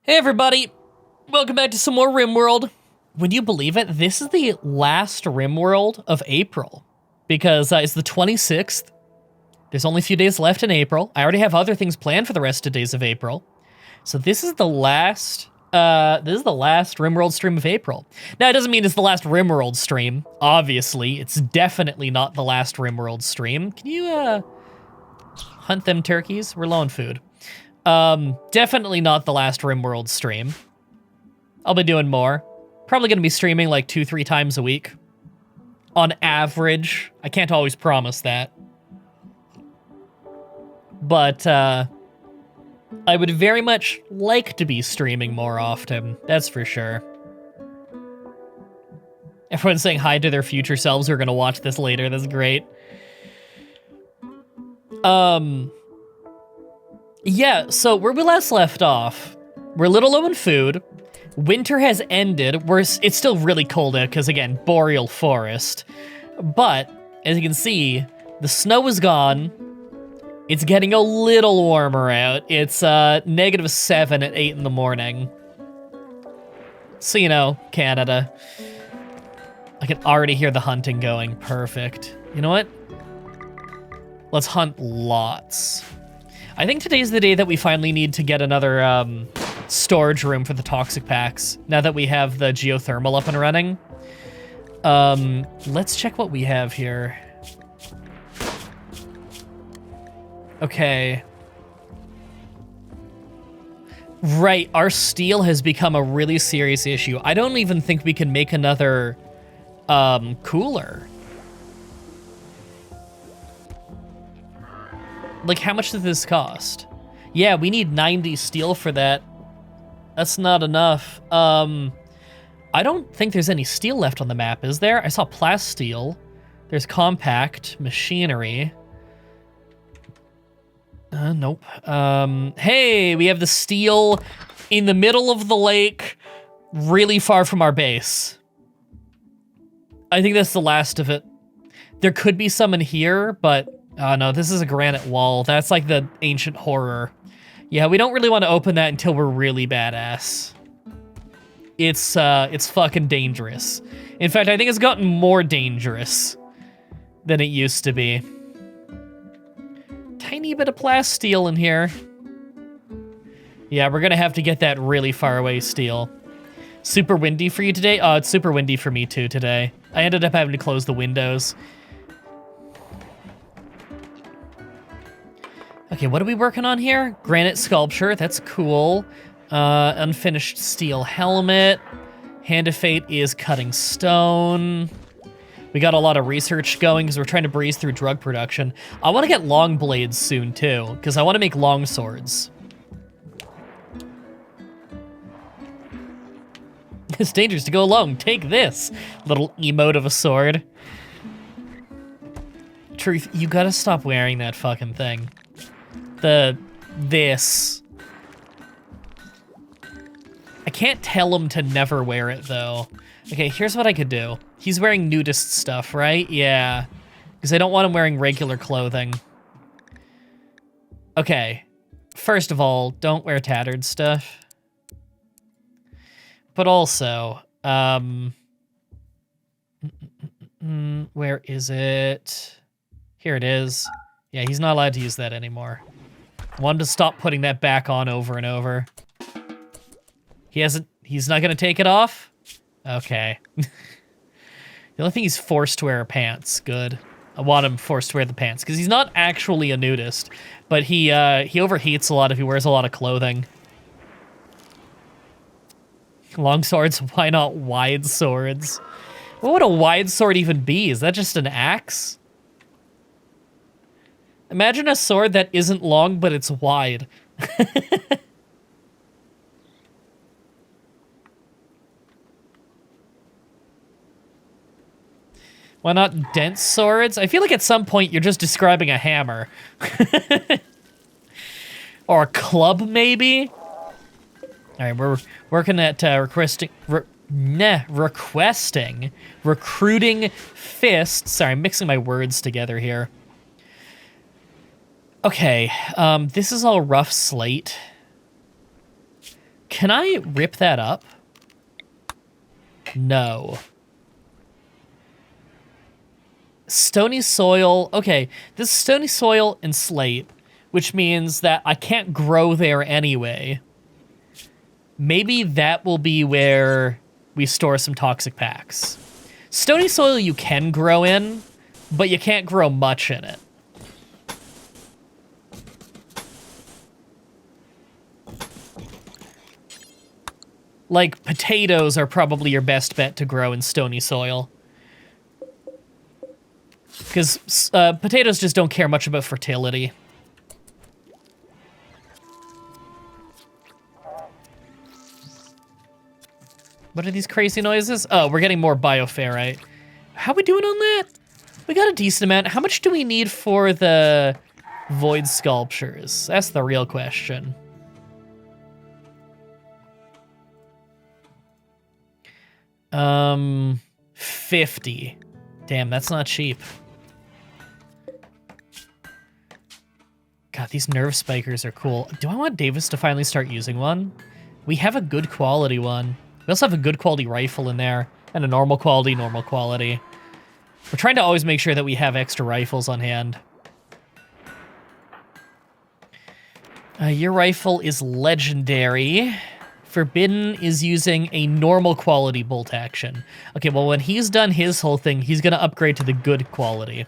Hey everybody, welcome back to some more RimWorld. Would you believe it? This is the last RimWorld of April because it's the 26th. There's only a few days left in April. I already have other things planned for the rest of days of April. So this is the last RimWorld stream of April. Now it doesn't mean it's the last RimWorld stream. Obviously, it's definitely not the last RimWorld stream. Can you hunt them turkeys? We're low on food. Definitely not the last RimWorld stream. I'll be doing more. Probably gonna be streaming like 2-3 times a week. On average. I can't always promise that. But, I would very much like to be streaming more often. That's for sure. Everyone's saying hi to their future selves who are gonna watch this later. That's great. Yeah, so where we last left off, we're a little low in food. Winter has ended. It's still really cold out because, again, boreal forest. But, as you can see, the snow is gone. It's getting a little warmer out. It's -7 at 8 in the morning. So, you know, Canada. I can already hear the hunting going. Perfect. You know what? Let's hunt lots. I think today's the day that we finally need to get another storage room for the toxic packs, now that we have the geothermal up and running. Let's check what we have here. Okay. Right, our steel has become a really serious issue. I don't even think we can make another cooler. Like, how much does this cost? Yeah, we need 90 steel for that. That's not enough. I don't think there's any steel left on the map, is there? I saw plasteel. There's compact machinery. Nope. Hey, we have the steel in the middle of the lake, really far from our base. I think that's the last of it. There could be some in here, but oh no, this is a granite wall. That's like the ancient horror. Yeah, we don't really want to open that until we're really badass. It's fucking dangerous. In fact, I think it's gotten more dangerous than it used to be. Tiny bit of plasteel in here. Yeah, we're gonna have to get that really far away steel. Super windy for you today? Oh, it's super windy for me too today. I ended up having to close the windows. Okay, what are we working on here? Granite sculpture, that's cool. Unfinished steel helmet. Hand of Fate is cutting stone. We got a lot of research going because we're trying to breeze through drug production. I want to get long blades soon too, because I want to make long swords. It's dangerous to go alone. Take this, little emote of a sword. Truth, you gotta stop wearing that fucking thing. This. I can't tell him to never wear it, though. Okay, here's what I could do. He's wearing nudist stuff, right? Yeah. Because I don't want him wearing regular clothing. Okay. First of all, don't wear tattered stuff. But also, where is it? Here it is. Yeah, he's not allowed to use that anymore. I want him to stop putting that back on over and over. He's not gonna take it off? Okay. The only thing he's forced to wear are pants. Good. I want him forced to wear the pants, because he's not actually a nudist, but he overheats a lot if he wears a lot of clothing. Long swords, why not wide swords? What would a wide sword even be? Is that just an axe? Imagine a sword that isn't long, but it's wide. Why not dense swords? I feel like at some point you're just describing a hammer. Or a club, maybe? All right, we're working at recruiting fists. Sorry, I'm mixing my words together here. Okay, this is all rough slate. Can I rip that up? No. Stony soil. Okay, this is stony soil and slate, which means that I can't grow there anyway. Maybe that will be where we store some toxic packs. Stony soil you can grow in, but you can't grow much in it. Like, potatoes are probably your best bet to grow in stony soil. Because potatoes just don't care much about fertility. What are these crazy noises? Oh, we're getting more bioferrite. How we doing on that? We got a decent amount. How much do we need for the void sculptures? That's the real question. Um, 50. Damn, that's not cheap. God, these nerve spikers are cool. Do I want Davis to finally start using one? We have a good quality one. We also have a good quality rifle in there, and a normal quality. We're trying to always make sure that we have extra rifles on hand. Your rifle is legendary. Forbidden is using a normal quality bolt action. Okay, well, when he's done his whole thing, he's going to upgrade to the good quality.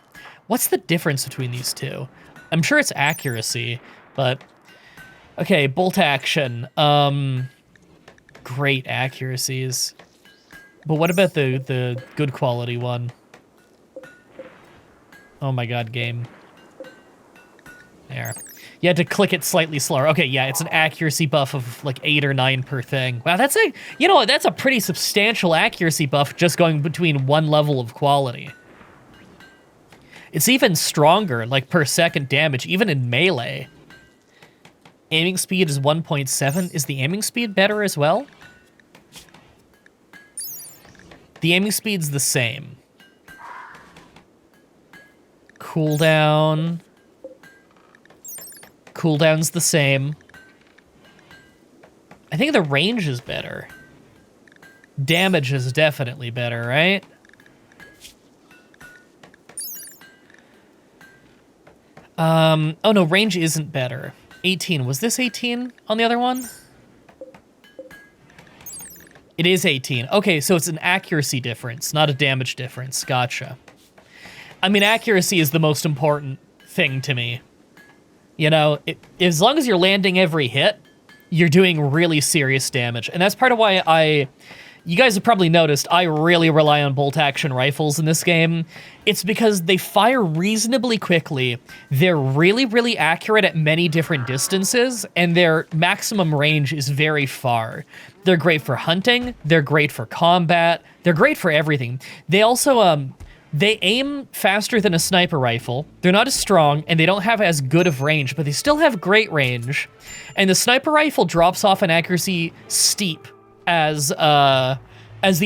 What's the difference between these two? I'm sure it's accuracy, but... Okay, bolt action. Great accuracies. But what about the good quality one? Oh my god, game. There. You had to click it slightly slower. Okay, yeah, it's an accuracy buff of like 8 or 9 per thing. Wow, that's a, you know what, that's a pretty substantial accuracy buff just going between one level of quality. It's even stronger, like per second damage, even in melee. Aiming speed is 1.7. Is the aiming speed better as well? The aiming speed's the same. Cooldown. Cooldown's the same. I think the range is better. Damage is definitely better, right? Oh no, range isn't better. 18. Was this 18 on the other one? It is 18. Okay, so it's an accuracy difference, not a damage difference. Gotcha. I mean, accuracy is the most important thing to me. You know, as long as you're landing every hit, you're doing really serious damage. And that's part of why you guys have probably noticed, I really rely on bolt action rifles in this game. It's because they fire reasonably quickly, they're really, really accurate at many different distances, and their maximum range is very far. They're great for hunting, they're great for combat, they're great for everything. They also, they aim faster than a sniper rifle, they're not as strong, and they don't have as good of range, but they still have great range. And the sniper rifle drops off in accuracy steep as the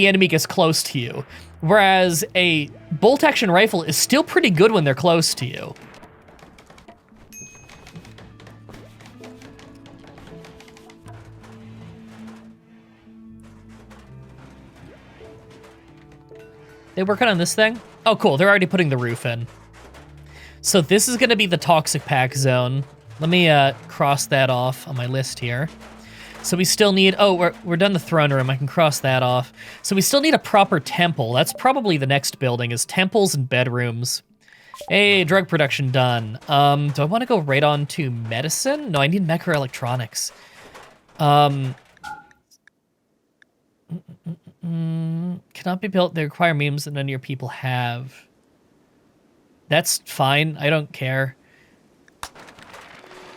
enemy gets close to you. Whereas a bolt-action rifle is still pretty good when they're close to you. They working on this thing? Oh, cool. They're already putting the roof in. So this is going to be the toxic pack zone. Let me cross that off on my list here. So we still need, oh, we're done the throne room. I can cross that off. So we still need a proper temple. That's probably the next building, is temples and bedrooms. Hey, drug production done. Do I want to go right on to medicine? No, I need microelectronics. Cannot be built. They require memes that none of your people have. That's fine. I don't care.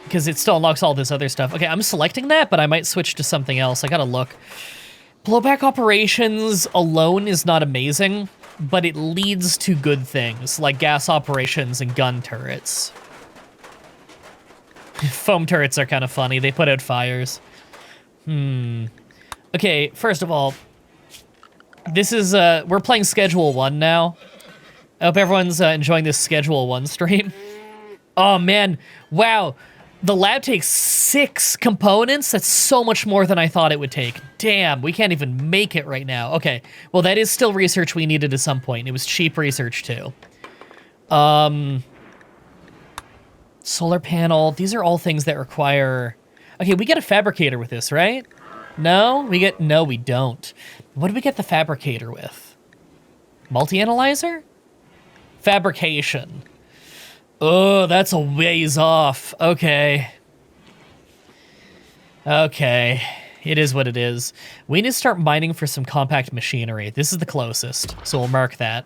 Because it still unlocks all this other stuff. Okay, I'm selecting that, but I might switch to something else. I gotta look. Blowback operations alone is not amazing, but it leads to good things, like gas operations and gun turrets. Foam turrets are kind of funny. They put out fires. Okay, first of all, this is, we're playing Schedule 1 now. I hope everyone's enjoying this Schedule 1 stream. Oh, man. Wow. The lab takes 6 components. That's so much more than I thought it would take. Damn, we can't even make it right now. Okay, well, that is still research we needed at some point. It was cheap research, too. Solar panel. These are all things that require... Okay, we get a fabricator with this, right? No? No, we don't. What do we get the fabricator with? Multi-analyzer? Fabrication. Oh, that's a ways off. Okay. Okay. It is what it is. We need to start mining for some compact machinery. This is the closest, so we'll mark that.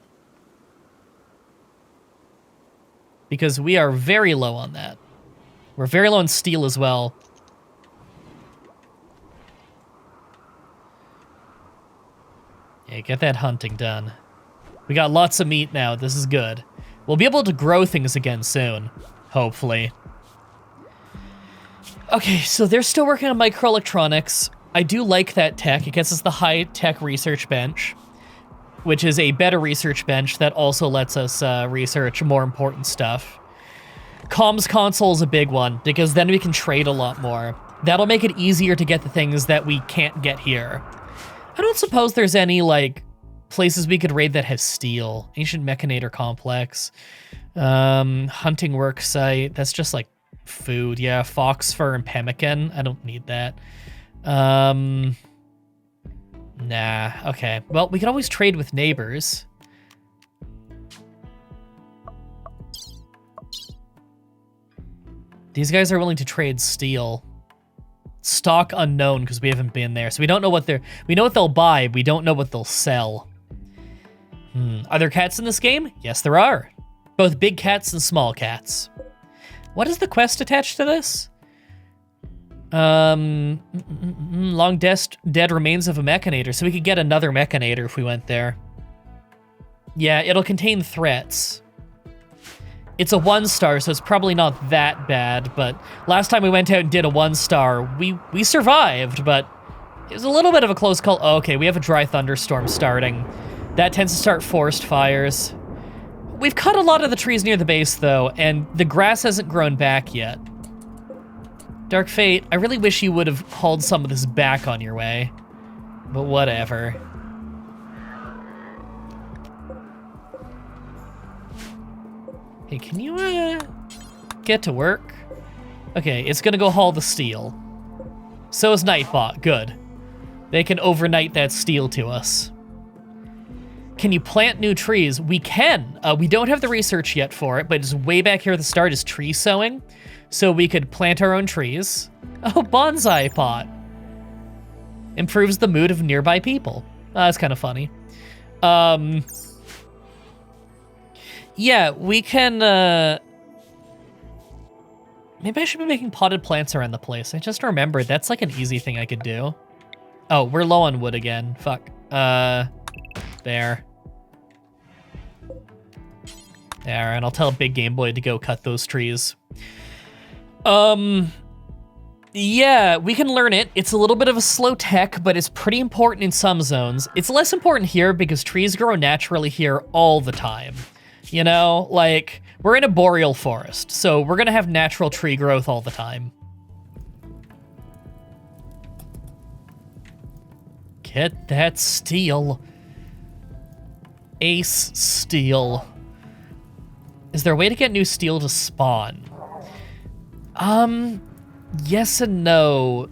Because we are very low on that. We're very low on steel as well. Yeah, get that hunting done. We got lots of meat now. This is good. We'll be able to grow things again soon, hopefully. Okay, so they're still working on microelectronics. I do like that tech. It gets us the high-tech research bench, which is a better research bench that also lets us research more important stuff. Comms console is a big one, because then we can trade a lot more. That'll make it easier to get the things that we can't get here. I don't suppose there's any, like, places we could raid that have steel. Ancient Mechanator Complex. Hunting work site. That's just, like, food. Yeah, fox fur and pemmican. I don't need that. Nah, okay. Well, we can always trade with neighbors. These guys are willing to trade steel. Stock unknown, because we haven't been there. So we don't know what we know what they'll buy, we don't know what they'll sell. Are there cats in this game? Yes, there are. Both big cats and small cats. What is the quest attached to this? Long dead remains of a mechanator. So we could get another mechanator if we went there. Yeah, it'll contain threats. It's a 1-star, so it's probably not that bad, but last time we went out and did a 1-star, we survived, but it was a little bit of a close call. Oh, okay, we have a dry thunderstorm starting. That tends to start forest fires. We've cut a lot of the trees near the base, though, and the grass hasn't grown back yet. Dark Fate, I really wish you would have hauled some of this back on your way, but whatever. Hey, can you, get to work? Okay, it's gonna go haul the steel. So is Nightbot, good. They can overnight that steel to us. Can you plant new trees? We can. We don't have the research yet for it, but it's way back here at the start is tree sowing. So we could plant our own trees. Oh, bonsai pot. Improves the mood of nearby people. That's kind of funny. Yeah, we can, maybe I should be making potted plants around the place. I just remembered that's like an easy thing I could do. Oh, we're low on wood again. Fuck. There. There, and I'll tell Big Game Boy to go cut those trees. Yeah, we can learn it. It's a little bit of a slow tech, but it's pretty important in some zones. It's less important here because trees grow naturally here all the time. You know, like, we're in a boreal forest, so we're gonna have natural tree growth all the time. Get that steel. Ace steel. Is there a way to get new steel to spawn? Yes and no.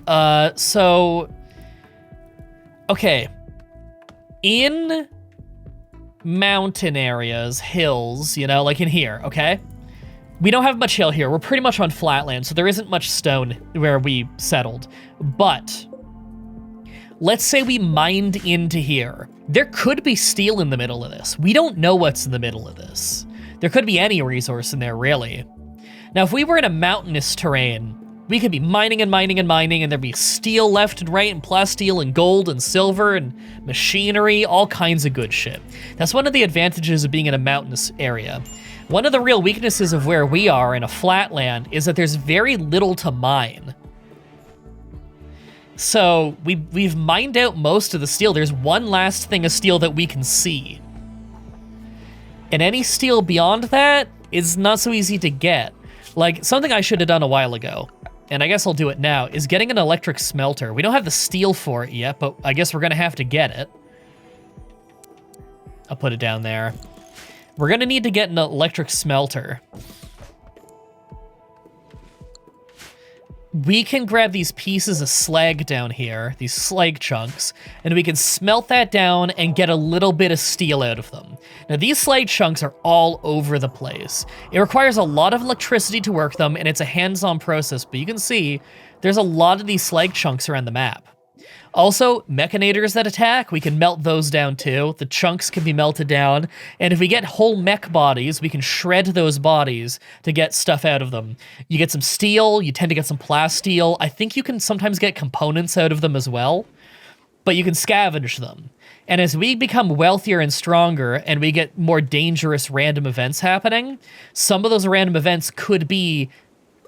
Okay. In mountain areas, hills, you know, like in here, okay? We don't have much hill here. We're pretty much on flatland, so there isn't much stone where we settled. But let's say we mined into here. There could be steel in the middle of this. We don't know what's in the middle of this. There could be any resource in there, really. Now, if we were in a mountainous terrain, we could be mining and mining and mining, and there'd be steel left and right, and plasteel, and gold, and silver, and machinery, all kinds of good shit. That's one of the advantages of being in a mountainous area. One of the real weaknesses of where we are in a flatland is that there's very little to mine. So we've mined out most of the steel. There's one last thing of steel that we can see. And any steel beyond that is not so easy to get. Like, something I should have done a while ago, and I guess I'll do it now, is getting an electric smelter. We don't have the steel for it yet, but I guess we're gonna have to get it. I'll put it down there. We're gonna need to get an electric smelter. We can grab these pieces of slag down here, these slag chunks, and we can smelt that down and get a little bit of steel out of them. Now, these slag chunks are all over the place. It requires a lot of electricity to work them, and it's a hands-on process, but you can see there's a lot of these slag chunks around the map. Also, mechanators that attack, we can melt those down too. The chunks can be melted down, and if we get whole mech bodies, we can shred those bodies to get stuff out of them. You get some steel, you tend to get some plasteel. I think you can sometimes get components out of them as well, but you can scavenge them. And as we become wealthier and stronger, and we get more dangerous random events happening, some of those random events could be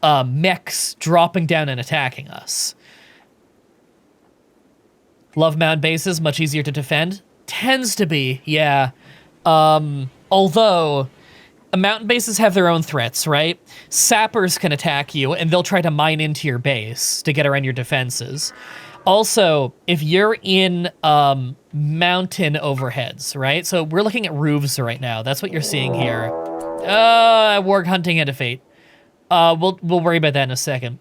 mechs dropping down and attacking us. Love mound bases, much easier to defend? Tends to be, yeah. Although, mountain bases have their own threats, right? Sappers can attack you, and they'll try to mine into your base to get around your defenses. Also, if you're in mountain overheads, right? So we're looking at roofs right now. That's what you're seeing here. Warg hunting and a fate. We'll worry about that in a second.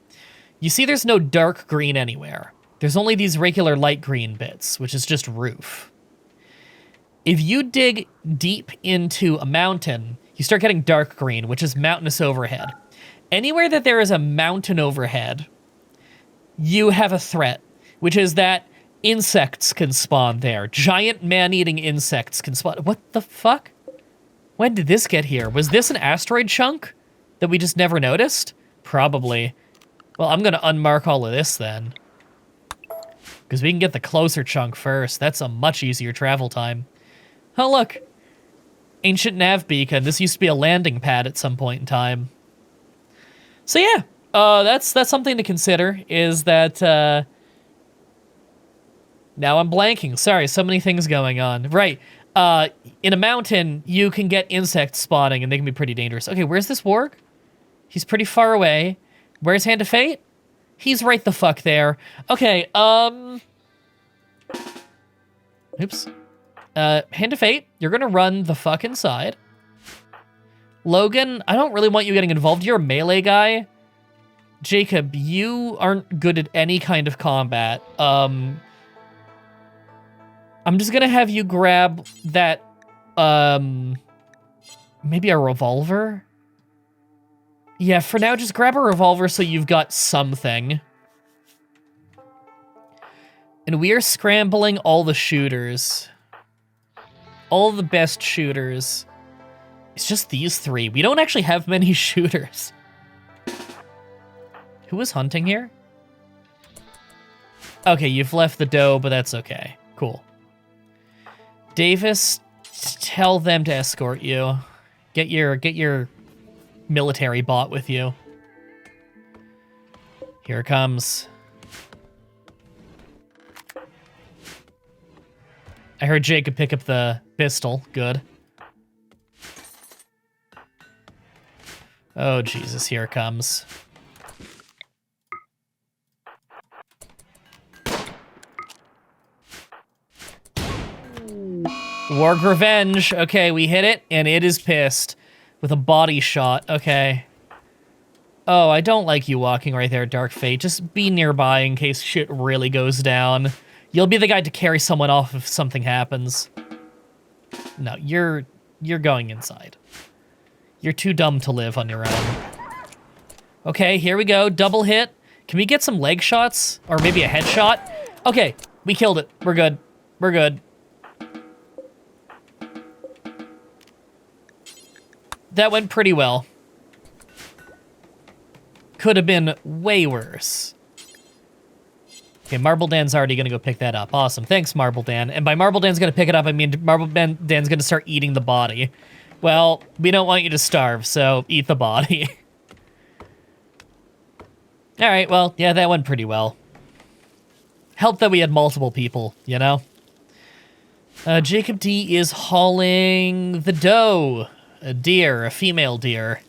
You see there's no dark green anywhere. There's only these regular light green bits, which is just roof. If you dig deep into a mountain, you start getting dark green, which is mountainous overhead. Anywhere that there is a mountain overhead, you have a threat, which is that insects can spawn there. Giant man-eating insects can spawn. What the fuck? When did this get here? Was this an asteroid chunk that we just never noticed? Probably. Well, I'm gonna unmark all of this then, because we can get the closer chunk first. That's a much easier travel time. Oh, look. Ancient nav beacon. This used to be a landing pad at some point in time. So yeah, that's something to consider, is that, now I'm blanking. Sorry, so many things going on. Right. In a mountain, you can get insects spawning, and they can be pretty dangerous. Okay, where's this warg? He's pretty far away. Where's Hand of Fate? He's right the fuck there. Okay, oops. Hand of Fate, you're gonna run the fuck inside. Logan, I don't really want you getting involved. You're a melee guy. Jacob, you aren't good at any kind of combat. I'm just gonna have you grab that, maybe a revolver? Yeah, for now, just grab a revolver so you've got something. And we are scrambling all the shooters. All the best shooters. It's just these three. We don't actually have many shooters. Who was hunting here? Okay, you've left the dough, but that's okay. Cool. Davis, tell them to escort you. Get your military bot with you. Here it comes. I heard Jacob pick up the pistol. Good. Oh, Jesus, here it comes. Warg Revenge. Okay, we hit it, and it is pissed. With a body shot. Okay. Oh, I don't like you walking right there, Dark Fate. Just be nearby in case shit really goes down. You'll be the guy to carry someone off if something happens. No, you're going inside. You're too dumb to live on your own. Okay, here we go. Double hit. Can we get some leg shots? Or maybe a headshot? Okay, we killed it. We're good. We're good. That went pretty well. Could have been way worse. Okay, Marble Dan's already gonna go pick that up. Awesome, thanks, Marble Dan. And by Marble Dan's gonna pick it up, I mean Marble Dan's gonna start eating the body. Well, we don't want you to starve, so eat the body. Alright, well, yeah, that went pretty well. Helped that we had multiple people, you know? Jacob D is hauling the dough. A deer, a female deer.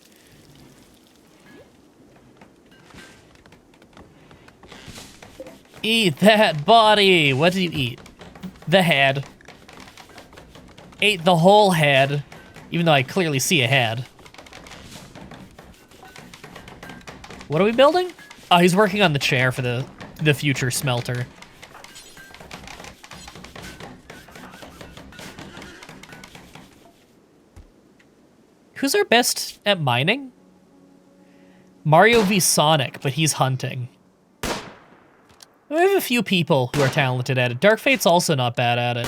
Eat that body! What did you eat? The head. Ate the whole head, even though I clearly see a head. What are we building? Oh, he's working on the chair for the future smelter. Who's our best at mining? Mario v Sonic, but he's hunting. We have a few people who are talented at it. Dark Fate's also not bad at it.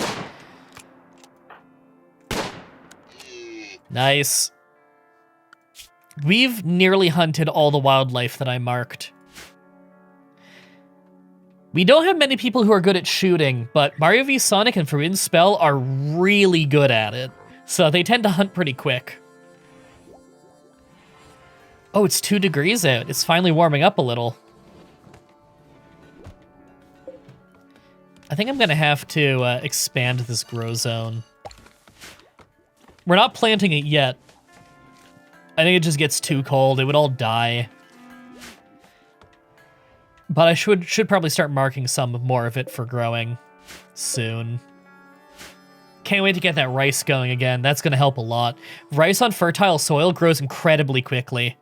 Nice. We've nearly hunted all the wildlife that I marked. We don't have many people who are good at shooting, but Mario v Sonic and Forbidden Spell are really good at it. So they tend to hunt pretty quick. Oh, it's 2 degrees out. It's finally warming up a little. I think I'm gonna have to expand this grow zone. We're not planting it yet. I think it just gets too cold. It would all die. But I should probably start marking some more of it for growing soon. Can't wait to get that rice going again. That's gonna help a lot. Rice on fertile soil grows incredibly quickly.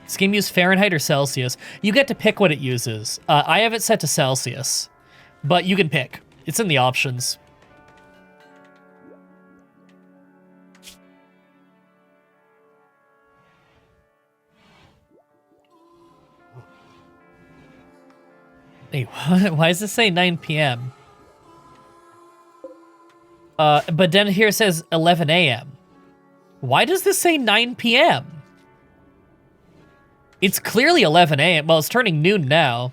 This game uses Fahrenheit or Celsius. You get to pick what it uses. I have it set to Celsius, but you can pick. It's in the options. Hey, what? Why does this say 9 p.m.? But then here it says 11 a.m. Why does this say 9 p.m.? It's clearly 11 a.m. Well, it's turning noon now.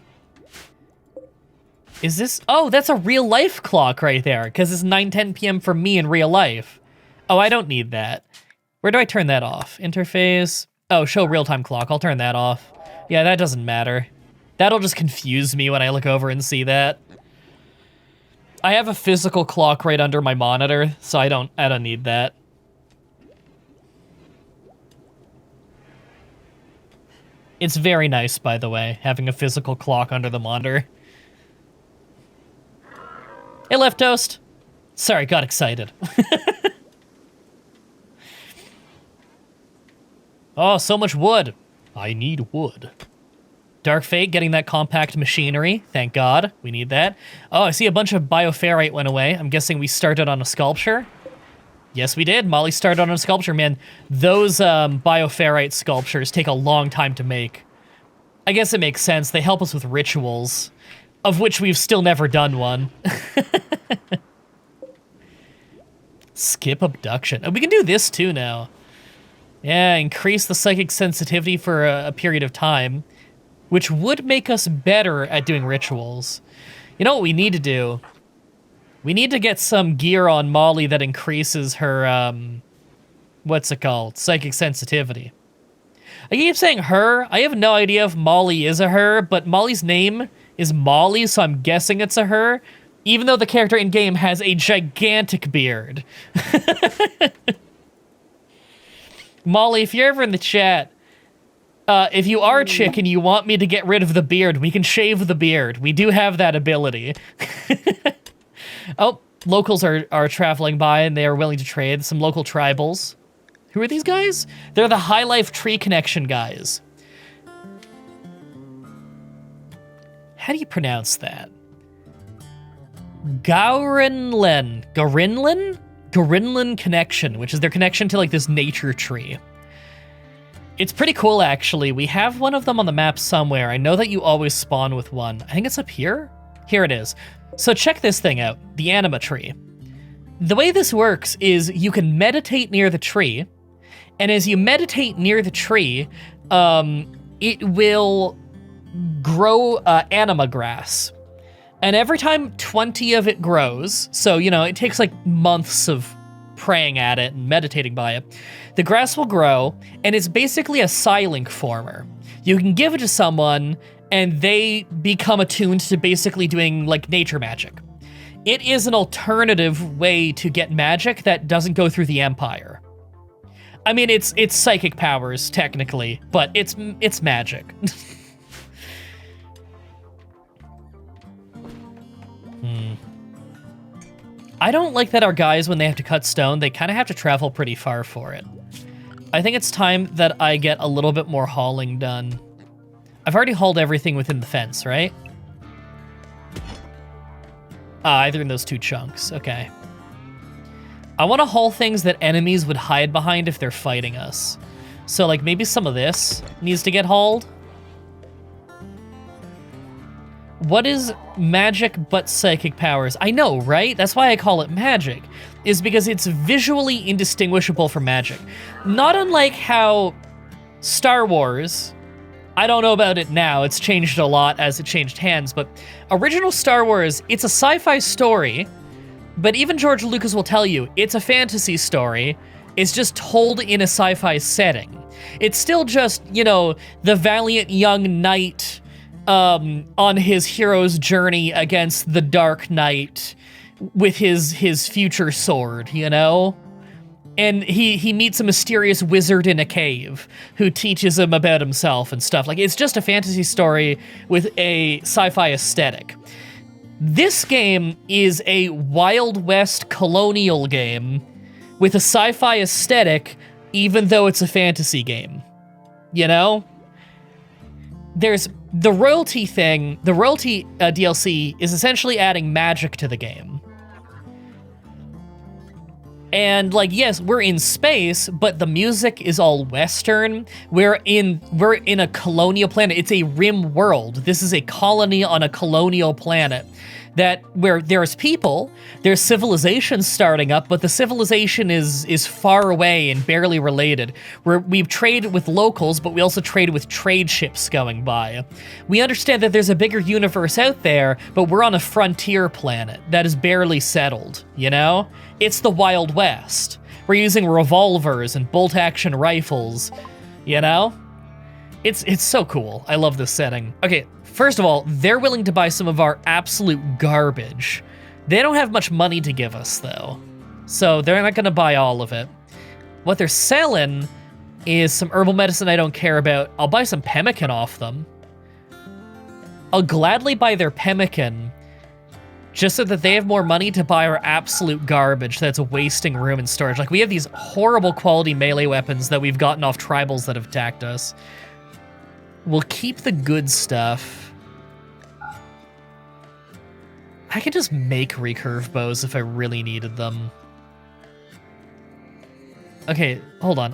Is this... Oh, that's a real-life clock right there, because it's 9:10 p.m. for me in real life. Oh, I don't need that. Where do I turn that off? Interface. Oh, show real-time clock. I'll turn that off. Yeah, that doesn't matter. That'll just confuse me when I look over and see that. I have a physical clock right under my monitor, so I don't need that. It's very nice, by the way, having a physical clock under the monitor. Hey, Left Toast. Sorry, got excited. Oh, so much wood. I need wood. Dark Fate getting that compact machinery. Thank God. We need that. Oh, I see a bunch of bioferrite went away. I'm guessing we started on a sculpture. Yes, we did. Molly started on a sculpture. Man, those bioferrite sculptures take a long time to make. I guess it makes sense. They help us with rituals, of which we've still never done one. Skip abduction. Oh, we can do this too now. Yeah, increase the psychic sensitivity for a period of time, which would make us better at doing rituals. You know what we need to do? We need to get some gear on Molly that increases her, what's it called? Psychic sensitivity. I keep saying her. I have no idea if Molly is a her, but Molly's name is Molly, so I'm guessing it's a her, even though the character in-game has a gigantic beard. Molly, if you're ever in the chat, if you are a chick and you want me to get rid of the beard, we can shave the beard. We do have that ability. Oh, locals are traveling by and they are willing to trade. Some local tribals. Who are these guys? They're the High Life Tree Connection guys. How do you pronounce that? Gaurinlen. Gaurinlen? Gaurinlen Connection, which is their connection to like this nature tree. It's pretty cool, actually. We have one of them on the map somewhere. I know that you always spawn with one. I think it's up here? Here it is. So check this thing out, the anima tree. The way this works is you can meditate near the tree, and as you meditate near the tree, it will grow anima grass. And every time 20 of it grows, so, you know, it takes like months of praying at it and meditating by it, the grass will grow, and it's basically a Psylink former. You can give it to someone, and they become attuned to basically doing, like, nature magic. It is an alternative way to get magic that doesn't go through the Empire. I mean, it's psychic powers, technically, but it's magic. I don't like that our guys, when they have to cut stone, they kind of have to travel pretty far for it. I think it's time that I get a little bit more hauling done. I've already hauled everything within the fence, right? Either in those 2 chunks. Okay. I want to haul things that enemies would hide behind if they're fighting us. So, like, maybe some of this needs to get hauled. What is magic but psychic powers? I know, right? That's why I call it magic, is because it's visually indistinguishable from magic. Not unlike how Star Wars, I don't know about it now, it's changed a lot as it changed hands, but original Star Wars, it's a sci-fi story, but even George Lucas will tell you, it's a fantasy story, it's just told in a sci-fi setting. It's still just, you know, the valiant young knight on his hero's journey against the Dark Knight with his future sword, you know? And he meets a mysterious wizard in a cave who teaches him about himself and stuff. Like, it's just a fantasy story with a sci-fi aesthetic. This game is a Wild West colonial game with a sci-fi aesthetic, even though it's a fantasy game. You know? There's the royalty thing. The royalty DLC is essentially adding magic to the game. And, like, yes, we're in space, but the music is all Western. We're in a colonial planet. It's a RimWorld. This is a colony on a colonial planet where there's people, there's civilization starting up, but the civilization is far away and barely related. We've traded with locals, but we also trade with trade ships going by. We understand that there's a bigger universe out there, but we're on a frontier planet that is barely settled, you know? It's the Wild West. We're using revolvers and bolt-action rifles, you know? It's so cool. I love this setting. Okay, first of all, they're willing to buy some of our absolute garbage. They don't have much money to give us, though, so they're not gonna buy all of it. What they're selling is some herbal medicine I don't care about. I'll buy some pemmican off them. I'll gladly buy their pemmican just so that they have more money to buy our absolute garbage that's wasting room and storage. Like, we have these horrible quality melee weapons that we've gotten off tribals that have attacked us. We'll keep the good stuff. I could just make recurve bows if I really needed them. Okay, hold on.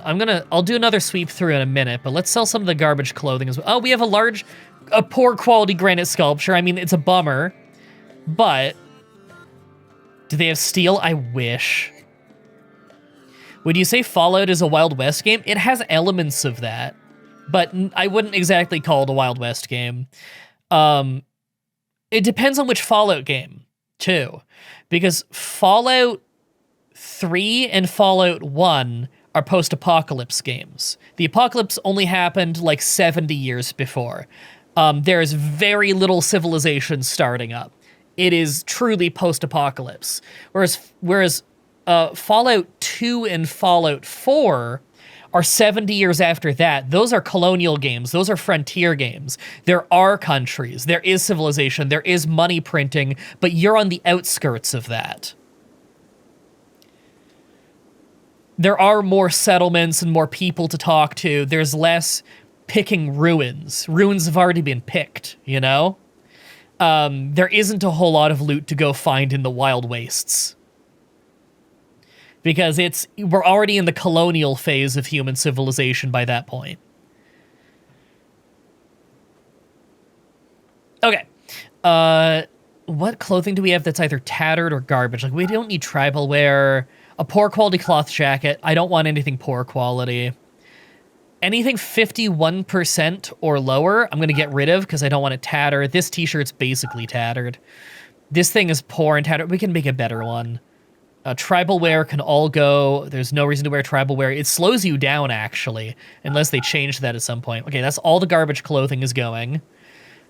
I'll do another sweep through in a minute, but let's sell some of the garbage clothing as well. Oh, we have a poor quality granite sculpture. I mean, it's a bummer, but do they have steel? I wish. Would you say Fallout is a Wild West game? It has elements of that, but I wouldn't exactly call it a Wild West game. It depends on which Fallout game, too, because Fallout 3 and Fallout 1 are post-apocalypse games. The apocalypse only happened like 70 years before. There's very little civilization starting up. It is truly post-apocalypse. Whereas Fallout 2 and Fallout 4 are 70 years after that. Those are colonial games. Those are frontier games. There are countries. There is civilization. There is money printing, but you're on the outskirts of that. There are more settlements and more people to talk to. There's less picking ruins. Ruins have already been picked, you know? There isn't a whole lot of loot to go find in the wild wastes. Because we're already in the colonial phase of human civilization by that point. Okay. What clothing do we have that's either tattered or garbage? Like, we don't need tribal wear. A poor quality cloth jacket. I don't want anything poor quality. Anything 51% or lower, I'm going to get rid of because I don't want it tattered. This t-shirt's basically tattered. This thing is poor and tattered. We can make a better one. Tribal wear can all go. There's no reason to wear tribal wear. It slows you down, actually, unless they change that at some point. Okay, that's all the garbage clothing is going.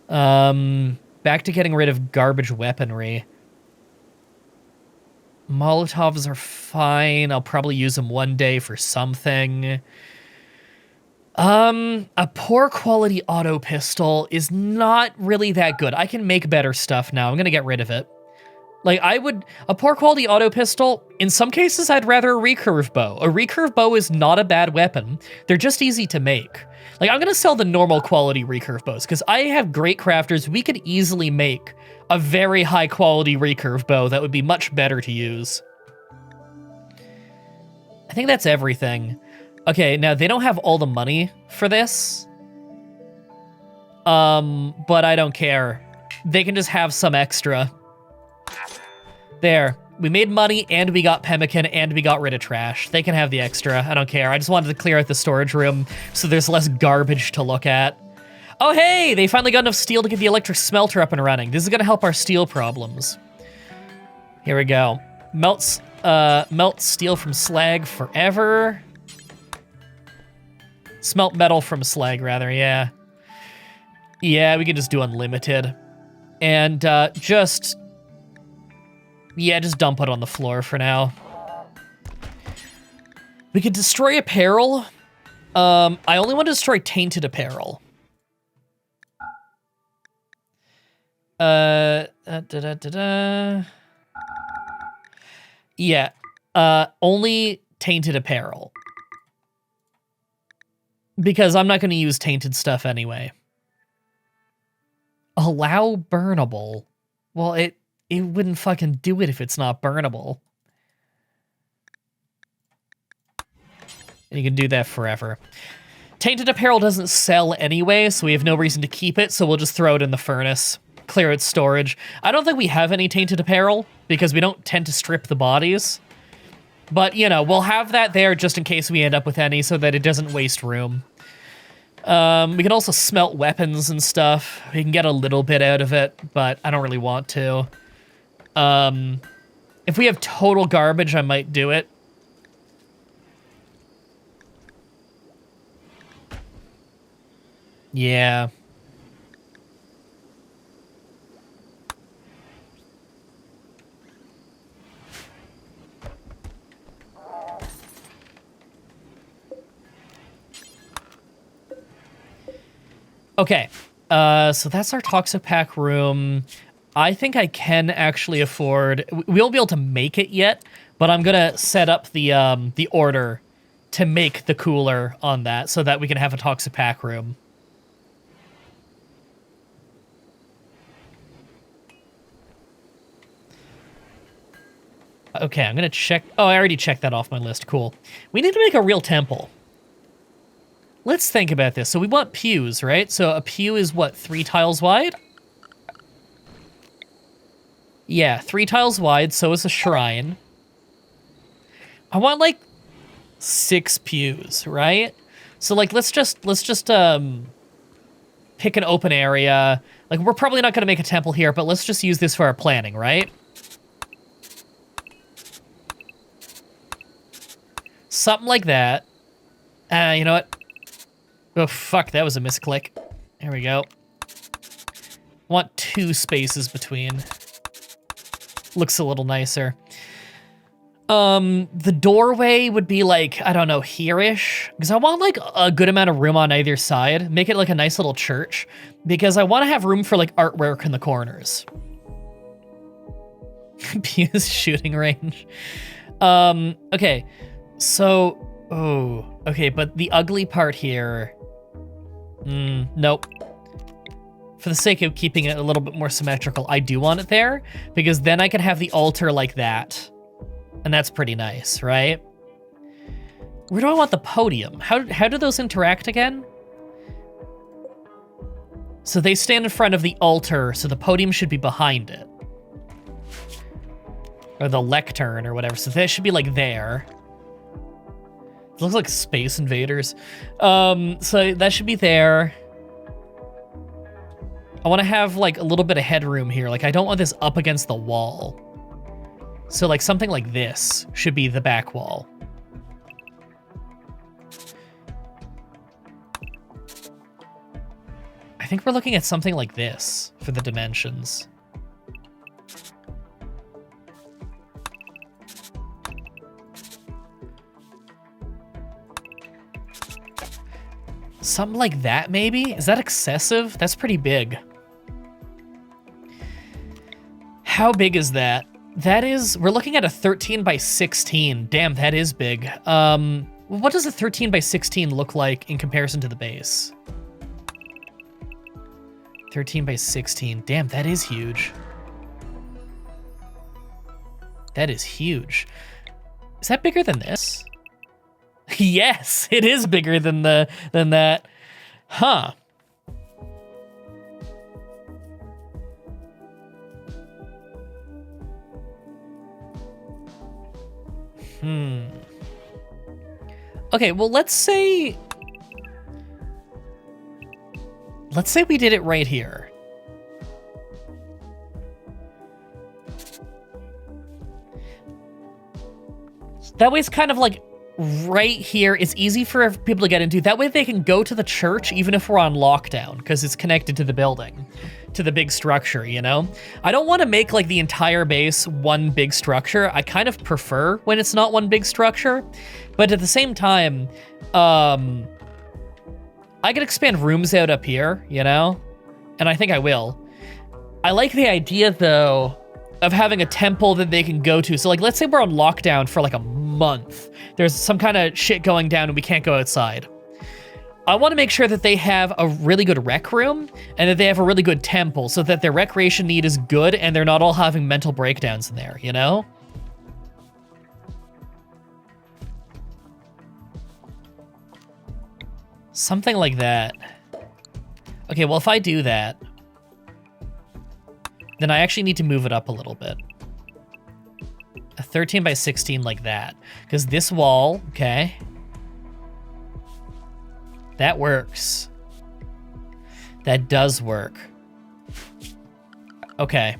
Back to getting rid of garbage weaponry. Molotovs are fine. I'll probably use them one day for something. A poor quality auto pistol is not really that good. I can make better stuff now. I'm gonna get rid of it. Like, a poor quality auto pistol, in some cases, I'd rather a recurve bow. A recurve bow is not a bad weapon. They're just easy to make. Like, I'm gonna sell the normal quality recurve bows, because I have great crafters. We could easily make a very high quality recurve bow that would be much better to use. I think that's everything. Okay, now they don't have all the money for this. But I don't care. They can just have some extra. There. We made money, and we got pemmican, and we got rid of trash. They can have the extra. I don't care. I just wanted to clear out the storage room so there's less garbage to look at. Oh, hey! They finally got enough steel to get the electric smelter up and running. This is gonna help our steel problems. Here we go. Melt steel from slag forever. Smelt metal from slag, rather, yeah. Yeah, we can just do unlimited. And just dump it on the floor for now. We could destroy apparel. I only want to destroy tainted apparel. Yeah, only tainted apparel. Because I'm not going to use tainted stuff anyway. Allow burnable. Well, it wouldn't fucking do it if it's not burnable. And you can do that forever. Tainted apparel doesn't sell anyway, so we have no reason to keep it, so we'll just throw it in the furnace. Clear its storage. I don't think we have any tainted apparel, because we don't tend to strip the bodies. But, you know, we'll have that there just in case we end up with any, so that it doesn't waste room. We can also smelt weapons and stuff. We can get a little bit out of it, but I don't really want to. If we have total garbage, I might do it. Yeah. Okay, so that's our Toxic Pack room. I think I can actually afford... We won't be able to make it yet, but I'm gonna set up the order to make the cooler on that so that we can have a Toxic Pack room. Okay, I'm gonna check... Oh, I already checked that off my list. Cool. We need to make a real temple. Let's think about this. So we want pews, right? So a pew is what, 3 tiles wide? Yeah, 3 tiles wide, so is a shrine. I want like 6 pews, right? So like let's just pick an open area. Like we're probably not gonna make a temple here, but let's just use this for our planning, right? Something like that. You know what? Oh, fuck, that was a misclick. There we go. Want 2 spaces between. Looks a little nicer. The doorway would be like, I don't know, here-ish. Because I want like a good amount of room on either side. Make it like a nice little church. Because I want to have room for like artwork in the corners. Pew's shooting range. Okay. So, oh, okay, but the ugly part here... nope. For the sake of keeping it a little bit more symmetrical, I do want it there, because then I can have the altar like that. And that's pretty nice, right? Where do I want the podium? How do those interact again? So they stand in front of the altar, so the podium should be behind it. Or the lectern or whatever, so that should be like there. It looks like Space Invaders. So that should be there. I want to have like a little bit of headroom here. Like I don't want this up against the wall. So like something like this should be the back wall. I think we're looking at something like this for the dimensions. Something like that, maybe? Is that excessive? That's pretty big. How big is that? That is, we're looking at a 13 by 16. Damn, that is big. What does a 13 by 16 look like in comparison to the base? 13 by 16. Damn, that is huge. That is huge. Is that bigger than this? Yes, it is bigger than that. Huh. Okay, well, let's say we did it right here. That way it's kind of like right here. It's easy for people to get into. That way they can go to the church even if we're on lockdown, because it's connected to the building, to the big structure, you know? I don't want to make like the entire base one big structure. I kind of prefer when it's not one big structure, but at the same time, I could expand rooms out up here, you know? And I think I will. I like the idea, though, of having a temple that they can go to. So, like, let's say we're on lockdown for, like, a month. There's some kind of shit going down and we can't go outside. I want to make sure that they have a really good rec room and that they have a really good temple so that their recreation need is good and they're not all having mental breakdowns in there, you know? Something like that. Okay, well, if I do that, then I actually need to move it up a little bit. A 13 by 16 like that. Because this wall, okay. That works. That does work. Okay.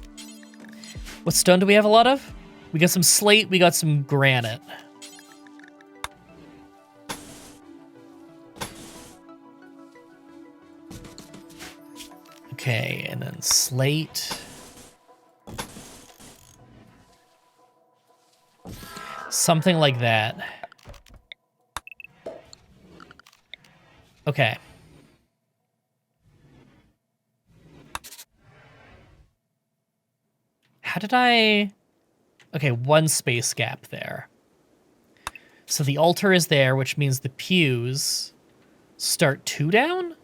What stone do we have a lot of? We got some slate, we got some granite. Okay, and then slate. Something like that. Okay. How did I... Okay, one space gap there. So the altar is there, which means the pews start 2 down?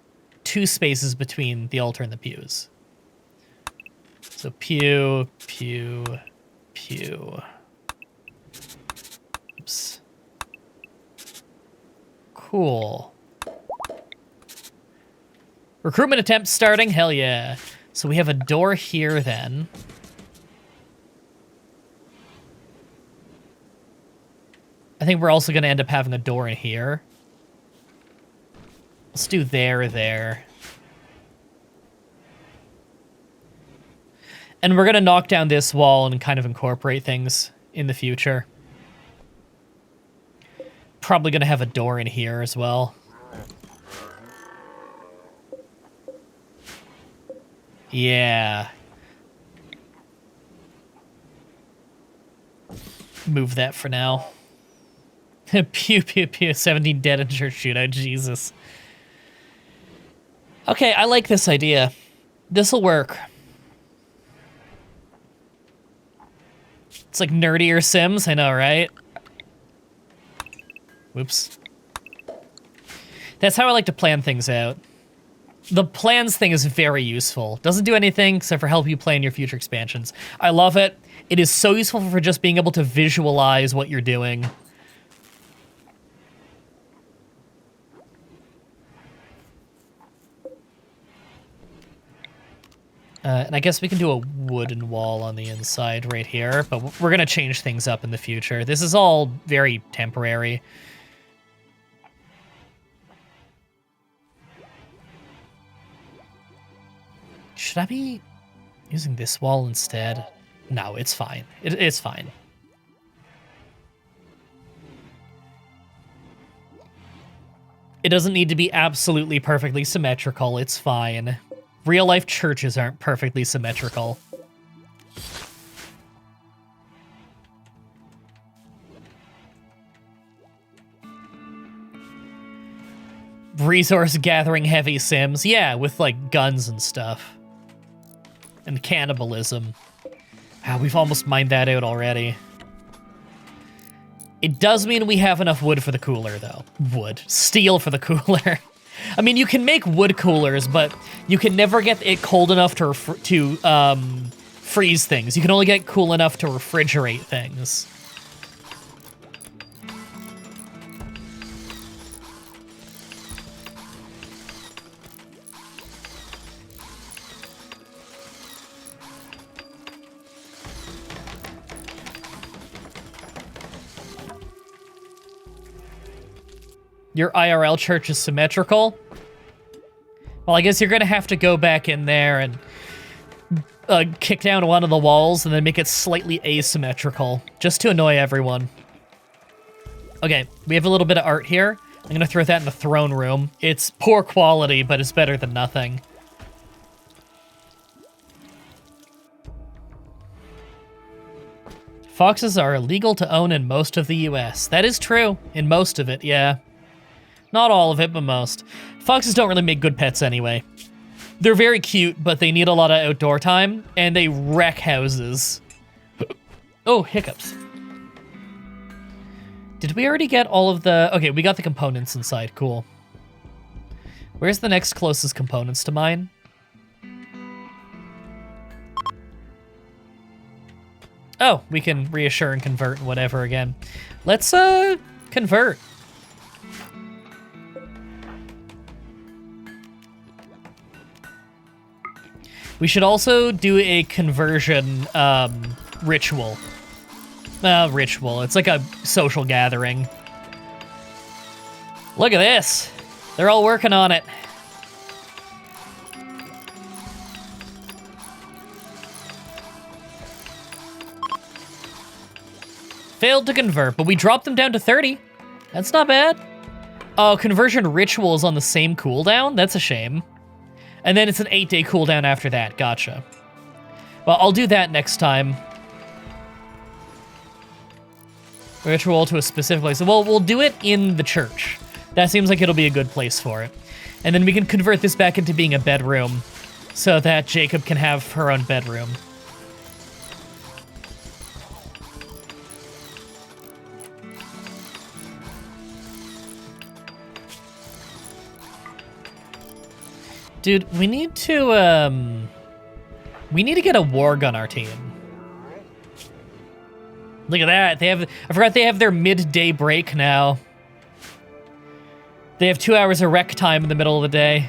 2 spaces between the altar and the pews. So pew, pew, pew. Oops. Cool. Recruitment attempt starting, hell yeah. So we have a door here then. I think we're also gonna end up having a door in here. Let's do there. And we're gonna knock down this wall and kind of incorporate things in the future. Probably gonna have a door in here as well. Yeah. Move that for now. Pew, pew, pew. 17 dead in church shootout. Jesus. Okay, I like this idea. This'll work. It's like nerdier Sims, I know, right? Whoops. That's how I like to plan things out. The plans thing is very useful. Doesn't do anything except for help you plan your future expansions. I love it. It is so useful for just being able to visualize what you're doing. And I guess we can do a wooden wall on the inside right here, but we're going to change things up in the future. This is all very temporary. Should I be using this wall instead? No, it's fine. It's fine. It doesn't need to be absolutely perfectly symmetrical. It's fine. Real-life churches aren't perfectly symmetrical. Resource gathering heavy Sims. Yeah, with, like, guns and stuff. And cannibalism. We've almost mined that out already. It does mean we have enough wood for the cooler, though. Steel for the cooler. I mean, you can make wood coolers, but you can never get it cold enough to freeze things. You can only get cool enough to refrigerate things. Your IRL church is symmetrical? Well, I guess you're gonna have to go back in there and kick down one of the walls and then make it slightly asymmetrical, just to annoy everyone. Okay, we have a little bit of art here. I'm gonna throw that in the throne room. It's poor quality, but it's better than nothing. Foxes are illegal to own in most of the US. That is true. In most of it, yeah. Not all of it, but most. Foxes don't really make good pets anyway. They're very cute, but they need a lot of outdoor time, and they wreck houses. Oh, hiccups. Did we already get all of the... Okay, we got the components inside. Cool. Where's the next closest components to mine? Oh, we can reassure and convert and whatever again. Let's, convert. We should also do a conversion ritual. Ritual. It's like a social gathering. Look at this. They're all working on it. Failed to convert, but we dropped them down to 30. That's not bad. Oh, conversion ritual is on the same cooldown? That's a shame. And then it's an 8-day cooldown after that. Gotcha. Well, I'll do that next time. Ritual to a specific place. Well, we'll do it in the church. That seems like it'll be a good place for it. And then we can convert this back into being a bedroom so that Jacob can have her own bedroom. Dude, we need to get a warg on our team. Look at that. I forgot they have their midday break now. They have 2 hours of rec time in the middle of the day.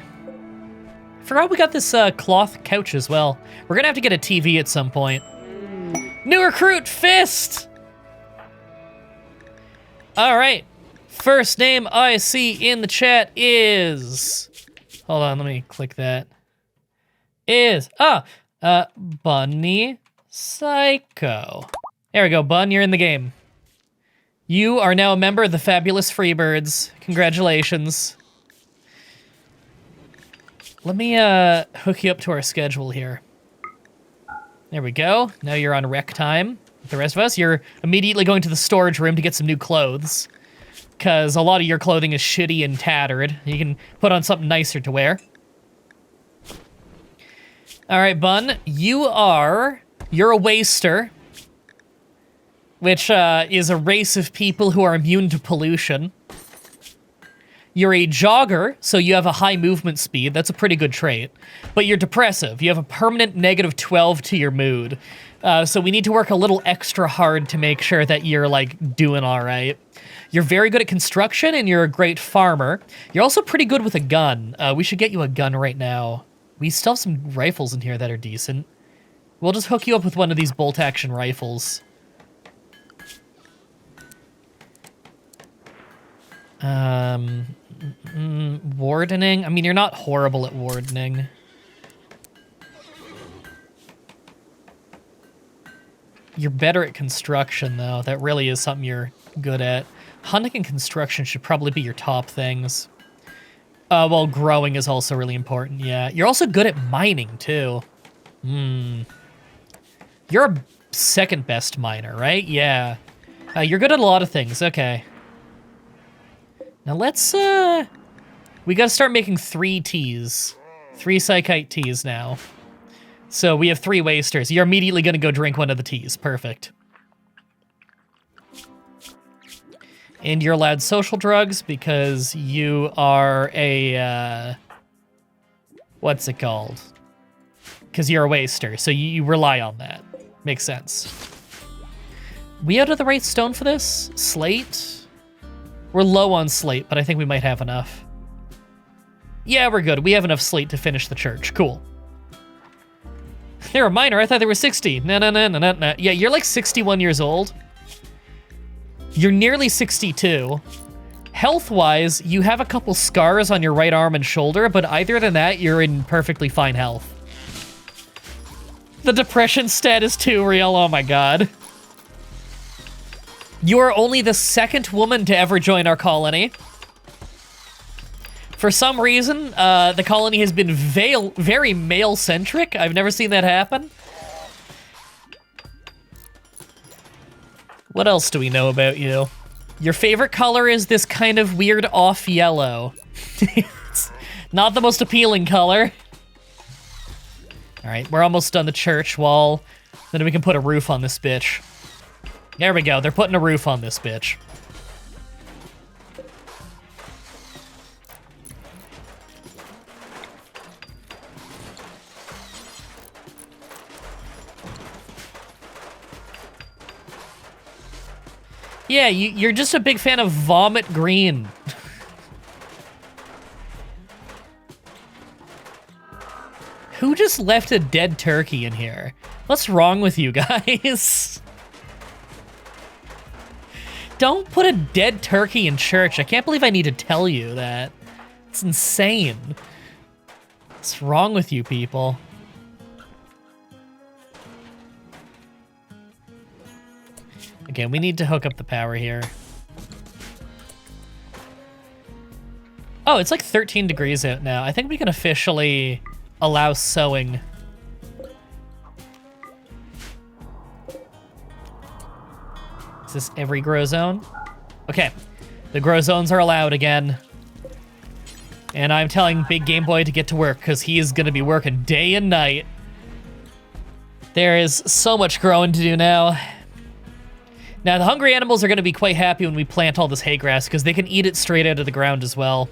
I forgot we got this cloth couch as well. We're gonna have to get a TV at some point. New recruit, Fist! All right. First name I see in the chat is... Hold on, let me click that. Bunny Psycho. There we go, Bun, you're in the game. You are now a member of the Fabulous Freebirds. Congratulations. Let me hook you up to our schedule here. There we go. Now you're on rec time with the rest of us. You're immediately going to the storage room to get some new clothes, because a lot of your clothing is shitty and tattered. You can put on something nicer to wear. All right, Bun, you're a waster, which is a race of people who are immune to pollution. You're a jogger, so you have a high movement speed. That's a pretty good trait. But you're depressive. You have a permanent -12 to your mood. So we need to work a little extra hard to make sure that you're, like, doing all right. You're very good at construction, and you're a great farmer. You're also pretty good with a gun. We should get you a gun right now. We still have some rifles in here that are decent. We'll just hook you up with one of these bolt-action rifles. Wardening? I mean, you're not horrible at wardening. You're better at construction, though. That really is something you're good at. Hunting and construction should probably be your top things. Well, growing is also really important, yeah. You're also good at mining, too. You're a second best miner, right? Yeah. You're good at a lot of things, okay. Now let's, we gotta start making 3 teas. 3 psychite teas now. So we have 3 wasters. You're immediately going to go drink one of the teas. Perfect. And you're allowed social drugs because you are a, what's it called? Because you're a waster, so you rely on that. Makes sense. We out of the right stone for this? Slate? We're low on slate, but I think we might have enough. Yeah, we're good. We have enough slate to finish the church. Cool. They were minor. I thought they were 60. No. Yeah, you're like 61 years old. You're nearly 62. Health-wise, you have a couple scars on your right arm and shoulder, but other than that, you're in perfectly fine health. The depression stat is too real. Oh my god. You are only the 2nd woman to ever join our colony. For some reason, the colony has been very male-centric. I've never seen that happen. What else do we know about you? Your favorite color is this kind of weird off yellow. It's not the most appealing color. All right, we're almost done the church wall. Then we can put a roof on this bitch. There we go. They're putting a roof on this bitch. Yeah, you're just a big fan of vomit green. Who just left a dead turkey in here? What's wrong with you guys? Don't put a dead turkey in church. I can't believe I need to tell you that. It's insane. What's wrong with you people? Okay, we need to hook up the power here. Oh, it's like 13 degrees out now. I think we can officially allow sowing. Is this every grow zone? Okay, the grow zones are allowed again. And I'm telling Big Game Boy to get to work because he is going to be working day and night. There is so much growing to do now. Now, the hungry animals are going to be quite happy when we plant all this hay grass because they can eat it straight out of the ground as well.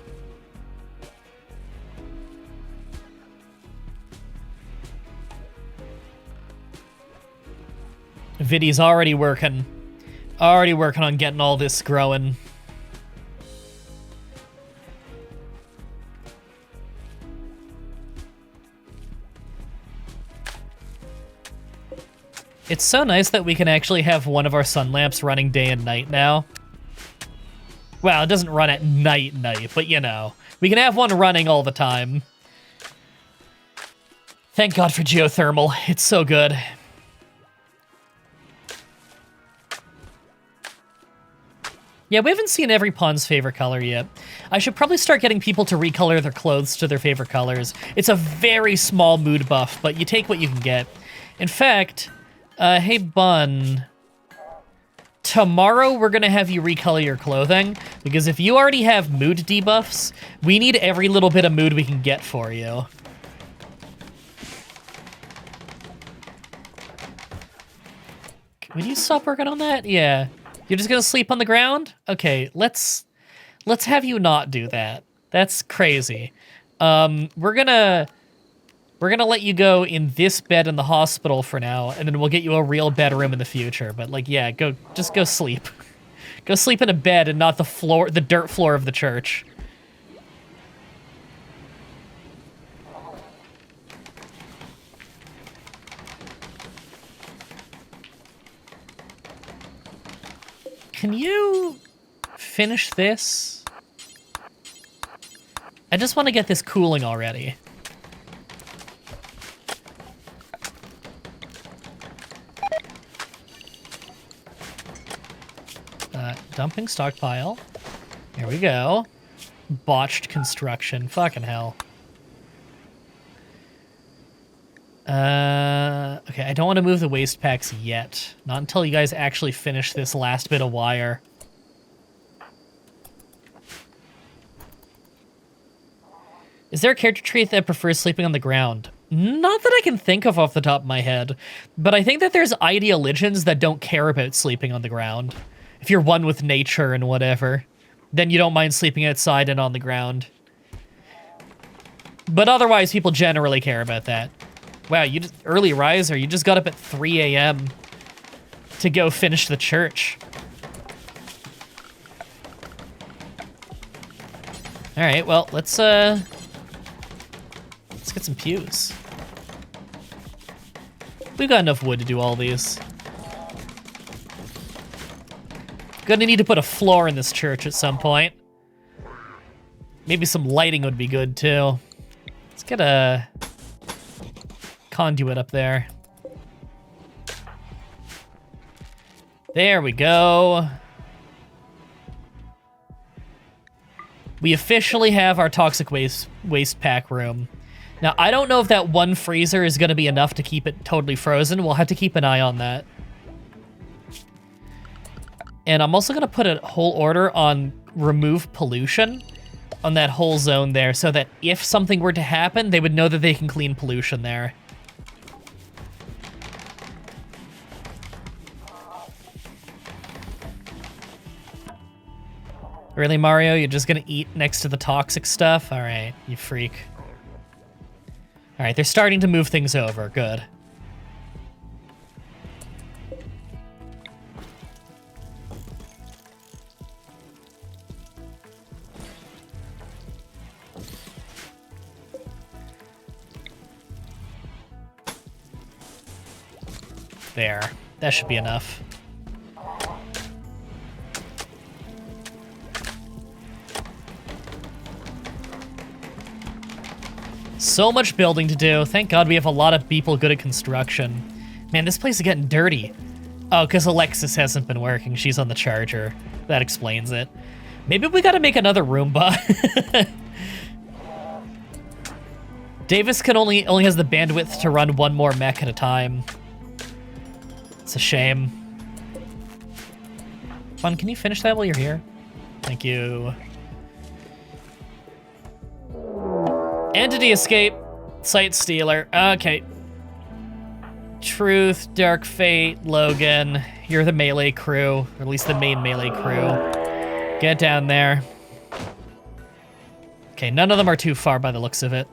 Viddy's already working on getting all this growing. It's so nice that we can actually have one of our sun lamps running day and night now. Well, it doesn't run at night, but you know. We can have one running all the time. Thank God for geothermal. It's so good. Yeah, we haven't seen every pawn's favorite color yet. I should probably start getting people to recolor their clothes to their favorite colors. It's a very small mood buff, but you take what you can get. In fact... hey, Bun. Tomorrow, we're gonna have you recolor your clothing, because if you already have mood debuffs, we need every little bit of mood we can get for you. Would you stop working on that? Yeah. You're just gonna sleep on the ground? Okay, let's have you not do that. That's crazy. We're gonna let you go in this bed in the hospital for now, and then we'll get you a real bedroom in the future. But like, yeah, just go sleep. Go sleep in a bed and not the dirt floor of the church. Can you finish this? I just want to get this cooling already. Dumping stockpile. There we go. Botched construction. Fucking hell. Okay, I don't want to move the waste packs yet. Not until you guys actually finish this last bit of wire. Is there a character trait that prefers sleeping on the ground? Not that I can think of off the top of my head, but I think that there's ideologians that don't care about sleeping on the ground. If you're one with nature and whatever, then you don't mind sleeping outside and on the ground. But otherwise, people generally care about that. Wow, you just early riser, you just got up at 3 a.m. to go finish the church. All right, well, let's get some pews. We've got enough wood to do all these. Gonna need to put a floor in this church at some point. Maybe some lighting would be good too. Let's get a conduit up there. There we go. We officially have our toxic waste pack room. Now, I don't know if that one freezer is going to be enough to keep it totally frozen. We'll have to keep an eye on that. And I'm also going to put a whole order on remove pollution on that whole zone there so that if something were to happen, they would know that they can clean pollution there. Really, Mario? You're just gonna eat next to the toxic stuff? All right, you freak. All right, they're starting to move things over. Good. There. That should be enough. So much building to do. Thank God we have a lot of people good at construction. Man, this place is getting dirty. Oh, because Alexis hasn't been working. She's on the charger. That explains it. Maybe we gotta make another Roomba. Davis can only has the bandwidth to run one more mech at a time. It's a shame. Fun, can you finish that while you're here? Thank you. Entity escape. Sight stealer. Okay. Truth, Dark Fate, Logan. You're the melee crew, or at least the main melee crew. Get down there. Okay, none of them are too far by the looks of it.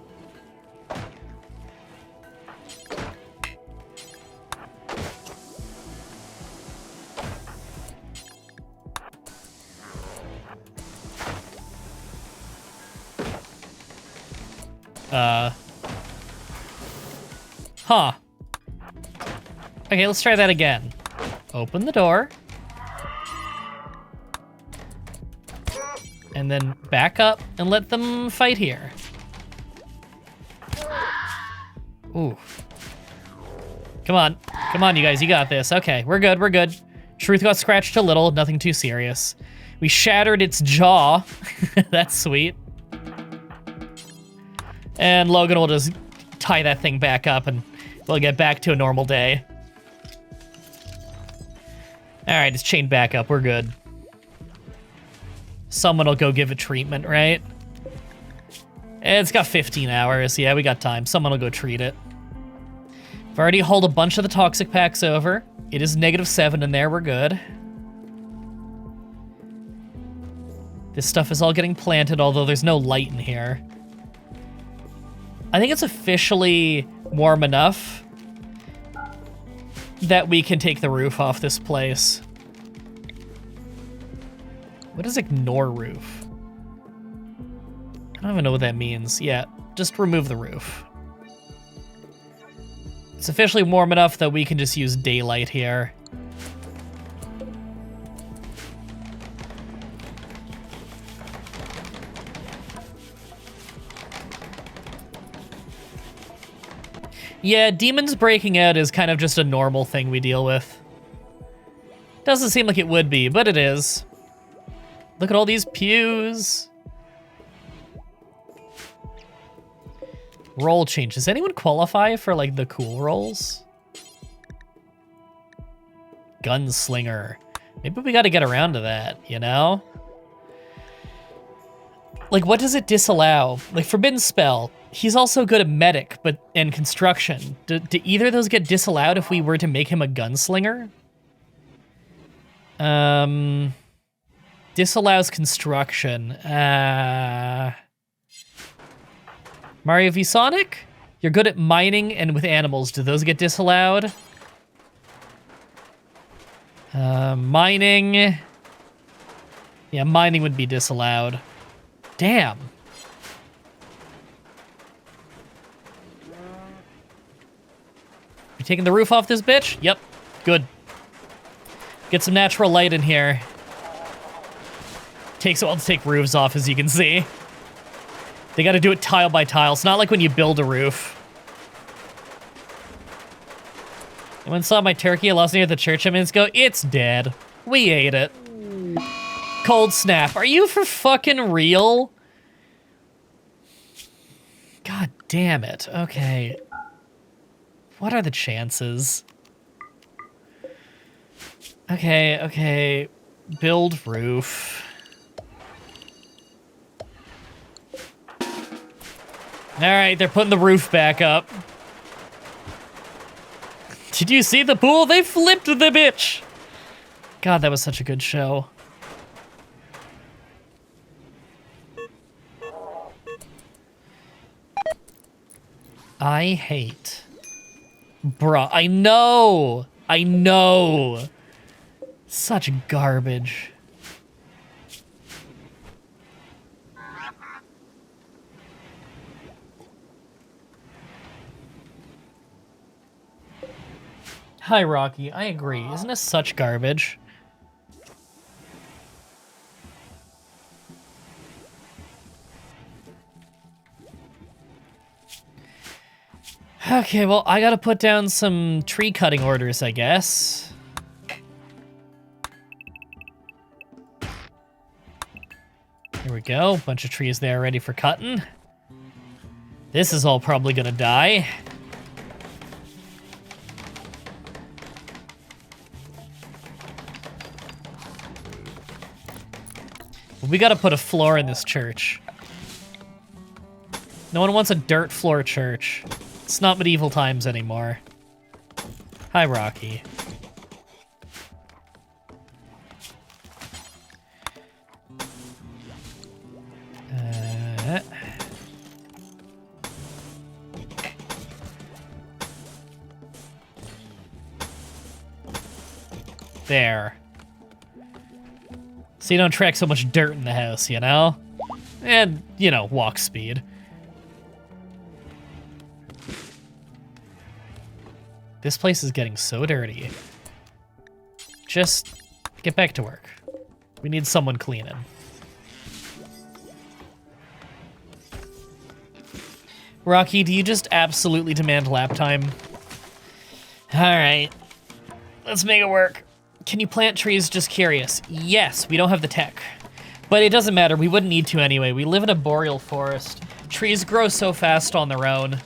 Huh. Okay, let's try that again. Open the door. And then back up and let them fight here. Ooh. Come on. Come on, you guys. You got this. Okay, we're good. We're good. Truth got scratched a little. Nothing too serious. We shattered its jaw. That's sweet. And Logan will just tie that thing back up and we'll get back to a normal day. All right, it's chained back up. We're good. Someone will go give it treatment, right? It's got 15 hours. Yeah, we got time. Someone will go treat it. I've already hauled a bunch of the toxic packs over. It is -7 in there. We're good. This stuff is all getting planted, although there's no light in here. I think it's officially warm enough that we can take the roof off this place. What is ignore roof? I don't even know what that means. Yeah, just remove the roof. It's officially warm enough that we can just use daylight here. Yeah, demons breaking out is kind of just a normal thing we deal with. Doesn't seem like it would be, but it is. Look at all these pews. Role change. Does anyone qualify for, like, the cool roles? Gunslinger. Maybe we gotta get around to that, you know? Like, what does it disallow? Like, Forbidden Spell. He's also good at medic, and construction. Do either of those get disallowed if we were to make him a gunslinger? Disallows construction. Mario v Sonic? You're good at mining and with animals. Do those get disallowed? Mining. Yeah, mining would be disallowed. Damn. You taking the roof off this bitch? Yep. Good. Get some natural light in here. Takes a while to take roofs off, as you can see. They gotta do it tile by tile. It's not like when you build a roof. Anyone saw my turkey I lost near the church a minute ago? It's dead. We ate it. Cold snap. Are you for fucking real? God damn it. Okay. What are the chances? Okay. Build roof. Alright, they're putting the roof back up. Did you see the pool? They flipped the bitch! God, that was such a good show. I hate. Bruh, I know! Such garbage. Hi, Rocky. I agree. Isn't this such garbage? Okay, well, I gotta put down some tree cutting orders, I guess. Here we go. Bunch of trees there ready for cutting. This is all probably gonna die. We gotta put a floor in this church. No one wants a dirt floor church. It's not medieval times anymore. Hi, Rocky. There. So you don't track so much dirt in the house, you know? And, you know, walk speed. This place is getting so dirty. Just get back to work. We need someone cleaning. Rocky, do you just absolutely demand lap time? Alright. Let's make it work. Can you plant trees? Just curious. Yes, we don't have the tech. But it doesn't matter, we wouldn't need to anyway. We live in a boreal forest. Trees grow so fast on their own.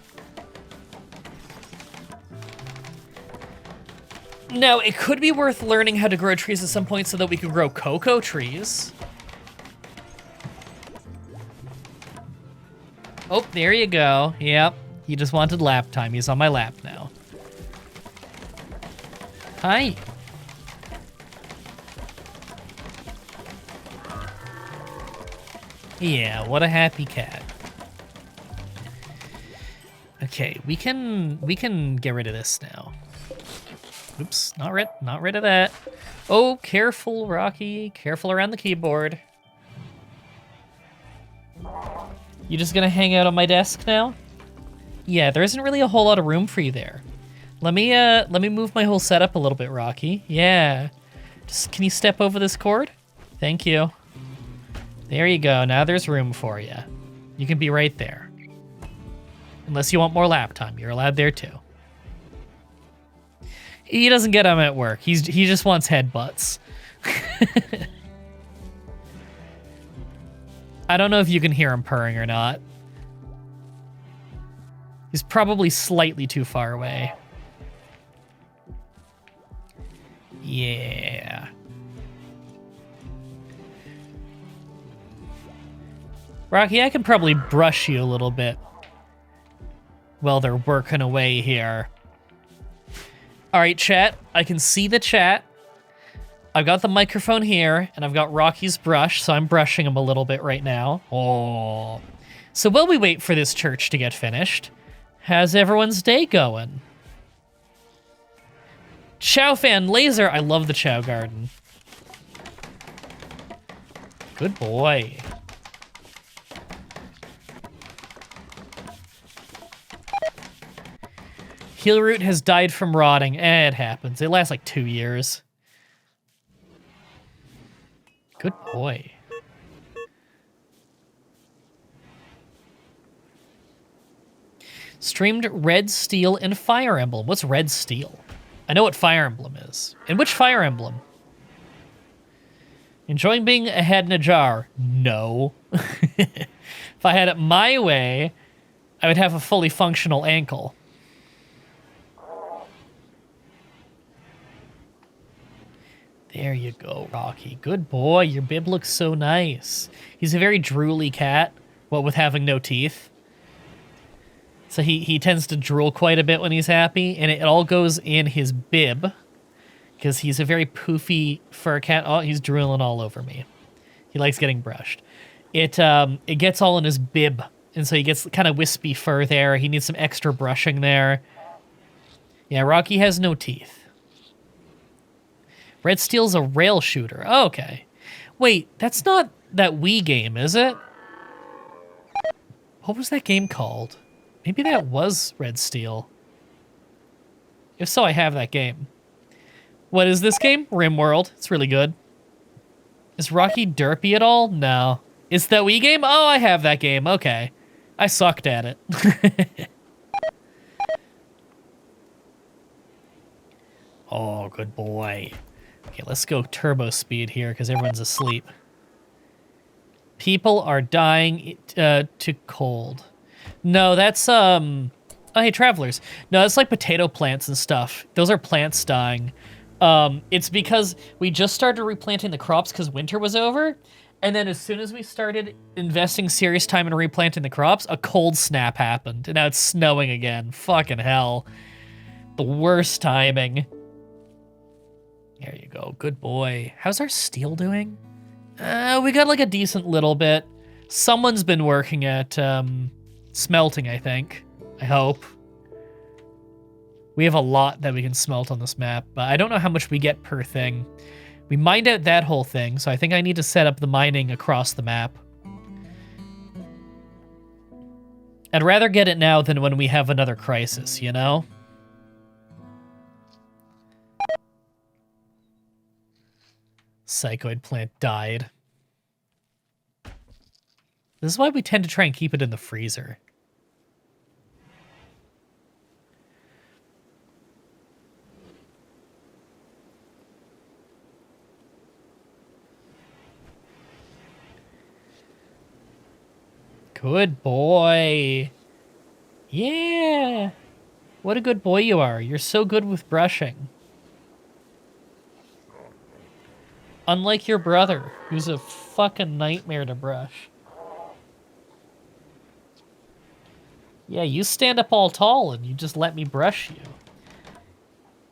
Now, it could be worth learning how to grow trees at some point so that we could grow cocoa trees. Oh, there you go. Yep, he just wanted lap time. He's on my lap now. Hi. Yeah, what a happy cat. Okay, we can get rid of this now. Oops, not rid of that. Oh, careful, Rocky. Careful around the keyboard. You just gonna hang out on my desk now? Yeah, there isn't really a whole lot of room for you there. Let me move my whole setup a little bit, Rocky. Yeah. Just, can you step over this cord? Thank you. There you go. Now there's room for you. You can be right there. Unless you want more lap time, you're allowed there too. He doesn't get them at work. He just wants headbutts. I don't know if you can hear him purring or not. He's probably slightly too far away. Yeah. Rocky, I can probably brush you a little bit. while they're working away here. All right, chat. I can see the chat. I've got the microphone here, and I've got Rocky's brush, so I'm brushing him a little bit right now. Oh. So while we wait for this church to get finished, how's everyone's day going? Chow Fan Laser. I love the Chow Garden. Good boy. Healroot has died from rotting. It happens. It lasts like 2 years. Good boy. Streamed Red Steel and Fire Emblem. What's Red Steel? I know what Fire Emblem is. And which Fire Emblem? Enjoying being a head in a jar? No. If I had it my way, I would have a fully functional ankle. There you go, Rocky. Good boy. Your bib looks so nice. He's a very drooly cat, what with having no teeth. So he tends to drool quite a bit when he's happy, and it all goes in his bib, because he's a very poofy fur cat. Oh, he's drooling all over me. He likes getting brushed. It gets all in his bib, and so he gets kind of wispy fur there. He needs some extra brushing there. Yeah, Rocky has no teeth. Red Steel's a rail shooter. Oh, okay. Wait, that's not that Wii game, is it? What was that game called? Maybe that was Red Steel. If so, I have that game. What is this game? RimWorld. It's really good. Is Rocky derpy at all? No. Is that Wii game? Oh, I have that game. Okay. I sucked at it. Oh, good boy. Okay, let's go turbo speed here because everyone's asleep. People are dying to cold. No, that's, oh, hey, travelers. No, that's like potato plants and stuff. Those are plants dying. It's because we just started replanting the crops because winter was over. And then as soon as we started investing serious time in replanting the crops, a cold snap happened. And now it's snowing again. Fucking hell. The worst timing. There you go. Good boy. How's our steel doing? We got like a decent little bit. Someone's been working at smelting, I think. I hope. We have a lot that we can smelt on this map, but I don't know how much we get per thing. We mined out that whole thing, so I think I need to set up the mining across the map. I'd rather get it now than when we have another crisis, you know? Psychoid plant died. This is why we tend to try and keep it in the freezer. Good boy. Yeah. What a good boy you are. You're so good with brushing. Unlike your brother, who's a fucking nightmare to brush. Yeah, you stand up all tall and you just let me brush you.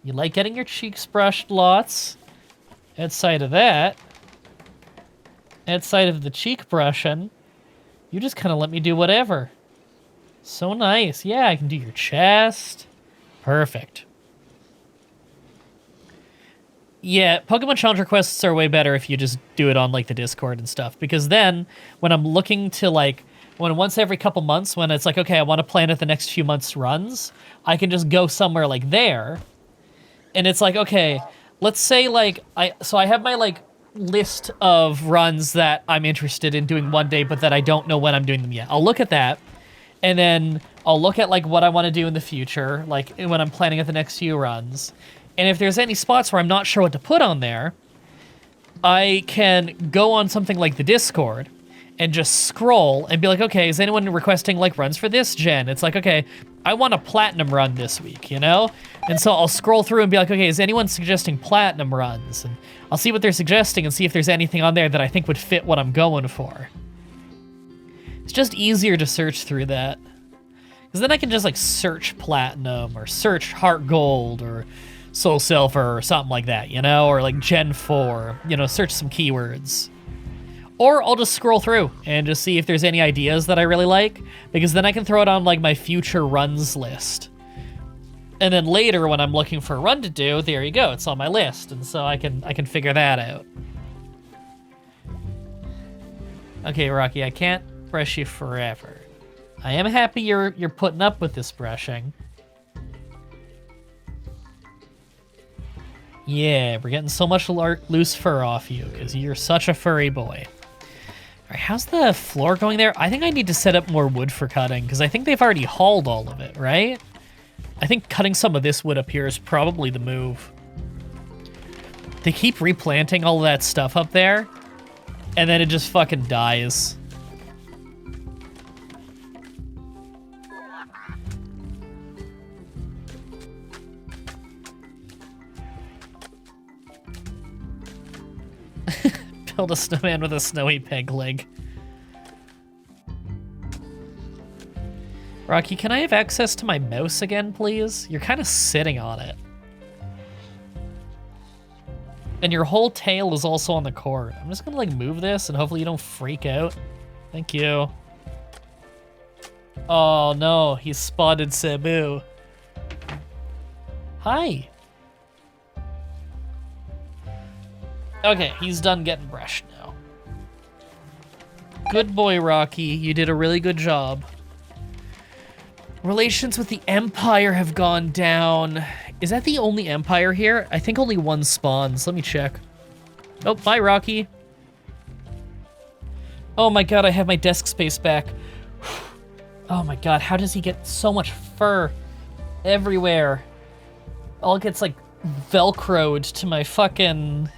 You like getting your cheeks brushed lots. Outside of that, outside of the cheek brushing, you just kind of let me do whatever. So nice. Yeah, I can do your chest. Perfect. Yeah, Pokemon Challenger quests are way better if you just do it on, like, the Discord and stuff. Because then, when I'm looking to, like, once every couple months, when it's like, okay, I want to plan out the next few months' runs, I can just go somewhere, like, there. And it's like, okay, let's say, like, I have my, like, list of runs that I'm interested in doing one day, but that I don't know when I'm doing them yet. I'll look at that, and then I'll look at, like, what I want to do in the future, like, when I'm planning out the next few runs. And if there's any spots where I'm not sure what to put on there, I can go on something like the Discord and just scroll and be like, okay, is anyone requesting, like, runs for this gen? It's like, okay, I want a platinum run this week, you know? And so I'll scroll through and be like, okay, is anyone suggesting platinum runs? And I'll see what they're suggesting and see if there's anything on there that I think would fit what I'm going for. It's just easier to search through that. Because then I can just like search platinum or search heart gold or soul silver or something like that, you know? Or like Gen 4, you know, search some keywords. Or I'll just scroll through and just see if there's any ideas that I really like, because then I can throw it on like my future runs list. And then later when I'm looking for a run to do, there you go, it's on my list, and so I can figure that out. Okay, Rocky, I can't brush you forever. I am happy you're putting up with this brushing. Yeah, we're getting so much loose fur off you, because you're such a furry boy. All right, how's the floor going there? I think I need to set up more wood for cutting, because I think they've already hauled all of it, right? I think cutting some of this wood up here is probably the move. They keep replanting all of that stuff up there, and then it just fucking dies. Build a snowman with a snowy peg leg. Rocky, can I have access to my mouse again, please? You're kind of sitting on it. And your whole tail is also on the cord. I'm just gonna like move this and hopefully you don't freak out. Thank you. Oh no, he spotted Sabu. Hi. Okay, he's done getting brushed now. Good boy, Rocky. You did a really good job. Relations with the Empire have gone down. Is that the only Empire here? I think only one spawns. Let me check. Oh, bye, Rocky. Oh my god, I have my desk space back. Oh my god, how does he get so much fur everywhere? All gets like velcroed to my fucking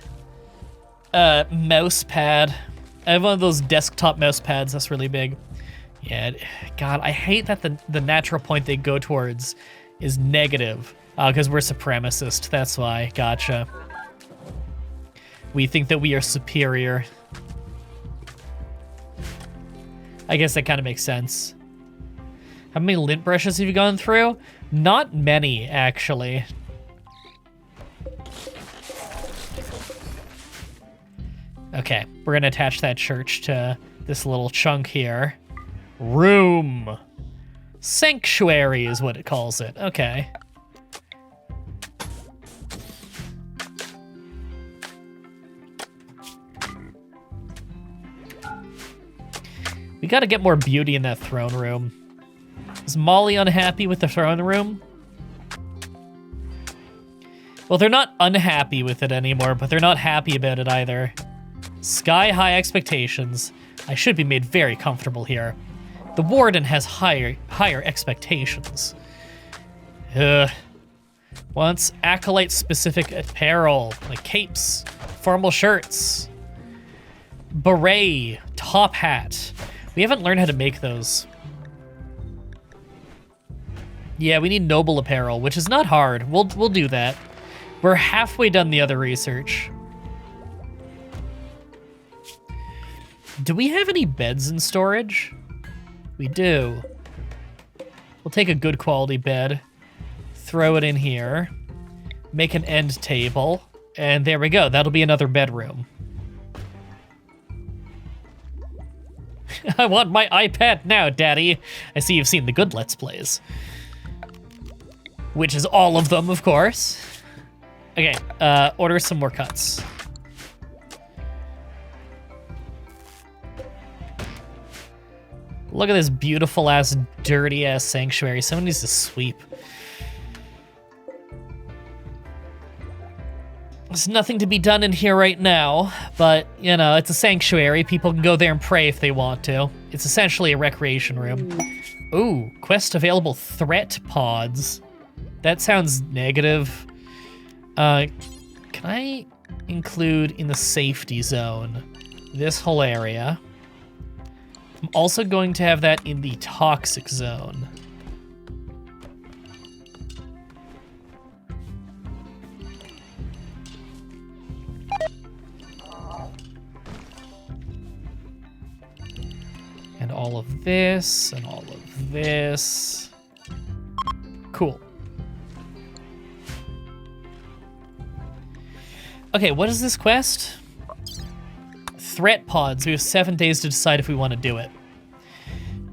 mouse pad. I have one of those desktop mouse pads that's really big. Yeah, god, I hate that the natural point they go towards is negative. Because we're supremacist, that's why. Gotcha. We think that we are superior. I guess that kind of makes sense. How many lint brushes have you gone through? Not many, actually. Okay, we're gonna attach that church to this little chunk here. Room. Sanctuary is what it calls it. Okay. We gotta get more beauty in that throne room. Is Molly unhappy with the throne room? Well, they're not unhappy with it anymore, but they're not happy about it either. Sky-high expectations. I should be made very comfortable here. The warden has higher expectations. Wants acolyte-specific apparel, like capes, formal shirts, beret, top hat. We haven't learned how to make those. Yeah, we need noble apparel, which is not hard. We'll do that. We're halfway done the other research. Do we have any beds in storage? We do. We'll take a good quality bed, throw it in here, make an end table, and there we go. That'll be another bedroom. I want my iPad now, Daddy. I see you've seen the good Let's Plays. Which is all of them, of course. Okay, order some more cuts. Look at this beautiful ass, dirty ass sanctuary. Someone needs to sweep. There's nothing to be done in here right now, but, you know, it's a sanctuary. People can go there and pray if they want to. It's essentially a recreation room. Ooh, quest available threat pods. That sounds negative. Can I include in the safety zone this whole area? I'm also going to have that in the toxic zone. And all of this, and all of this. Okay, what is this quest? Threat pods. We have 7 days to decide if we want to do it.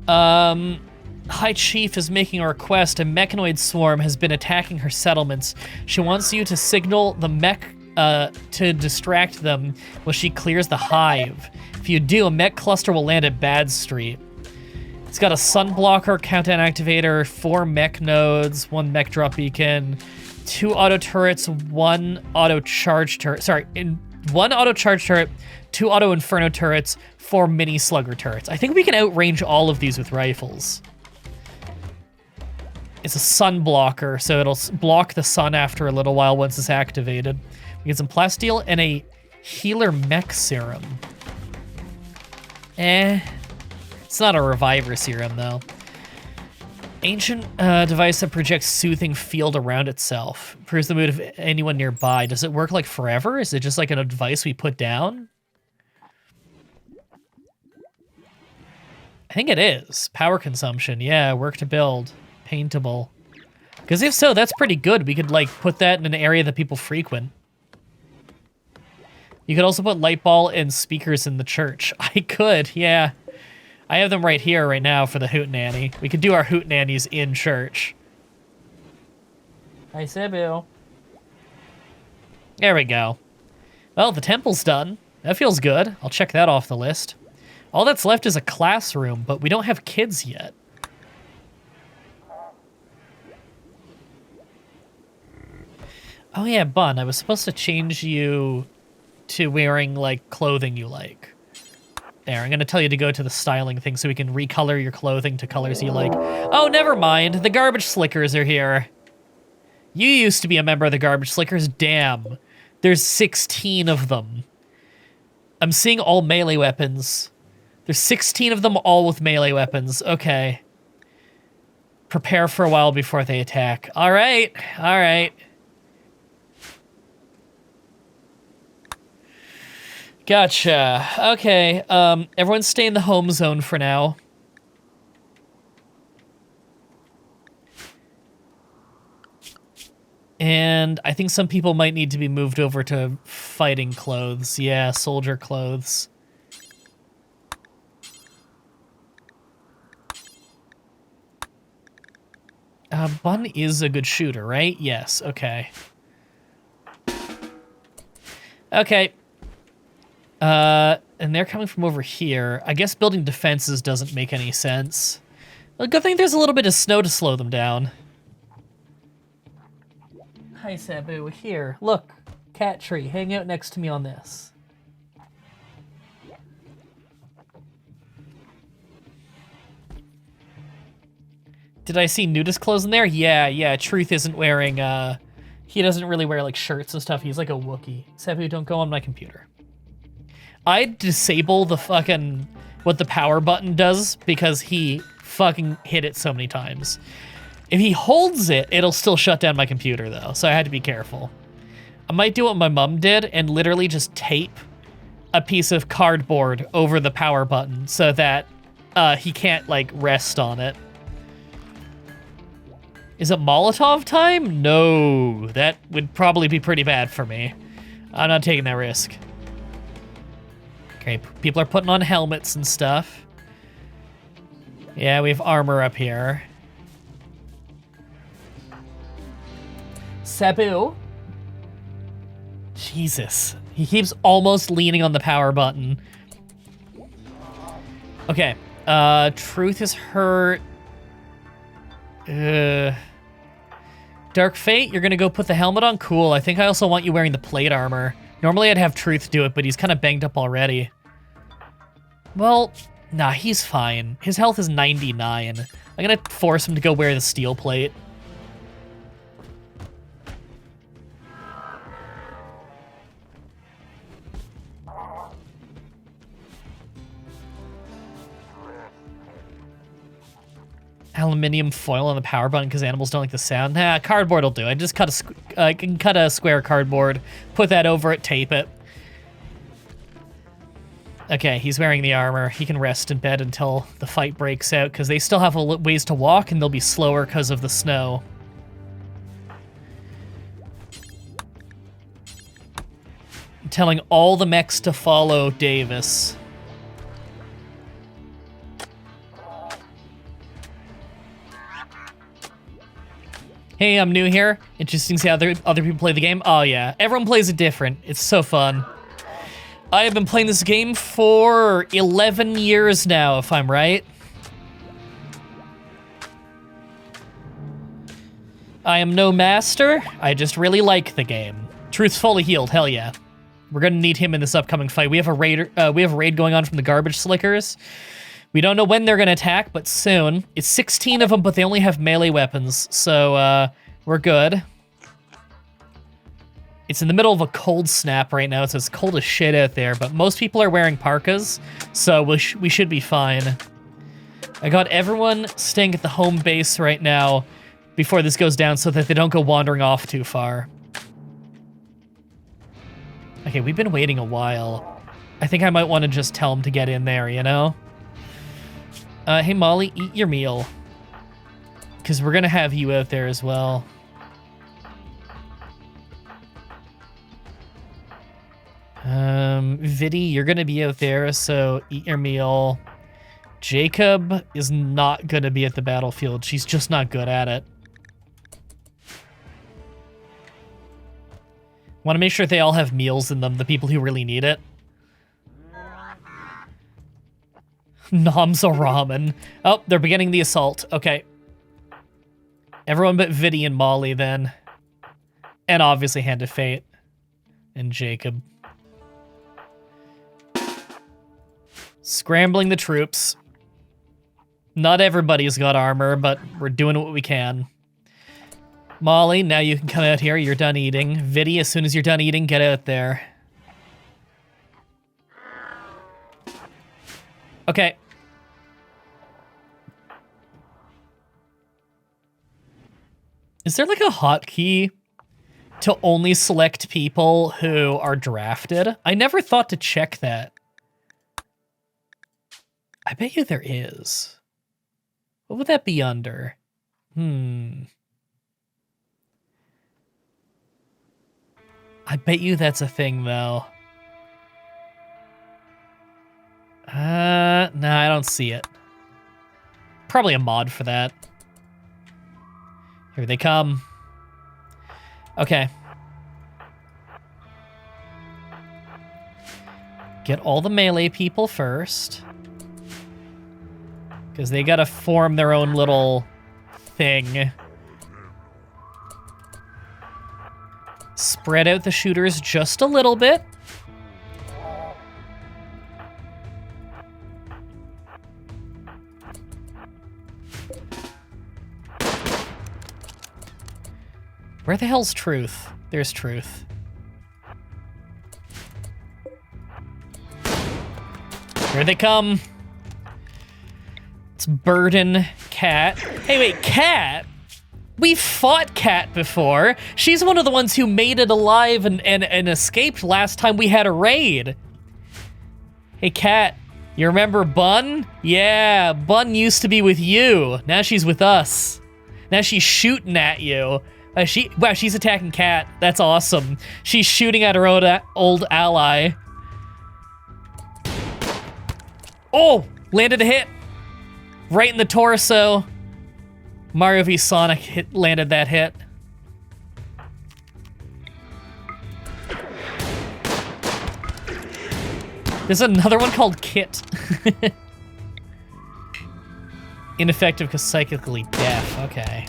High Chief is making a request. A mechanoid swarm has been attacking her settlements. She wants you to signal the mech to distract them while she clears the hive. If you do, a mech cluster will land at Bad Street. It's got a sun blocker, countdown activator, 4 mech nodes, 1 mech drop beacon, 2 auto turrets, 1 auto charge turret. Sorry, 1 auto charge turret, 2 auto inferno turrets, 4 mini slugger turrets. I think we can outrange all of these with rifles. It's a sun blocker, so it'll block the sun after a little while once it's activated. We get some plasteel and a healer mech serum. It's not a reviver serum, though. Ancient device that projects soothing field around itself. Improves the mood of anyone nearby. Does it work like forever? Is it just like a device we put down? I think it is. Power consumption. Yeah, work to build. Paintable. Because if so, that's pretty good. We could, like, put that in an area that people frequent. You could also put light ball and speakers in the church. I could, yeah. I have them right here right now for the hootenanny. We could do our hootenannies in church. Hi, Cebu. There we go. Well, the temple's done. That feels good. I'll check that off the list. All that's left is a classroom, but we don't have kids yet. Oh yeah, Bun, I was supposed to change you to wearing, like, clothing you like. There, I'm gonna tell you to go to the styling thing so we can recolor your clothing to colors you like. Oh, never mind. The garbage slickers are here. You used to be a member of the garbage slickers. Damn. There's 16 of them. I'm seeing all melee weapons. There's 16 of them, all with melee weapons. Okay. Prepare for a while before they attack. All right. All right. Gotcha. Okay. Everyone stay in the home zone for now. And I think some people might need to be moved over to fighting clothes. Yeah, soldier clothes. Bun is a good shooter, right? Yes, okay. Okay. And they're coming from over here. I guess building defenses doesn't make any sense. Well, good thing there's a little bit of snow to slow them down. Hi, Sabu. Here, look. Cat tree. Hang out next to me on this. Did I see nudist clothes in there? Yeah. Truth isn't wearing, he doesn't really wear, like, shirts and stuff. He's like a Wookiee. Sabu, don't go on my computer. I disable the fucking, what the power button does because he fucking hit it so many times. If he holds it, it'll still shut down my computer, though, so I had to be careful. I might do what my mom did and literally just tape a piece of cardboard over the power button so that he can't, like, rest on it. Is it Molotov time? No, that would probably be pretty bad for me. I'm not taking that risk. Okay, people are putting on helmets and stuff. Yeah, we have armor up here. Sabu. Jesus. He keeps almost leaning on the power button. Okay. Truth is hurt. Dark Fate, you're gonna go put the helmet on? Cool. I think I also want you wearing the plate armor. Normally I'd have Truth do it, but he's kind of banged up already. Well, nah, he's fine. His health is 99. I'm gonna force him to go wear the steel plate. Aluminium foil on the power button because animals don't like the sound. Nah, cardboard will do. I just cut I can cut a square cardboard, put that over it, tape it. Okay, he's wearing the armor. He can rest in bed until the fight breaks out because they still have a ways to walk and they'll be slower because of the snow. telling all the mechs to follow Davis. Hey, I'm new here. Interesting to see how other people play the game. Oh yeah, everyone plays it different. It's so fun. I have been playing this game for 11 years now, if I'm right. I am no master. I just really like the game. Truth's fully healed. Hell yeah. We're gonna need him in this upcoming fight. We have a raid going on from the garbage slickers. We don't know when they're gonna attack, but soon. It's 16 of them, but they only have melee weapons, so we're good. It's in the middle of a cold snap right now, so it's cold as shit out there, but most people are wearing parkas, so we should be fine. I got everyone staying at the home base right now before this goes down so that they don't go wandering off too far. Okay, we've been waiting a while. I think I might want to just tell them to get in there, you know? Hey, Molly, eat your meal. Because we're going to have you out there as well. Viddy, you're going to be out there, so eat your meal. Jacob is not going to be at the battlefield. She's just not good at it. Want to make sure they all have meals in them, the people who really need it. Nom's a ramen. Oh, they're beginning the assault. Okay. Everyone but Viddy and Molly, then. And obviously Hand of Fate. And Jacob. Scrambling the troops. Not everybody's got armor, but we're doing what we can. Molly, now you can come out here. You're done eating. Viddy, as soon as you're done eating, get out there. Okay. Is there like a hotkey to only select people who are drafted? I never thought to check that. I bet you there is. What would that be under? I bet you that's a thing, though. No, I don't see it. Probably a mod for that. Here they come. Okay. Get all the melee people first. Because they gotta form their own little thing. Spread out the shooters just a little bit. Where the hell's Truth? There's Truth. Here they come. It's Burden, Cat. Hey, wait, Cat? We've fought Cat before. She's one of the ones who made it alive and escaped last time we had a raid. Hey, Cat, you remember Bun? Yeah, Bun used to be with you. Now she's with us. Now she's shooting at you. Wow, she's attacking Cat. That's awesome. She's shooting at her old ally. Oh, landed a hit. Right in the torso. Mario v Sonic landed that hit. There's another one called Kit. Ineffective because psychically deaf. Okay.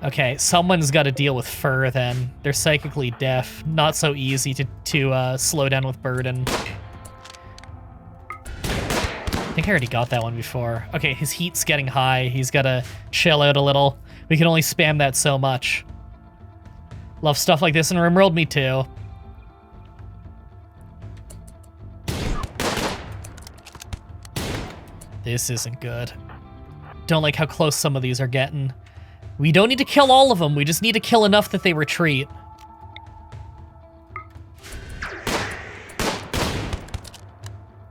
Okay, someone's got to deal with Fur then. They're psychically deaf. Not so easy to slow down with Burden. I think I already got that one before. Okay, his heat's getting high. He's got to chill out a little. We can only spam that so much. Love stuff like this in RimWorld, me too. This isn't good. Don't like how close some of these are getting. We don't need to kill all of them. We just need to kill enough that they retreat.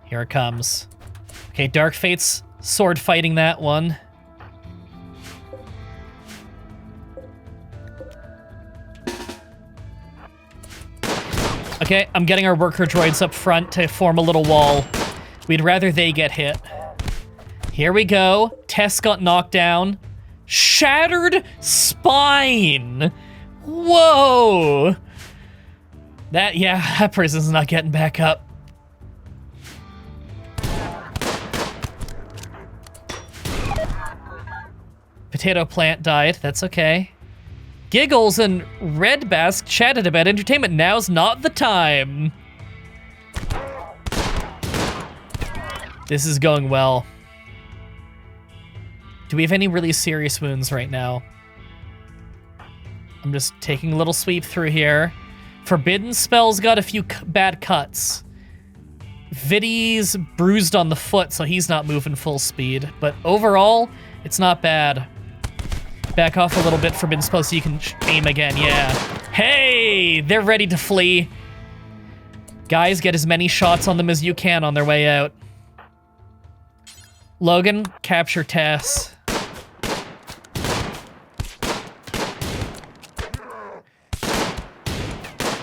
Here it comes. Okay, Dark Fate's sword fighting that one. Okay, I'm getting our worker droids up front to form a little wall. We'd rather they get hit. Here we go. Tess got knocked down. Shattered spine. Whoa. That person's not getting back up. Potato plant died. That's okay. Giggles and Red Bask chatted about entertainment. Now's not the time. This is going well. Do we have any really serious wounds right now? I'm just taking a little sweep through here. Forbidden Spell's got a few bad cuts. Viddy's bruised on the foot, so he's not moving full speed. But overall, it's not bad. Back off a little bit, Forbidden Spell, so you can aim again, yeah. Hey, they're ready to flee. Guys, get as many shots on them as you can on their way out. Logan, capture Tess.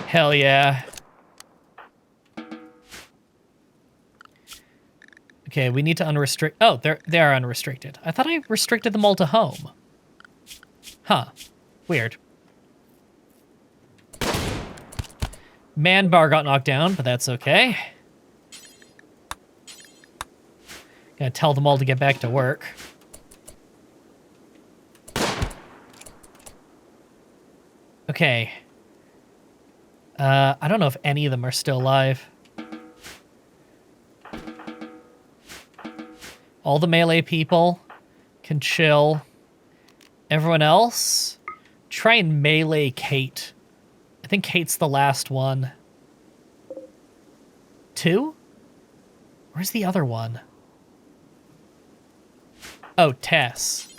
Hell yeah. Okay, we need to unrestrict. Oh, they are unrestricted. I thought I restricted them all to home. Huh. Weird. Man bar got knocked down, but that's okay. Gonna tell them all to get back to work. Okay. I don't know if any of them are still alive. All the melee people can chill. Everyone else, try and melee Kate. I think Kate's the last one. 2? Where's the other one? Oh, Tess.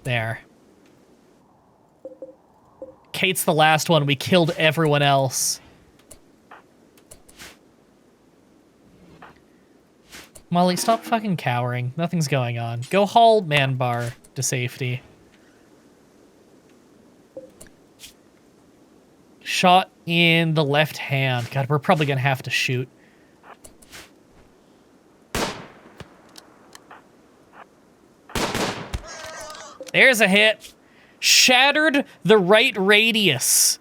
There. Kate's the last one. We killed everyone else. Molly, stop fucking cowering. Nothing's going on. Go haul Man Bar to safety. Shot in the left hand. God, we're probably gonna have to shoot. There's a hit. Shattered the right radius.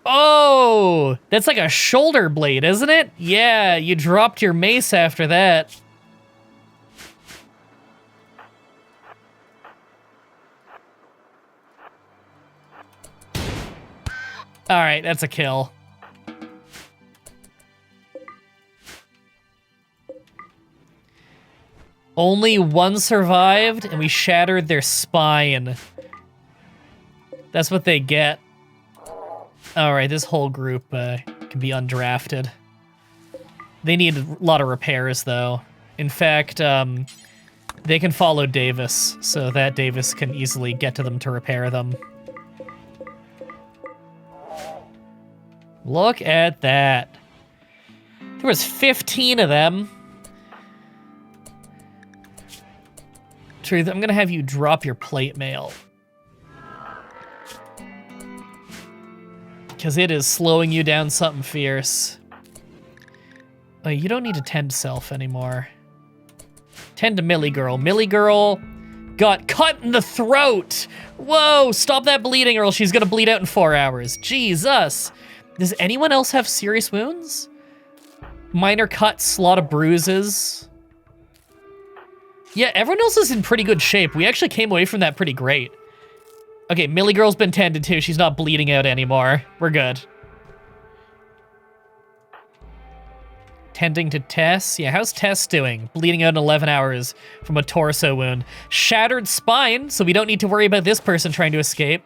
Oh, that's like a shoulder blade, isn't it? Yeah, you dropped your mace after that. All right, that's a kill. Only one survived, and we shattered their spine. That's what they get. All right, this whole group can be undrafted. They need a lot of repairs, though. In fact, they can follow Davis, so that Davis can easily get to them to repair them. Look at that. There was 15 of them. Truth, I'm gonna have you drop your plate mail. Because it is slowing you down something fierce. Oh, you don't need to tend self anymore. Tend to Millie Girl. Millie Girl got cut in the throat! Whoa, stop that bleeding or else she's gonna bleed out in 4 hours. Jesus! Does anyone else have serious wounds? Minor cuts, a lot of bruises. Yeah, everyone else is in pretty good shape. We actually came away from that pretty great. Okay, Millie Girl's been tended to. She's not bleeding out anymore. We're good. Tending to Tess. Yeah, how's Tess doing? Bleeding out in 11 hours from a torso wound. Shattered spine, so we don't need to worry about this person trying to escape.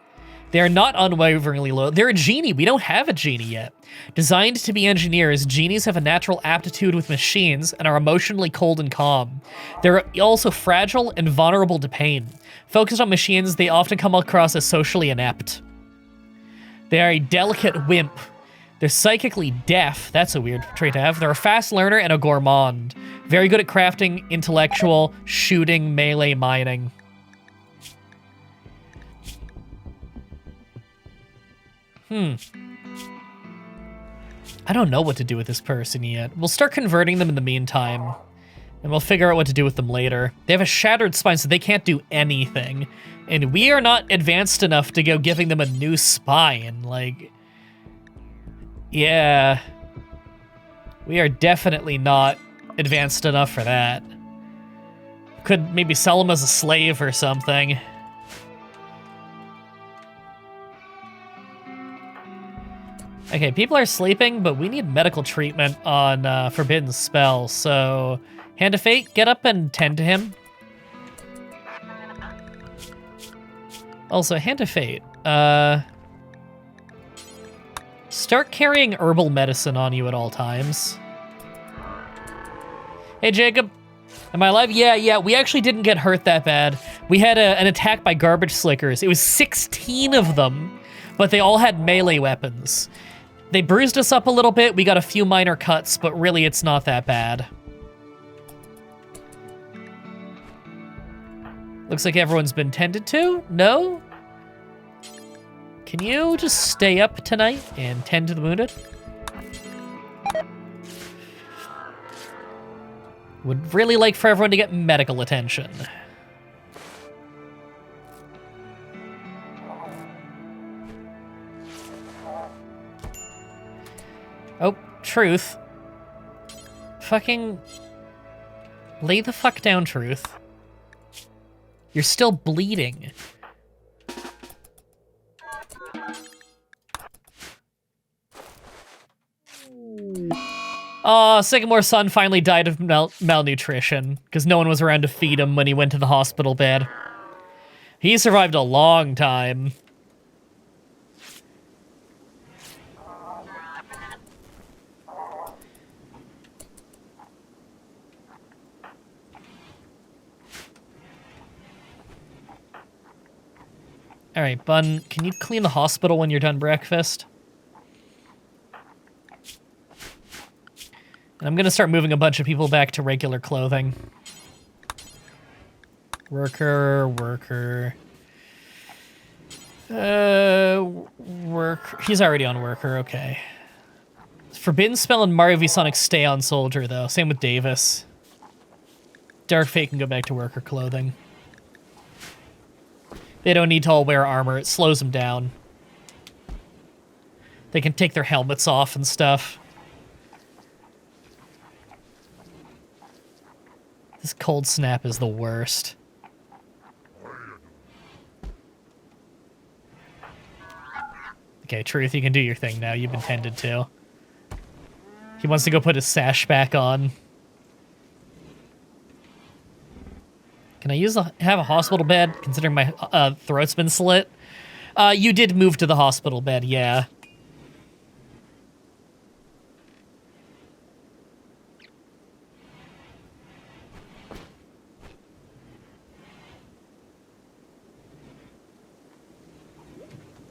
They are not unwaveringly loyal. They're a genie. We don't have a genie yet. Designed to be engineers, genies have a natural aptitude with machines and are emotionally cold and calm. They're also fragile and vulnerable to pain. Focused on machines, they often come across as socially inept. They are a delicate wimp. They're psychically deaf. That's a weird trait to have. They're a fast learner and a gourmand. Very good at crafting, intellectual, shooting, melee, mining. I don't know what to do with this person yet. We'll start converting them in the meantime, and we'll figure out what to do with them later. They have a shattered spine, so they can't do anything. And we are not advanced enough to go giving them a new spine. Like, yeah. We are definitely not advanced enough for that. Could maybe sell them as a slave or something. Okay, people are sleeping, but we need medical treatment on Forbidden Spell, so... Hand of Fate, get up and tend to him. Also, Hand of Fate, start carrying herbal medicine on you at all times. Hey, Jacob. Am I alive? Yeah, we actually didn't get hurt that bad. We had an attack by garbage slickers. It was 16 of them, but they all had melee weapons. They bruised us up a little bit. We got a few minor cuts, but really it's not that bad. Looks like everyone's been tended to. No? Can you just stay up tonight and tend to the wounded? Would really like for everyone to get medical attention. Oh, Truth. Fucking... Lay the fuck down, Truth. You're still bleeding. Oh, Sycamore's son finally died of malnutrition, because no one was around to feed him when he went to the hospital bed. He survived a long time. All right, Bun, can you clean the hospital when you're done breakfast? And I'm gonna start moving a bunch of people back to regular clothing. Worker. He's already on worker, okay. Forbidden Spell and Mario v Sonic stay on soldier, though. Same with Davis. Dark Fate can go back to worker clothing. They don't need to all wear armor. It slows them down. They can take their helmets off and stuff. This cold snap is the worst. Okay, Truth, you can do your thing now. You've been tended to. He wants to go put his sash back on. Can I have a hospital bed, considering my throat's been slit? You did move to the hospital bed, yeah.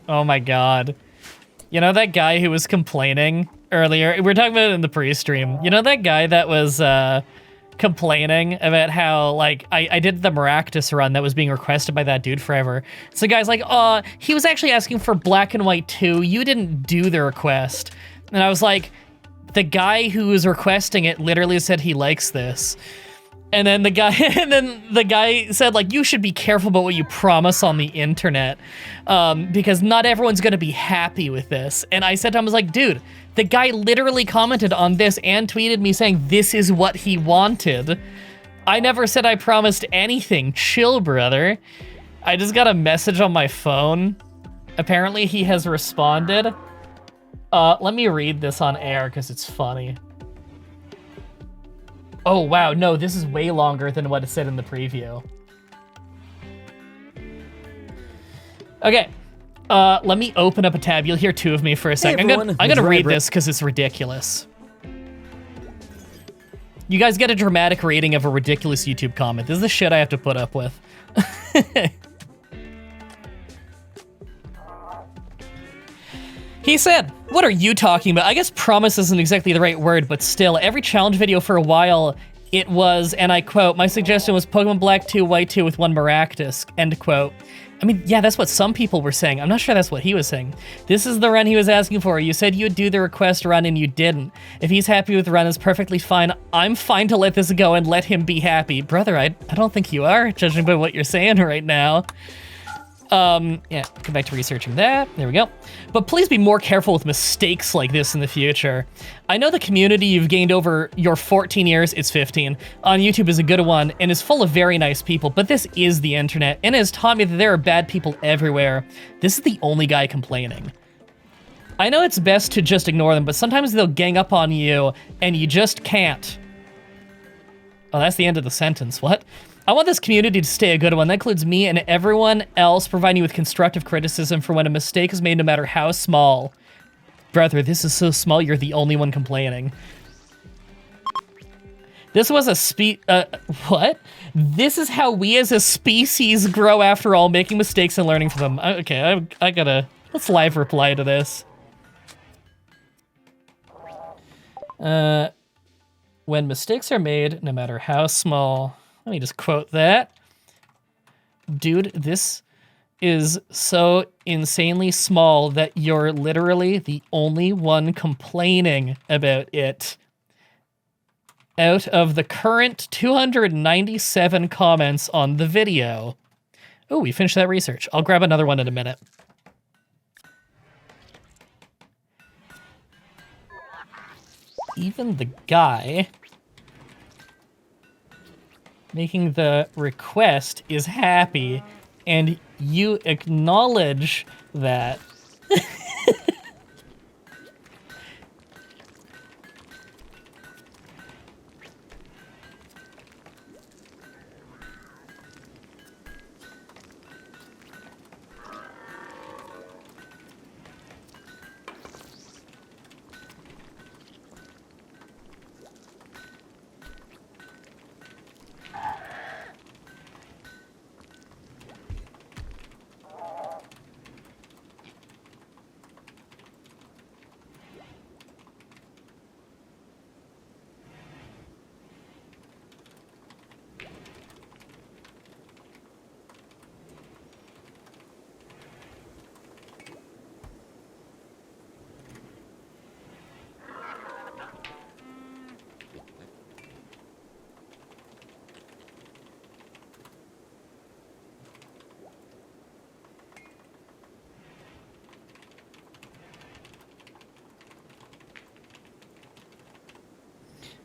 Oh my god. You know that guy who was complaining earlier? We were talking about it in the pre-stream. You know that guy that was complaining about how, like, I did the Maractus run that was being requested by that dude forever. So the guy's like, he was actually asking for Black and White 2. You didn't do the request. And I was like, the guy who was requesting it literally said he likes this. And then the guy said, like, you should be careful about what you promise on the internet, because not everyone's gonna be happy with this. And I said to him, I was like, dude, the guy literally commented on this and tweeted me saying this is what he wanted. I never said I promised anything. Chill, brother. I just got a message on my phone. Apparently he has responded. Let me read this on air because it's funny. Oh, wow, no, this is way longer than what it said in the preview. Okay, let me open up a tab. You'll hear two of me for a second. Hey, I'm gonna read this because it's ridiculous. You guys get a dramatic rating of a ridiculous YouTube comment. This is the shit I have to put up with. He said, what are you talking about? I guess promise isn't exactly the right word, but still, every challenge video for a while, it was, and I quote, my suggestion was Pokemon Black 2, White 2 with one Maractus, end quote. I mean, yeah, that's what some people were saying. I'm not sure that's what he was saying. This is the run he was asking for. You said you would do the request run and you didn't. If he's happy with the run, it's perfectly fine. I'm fine to let this go and let him be happy. Brother, I don't think you are, judging by what you're saying right now. Yeah, go back to researching that. There we go. But please be more careful with mistakes like this in the future. I know the community you've gained over your 14 years, it's 15, on YouTube is a good one and is full of very nice people, but this is the internet and it has taught me that there are bad people everywhere. This is the only guy complaining. I know it's best to just ignore them, but sometimes they'll gang up on you and you just can't. Oh, that's the end of the sentence. What? I want this community to stay a good one. That includes me and everyone else, providing you with constructive criticism for when a mistake is made, no matter how small. Brother, this is so small, you're the only one complaining. This was a what? This is how we as a species grow after all, making mistakes and learning from them. Okay, I gotta, let's live reply to this. When mistakes are made, no matter how small. Let me just quote that. Dude, this is so insanely small that you're literally the only one complaining about it. Out of the current 297 comments on the video. Oh, we finished that research. I'll grab another one in a minute. Even the guy making the request is happy, and you acknowledge that.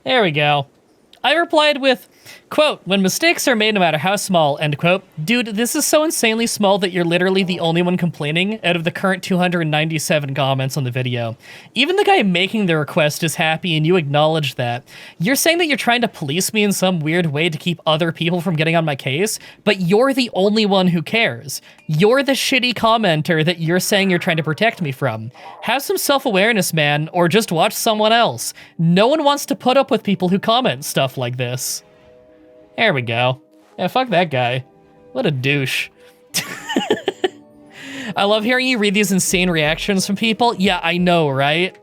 There we go. I replied with, quote, when mistakes are made no matter how small, end quote. Dude, this is so insanely small that you're literally the only one complaining out of the current 297 comments on the video. Even the guy making the request is happy and you acknowledge that. You're saying that you're trying to police me in some weird way to keep other people from getting on my case, but you're the only one who cares. You're the shitty commenter that you're saying you're trying to protect me from. Have some self-awareness, man, or just watch someone else. No one wants to put up with people who comment stuff like this. There we go. Yeah, fuck that guy. What a douche. I love hearing you read these insane reactions from people. Yeah, I know, right?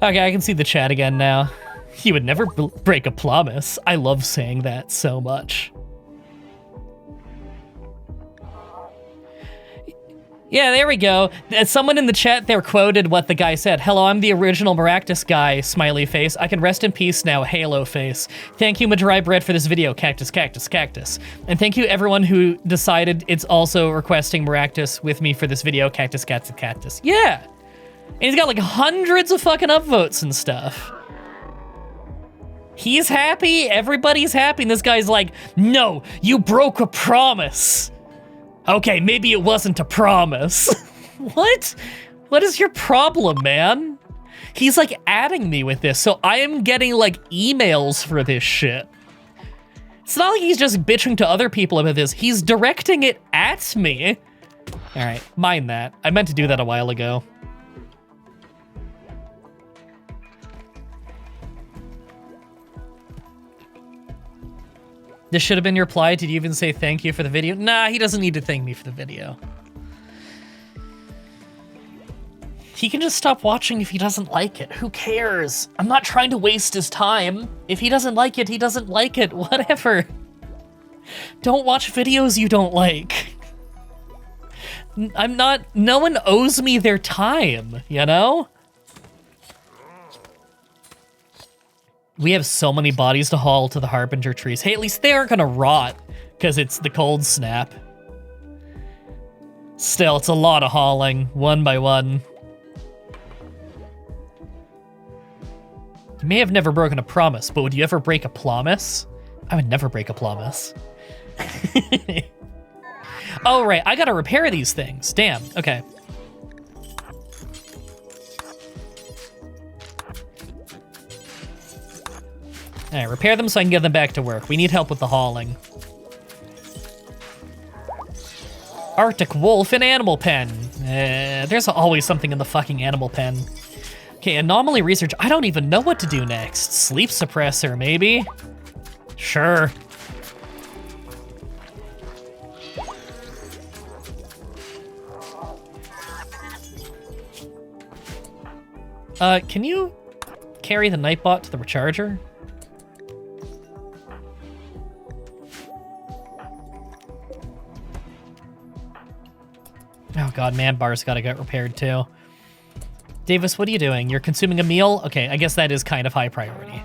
Okay, I can see the chat again now. He would never break a promise. I love saying that so much. Yeah, there we go. Someone in the chat there quoted what the guy said. Hello, I'm the original Maractus guy, smiley face. I can rest in peace now, Halo face. Thank you, Mah-Dry-Bread, for this video, cactus, cactus, cactus. And thank you everyone who decided it's also requesting Maractus with me for this video, cactus, cactus, cactus. Yeah! And he's got like hundreds of fucking upvotes and stuff. He's happy, everybody's happy, and this guy's like, no, you broke a promise. Okay, maybe it wasn't a promise. What? What is your problem, man? He's like adding me with this, so I am getting like emails for this shit. It's not like he's just bitching to other people about this. He's directing it at me. All right, mind that. I meant to do that a while ago. This should have been your reply. Did you even say thank you for the video? Nah, he doesn't need to thank me for the video. He can just stop watching if he doesn't like it. Who cares? I'm not trying to waste his time. If he doesn't like it, he doesn't like it. Whatever. Don't watch videos you don't like. No one owes me their time, you know? We have so many bodies to haul to the Harbinger trees. Hey, at least they aren't gonna rot, because it's the cold snap. Still, it's a lot of hauling, one by one. You may have never broken a promise, but would you ever break a promise? I would never break a promise. Oh, right, I gotta repair these things. Damn, okay. All right, repair them so I can get them back to work. We need help with the hauling. Arctic wolf in animal pen. There's always something in the fucking animal pen. Okay, anomaly research. I don't even know what to do next. Sleep suppressor, maybe? Sure. Can you carry the Nightbot to the recharger? Oh god, Man-Bar's gotta get repaired too. Davis, what are you doing? You're consuming a meal? Okay, I guess that is kind of high priority.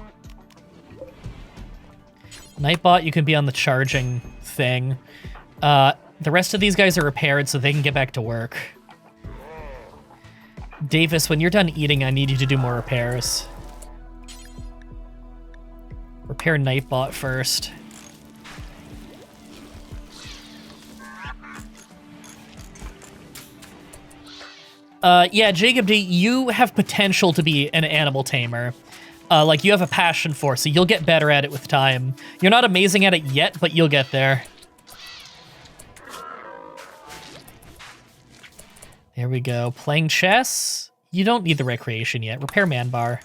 Nightbot, you can be on the charging thing. The rest of these guys are repaired so they can get back to work. Davis, when you're done eating, I need you to do more repairs. Repair Nightbot first. Yeah, Jacob D, you have potential to be an animal tamer. Like, you have a passion for it, so you'll get better at it with time. You're not amazing at it yet, but you'll get there. There we go. Playing chess? You don't need the recreation yet. Repair Man-Bar.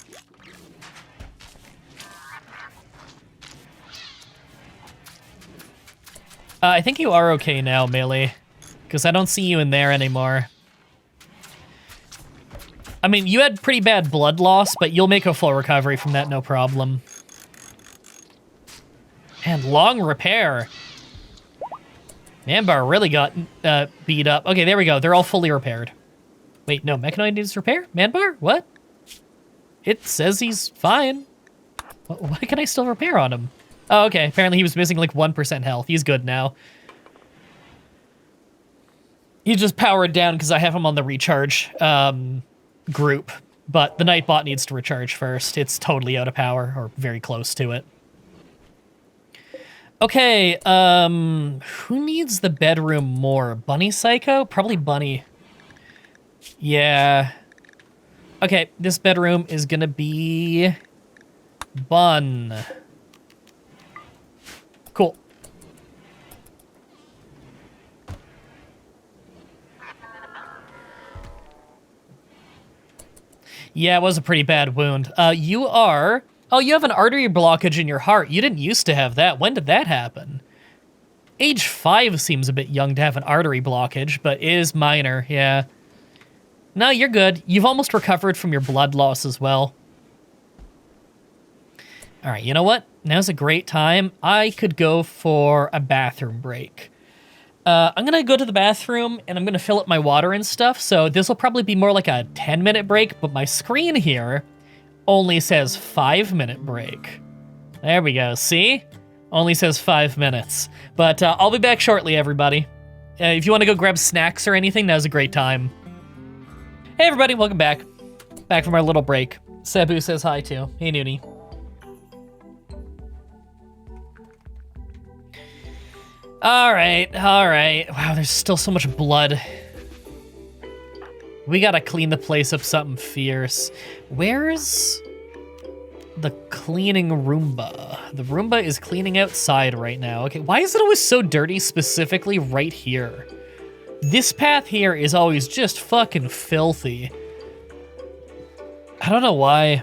I think you are okay now, Melee, because I don't see you in there anymore. I mean, you had pretty bad blood loss, but you'll make a full recovery from that, no problem. And long repair. Man-Bar really got beat up. Okay, there we go. They're all fully repaired. Wait, no, Mechanoid needs repair? Man-Bar? What? It says he's fine. Why can I still repair on him? Oh, okay. Apparently he was missing like 1% health. He's good now. He just powered down because I have him on the recharge group. But the Nightbot needs to recharge first. It's totally out of power, or very close to it. Okay, who needs the bedroom more? Bunny Psycho? Probably Bunny. Yeah. Okay, this bedroom is gonna be Bun. Cool. Yeah, it was a pretty bad wound. You are... Oh, you have an artery blockage in your heart. You didn't used to have that. When did that happen? Age 5 seems a bit young to have an artery blockage, but it is minor, yeah. No, you're good. You've almost recovered from your blood loss as well. All right, you know what? Now's a great time. I could go for a bathroom break. I'm gonna go to the bathroom and I'm gonna fill up my water and stuff, so this will probably be more like a 10-minute break, but my screen here only says 5-minute break. There we go, see? Only says 5 minutes. But I'll be back shortly, everybody. If you want to go grab snacks or anything, now's a great time. Hey everybody, welcome back. Back from our little break. Sabu says hi too. Hey Noonie. Alright. Wow, there's still so much blood. We gotta clean the place up something fierce. Where's the cleaning Roomba? The Roomba is cleaning outside right now. Okay, why is it always so dirty specifically right here? This path here is always just fucking filthy. I don't know why.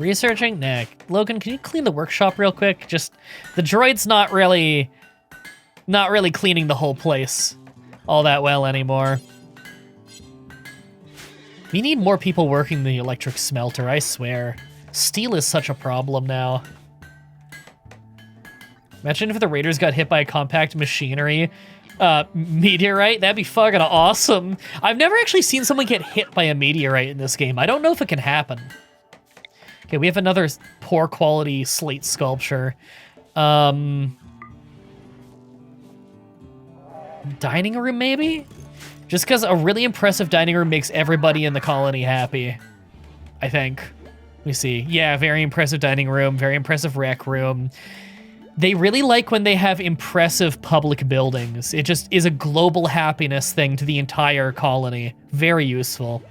Researching? Nah. Logan, can you clean the workshop real quick? Just, the droid's not really cleaning the whole place all that well anymore. We need more people working the electric smelter, I swear. Steel is such a problem now. Imagine if the Raiders got hit by a compact machinery meteorite. That'd be fucking awesome. I've never actually seen someone get hit by a meteorite in this game. I don't know if it can happen. Okay, we have another poor quality slate sculpture. Dining room, maybe? Just because a really impressive dining room makes everybody in the colony happy, I think. Let me see. Yeah, very impressive dining room, very impressive rec room. They really like when they have impressive public buildings. It just is a global happiness thing to the entire colony. Very useful.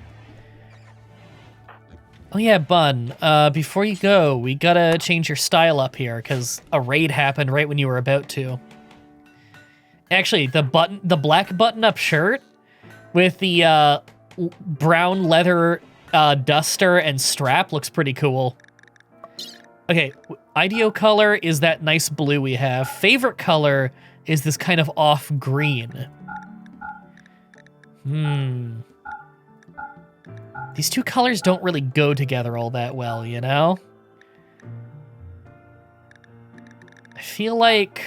Oh yeah, Bun, before you go, we gotta change your style up here, because a raid happened right when you were about to. Actually, the black button-up shirt with the brown leather duster and strap looks pretty cool. Okay, IDEO color is that nice blue we have. Favorite color is this kind of off green. These two colors don't really go together all that well, you know? I feel like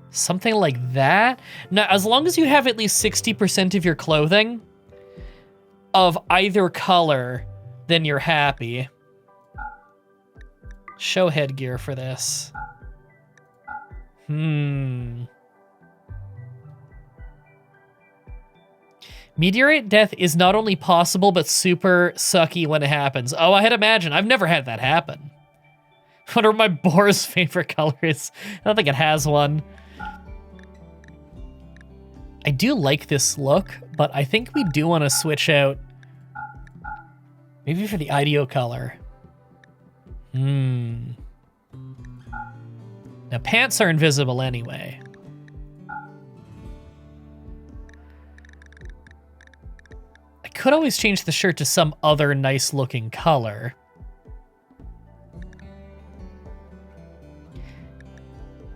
something like that. Now, as long as you have at least 60% of your clothing of either color, then you're happy. Show headgear for this. Meteorite death is not only possible, but super sucky when it happens. Oh, I had imagined. I've never had that happen. I wonder what my boar's favorite color is. I don't think it has one. I do like this look, but I think we do want to switch out maybe for the IDEO color. Now, pants are invisible anyway. I could always change the shirt to some other nice-looking color.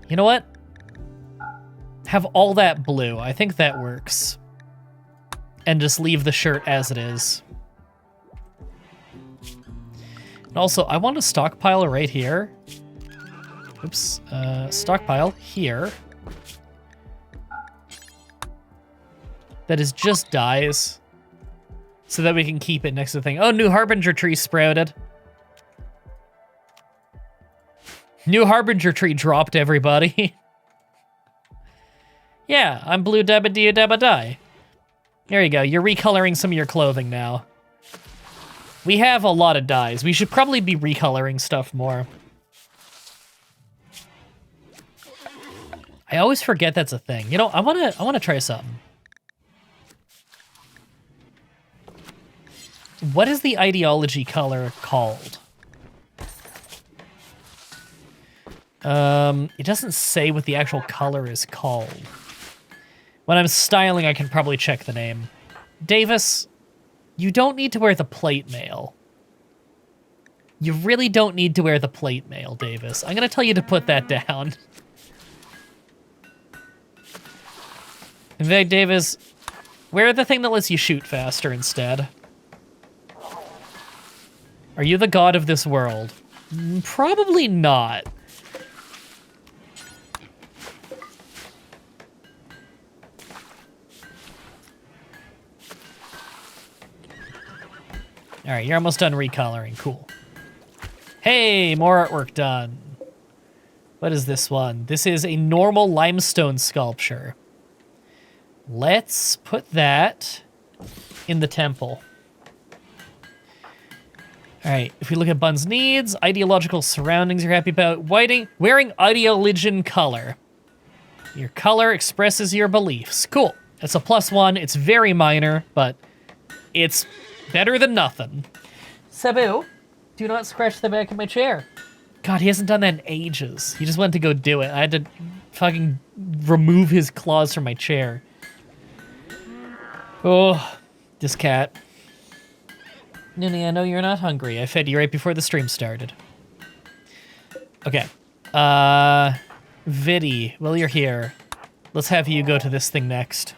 You know what? Have all that blue. I think that works. And just leave the shirt as it is. And also, I want a stockpile right here. Oops. Stockpile here. That is just dyes. So that we can keep it next to the thing. Oh, new Harbinger tree sprouted. New Harbinger tree dropped, everybody. Yeah, I'm blue dabba dia dabba die. There you go. You're recoloring some of your clothing now. We have a lot of dyes. We should probably be recoloring stuff more. I always forget that's a thing. You know, I wanna try something. What is the ideology color called? It doesn't say what the actual color is called. When I'm styling, I can probably check the name. Davis, you don't need to wear the plate mail. You really don't need to wear the plate mail, Davis. I'm gonna tell you to put that down. In fact, Davis, wear the thing that lets you shoot faster instead. Are you the god of this world? Probably not. All right, you're almost done recoloring. Cool. Hey, more artwork done. What is this one? This is a normal limestone sculpture. Let's put that in the temple. All right, if we look at Bun's needs, ideological surroundings you're happy about, wearing ideologian color. Your color expresses your beliefs. Cool. That's a +1. It's very minor, but it's better than nothing. Sabu, do not scratch the back of my chair. God, he hasn't done that in ages. He just went to go do it. I had to fucking remove his claws from my chair. Oh, this cat. Ninny, I know you're not hungry. I fed you right before the stream started. Okay. Viddy, well, you're here. Let's have you go to this thing next.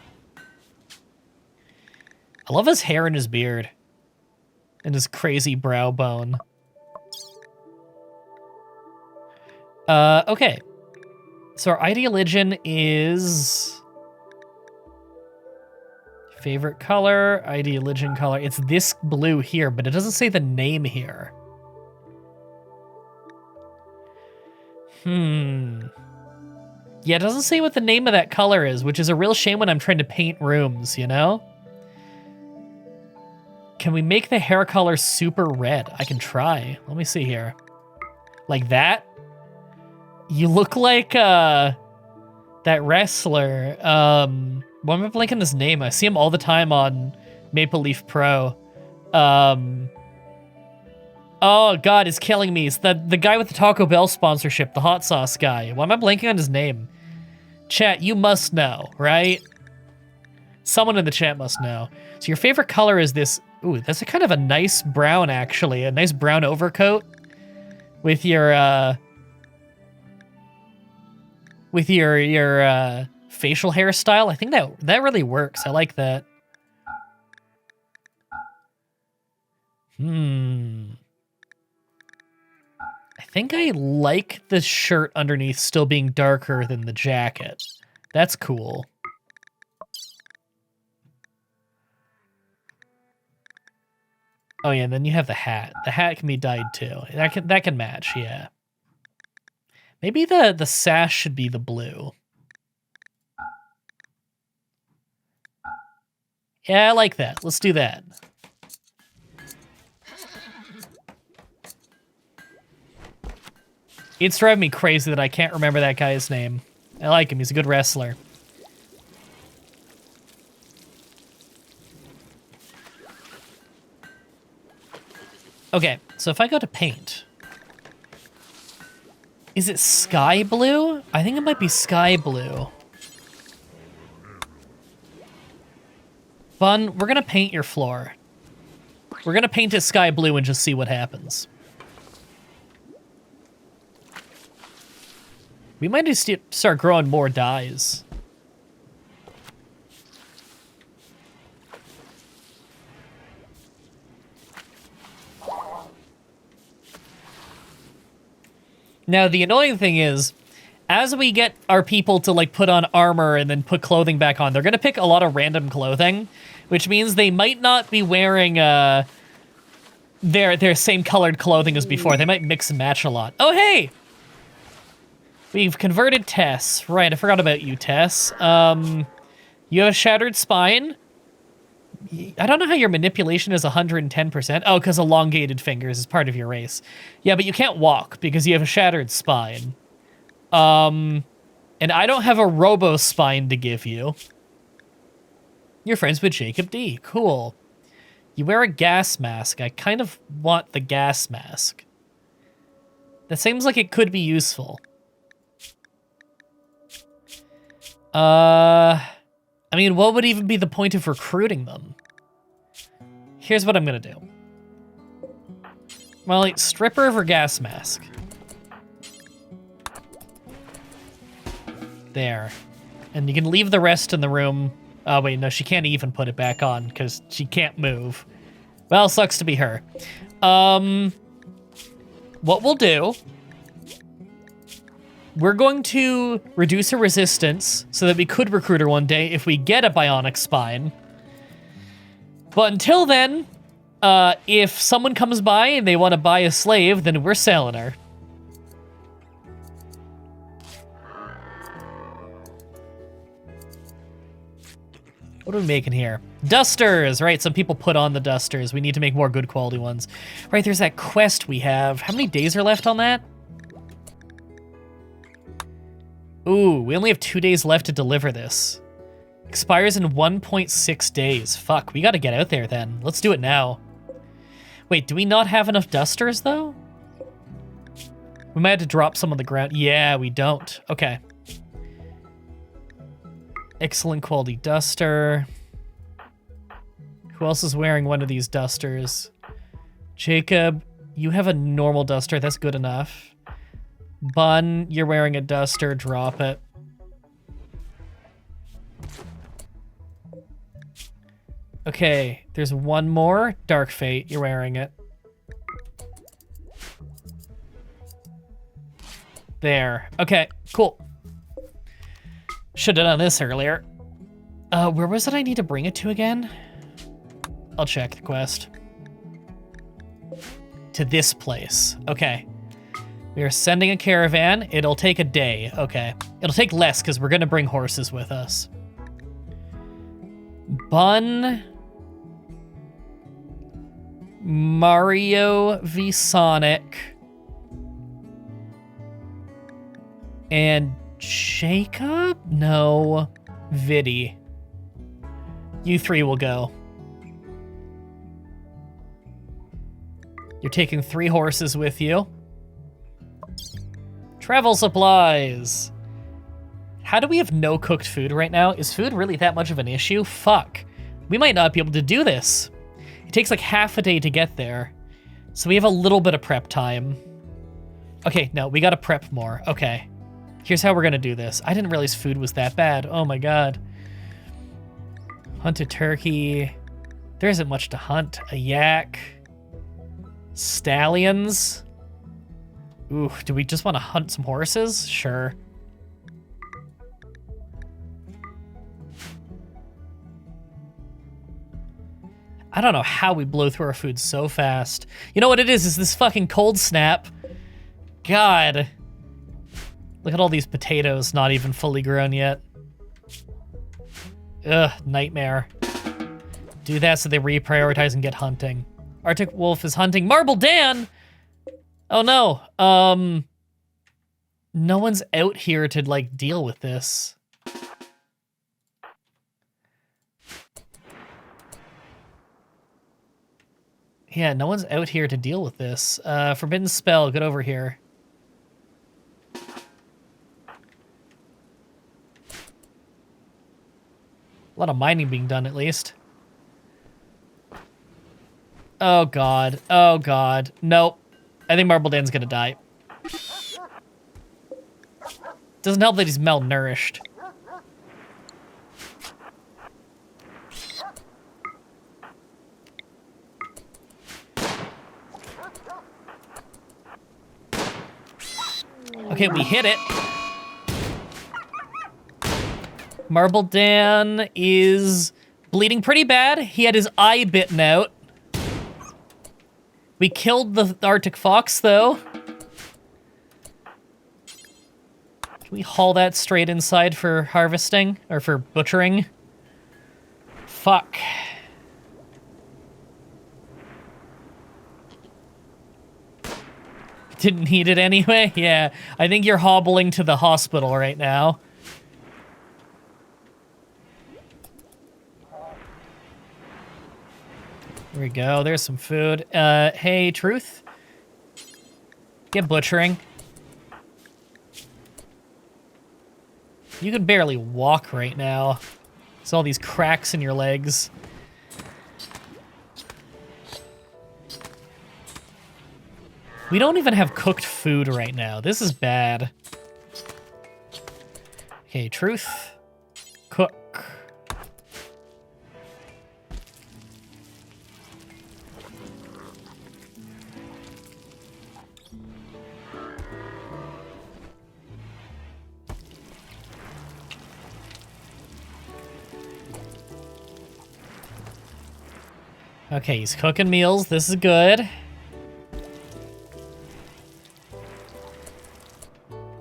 I love his hair and his beard. And his crazy brow bone. Okay. So our ideologian is... Favorite color, ideologian color. It's this blue here, but it doesn't say the name here. Yeah, it doesn't say what the name of that color is, which is a real shame when I'm trying to paint rooms, you know? Can we make the hair color super red? I can try. Let me see here. Like that? You look like, that wrestler, why am I blanking his name? I see him all the time on Maple Leaf Pro. Oh god, it's killing me. It's the guy with the Taco Bell sponsorship, the hot sauce guy. Why am I blanking on his name? Chat, you must know, right? Someone in the chat must know. So your favorite color is this. Ooh, that's a kind of a nice brown, actually. A nice brown overcoat with your facial hairstyle. I think that really works. I like that. I think I like the shirt underneath still being darker than the jacket. That's cool. Oh yeah, and then you have the hat. The hat can be dyed too. That can match, yeah. Maybe the sash should be the blue. Yeah, I like that. Let's do that. It's driving me crazy that I can't remember that guy's name. I like him. He's a good wrestler. Okay, so if I go to paint... Is it sky blue? I think it might be sky blue. Bun, we're gonna paint your floor. We're gonna paint it sky blue and just see what happens. We might just start growing more dyes. Now, the annoying thing is, as we get our people to, like, put on armor and then put clothing back on, they're gonna pick a lot of random clothing, which means they might not be wearing, their same colored clothing as before. They might mix and match a lot. Oh, hey! We've converted Tess. Right, I forgot about you, Tess. You have a shattered spine. I don't know how your manipulation is 110%. Oh, because elongated fingers is part of your race. Yeah, but you can't walk because you have a shattered spine. And I don't have a robo spine to give you. You're friends with Jacob D. Cool. You wear a gas mask. I kind of want the gas mask. That seems like it could be useful. I mean, what would even be the point of recruiting them? Here's what I'm gonna do. Well, stripper for gas mask. There. And you can leave the rest in the room. Oh, wait, no, she can't even put it back on because she can't move. Well, sucks to be her. What we'll do... We're going to reduce her resistance so that we could recruit her one day if we get a bionic spine. But until then, if someone comes by and they want to buy a slave, then we're selling her. What are we making here? Dusters, right? Some people put on the dusters. We need to make more good quality ones. Right, there's that quest we have. How many days are left on that? Ooh, we only have 2 days left to deliver this. Expires in 1.6 days. Fuck, we gotta get out there then. Let's do it now. Wait, do we not have enough dusters, though? We might have to drop some on the ground. Yeah, we don't. Okay. Excellent quality duster. Who else is wearing one of these dusters? Jacob, you have a normal duster. That's good enough. Bun, you're wearing a duster. Drop it. Okay, there's one more. Dark Fate, you're wearing it. There. Okay, cool. Should have done this earlier. Where was it I need to bring it to again? I'll check the quest. To this place. Okay. We are sending a caravan. It'll take a day. Okay. It'll take less because we're going to bring horses with us. Bun. Mario v Sonic. And Jacob? No. Viddy. You three will go. You're taking 3 horses with you. Travel supplies. How do we have no cooked food right now? Is food really that much of an issue? Fuck. We might not be able to do this. It takes like half a day to get there. So we have a little bit of prep time. Okay, no, we gotta prep more. Okay. Here's how we're gonna do this. I didn't realize food was that bad. Oh my god. Hunt a turkey. There isn't much to hunt. A yak. Stallions. Ooh, do we just want to hunt some horses? Sure. I don't know how we blow through our food so fast. You know what it is this fucking cold snap. God. Look at all these potatoes not even fully grown yet. Ugh, nightmare. Do that so they reprioritize and get hunting. Arctic Wolf is hunting Marble Dan! Oh no, no one's out here to, like, deal with this. Yeah, no one's out here to deal with this. Forbidden Spell, get over here. A lot of mining being done, at least. Oh god, oh god. Nope. I think Marble Dan's gonna die. Doesn't help that he's malnourished. Okay, we hit it. Marble Dan is bleeding pretty bad. He had his eye bitten out. We killed the Arctic Fox, though. Can we haul that straight inside for harvesting? Or for butchering? Fuck. Didn't need it anyway? Yeah, I think you're hobbling to the hospital right now. There we go, there's some food. Hey, Truth? Get butchering. You can barely walk right now. There's all these cracks in your legs. We don't even have cooked food right now. This is bad. Okay, Truth. Cook. Okay, he's cooking meals. This is good.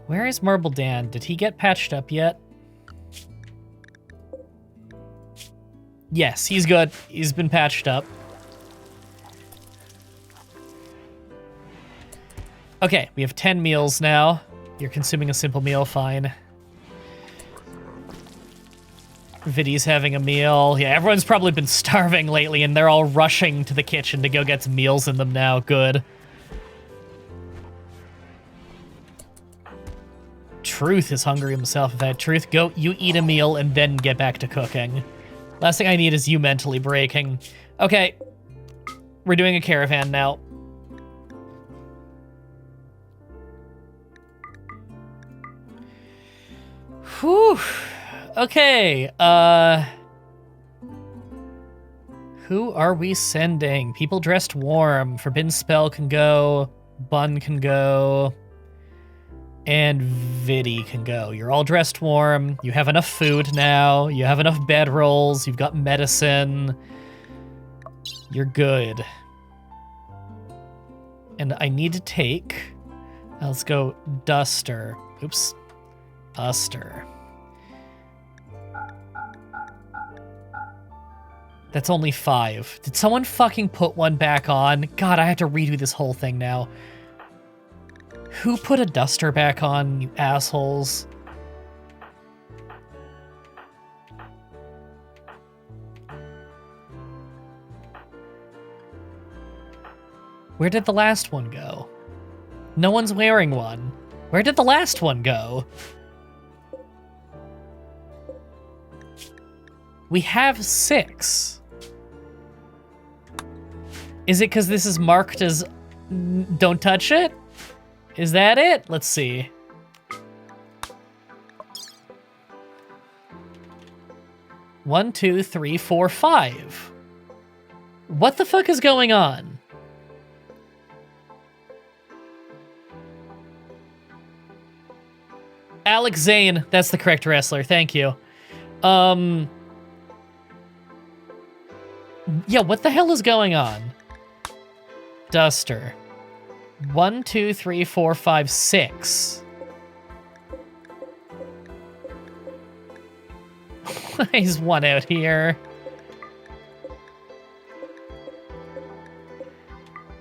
Where is Marble Dan? Did he get patched up yet? Yes, he's good. He's been patched up. Okay, we have 10 meals now. You're consuming a simple meal, fine. Viddy's having a meal. Yeah, everyone's probably been starving lately, and they're all rushing to the kitchen to go get some meals in them now. Good. Truth is hungry himself. In fact, Truth, go, you eat a meal and then get back to cooking. Last thing I need is you mentally breaking. Okay. We're doing a caravan now. Whew. Okay, who are we sending? People dressed warm. Forbidden Spell can go. Bun can go. And Viddy can go. You're all dressed warm. You have enough food now. You have enough bedrolls. You've got medicine. You're good. And I need to take... Let's go Duster. Oops. Duster. That's only 5. Did someone fucking put one back on? God, I have to redo this whole thing now. Who put a Duster back on, you assholes? Where did the last one go? No one's wearing one. Where did the last one go? We have 6. Is it because this is marked as don't touch it? Is that it? Let's see. One, 2, 3, 4, 5. What the fuck is going on? Alex Zane, that's the correct wrestler. Thank you. Yeah, what the hell is going on? Duster. 1, 2, 3, 4, 5, 6. He's one out here.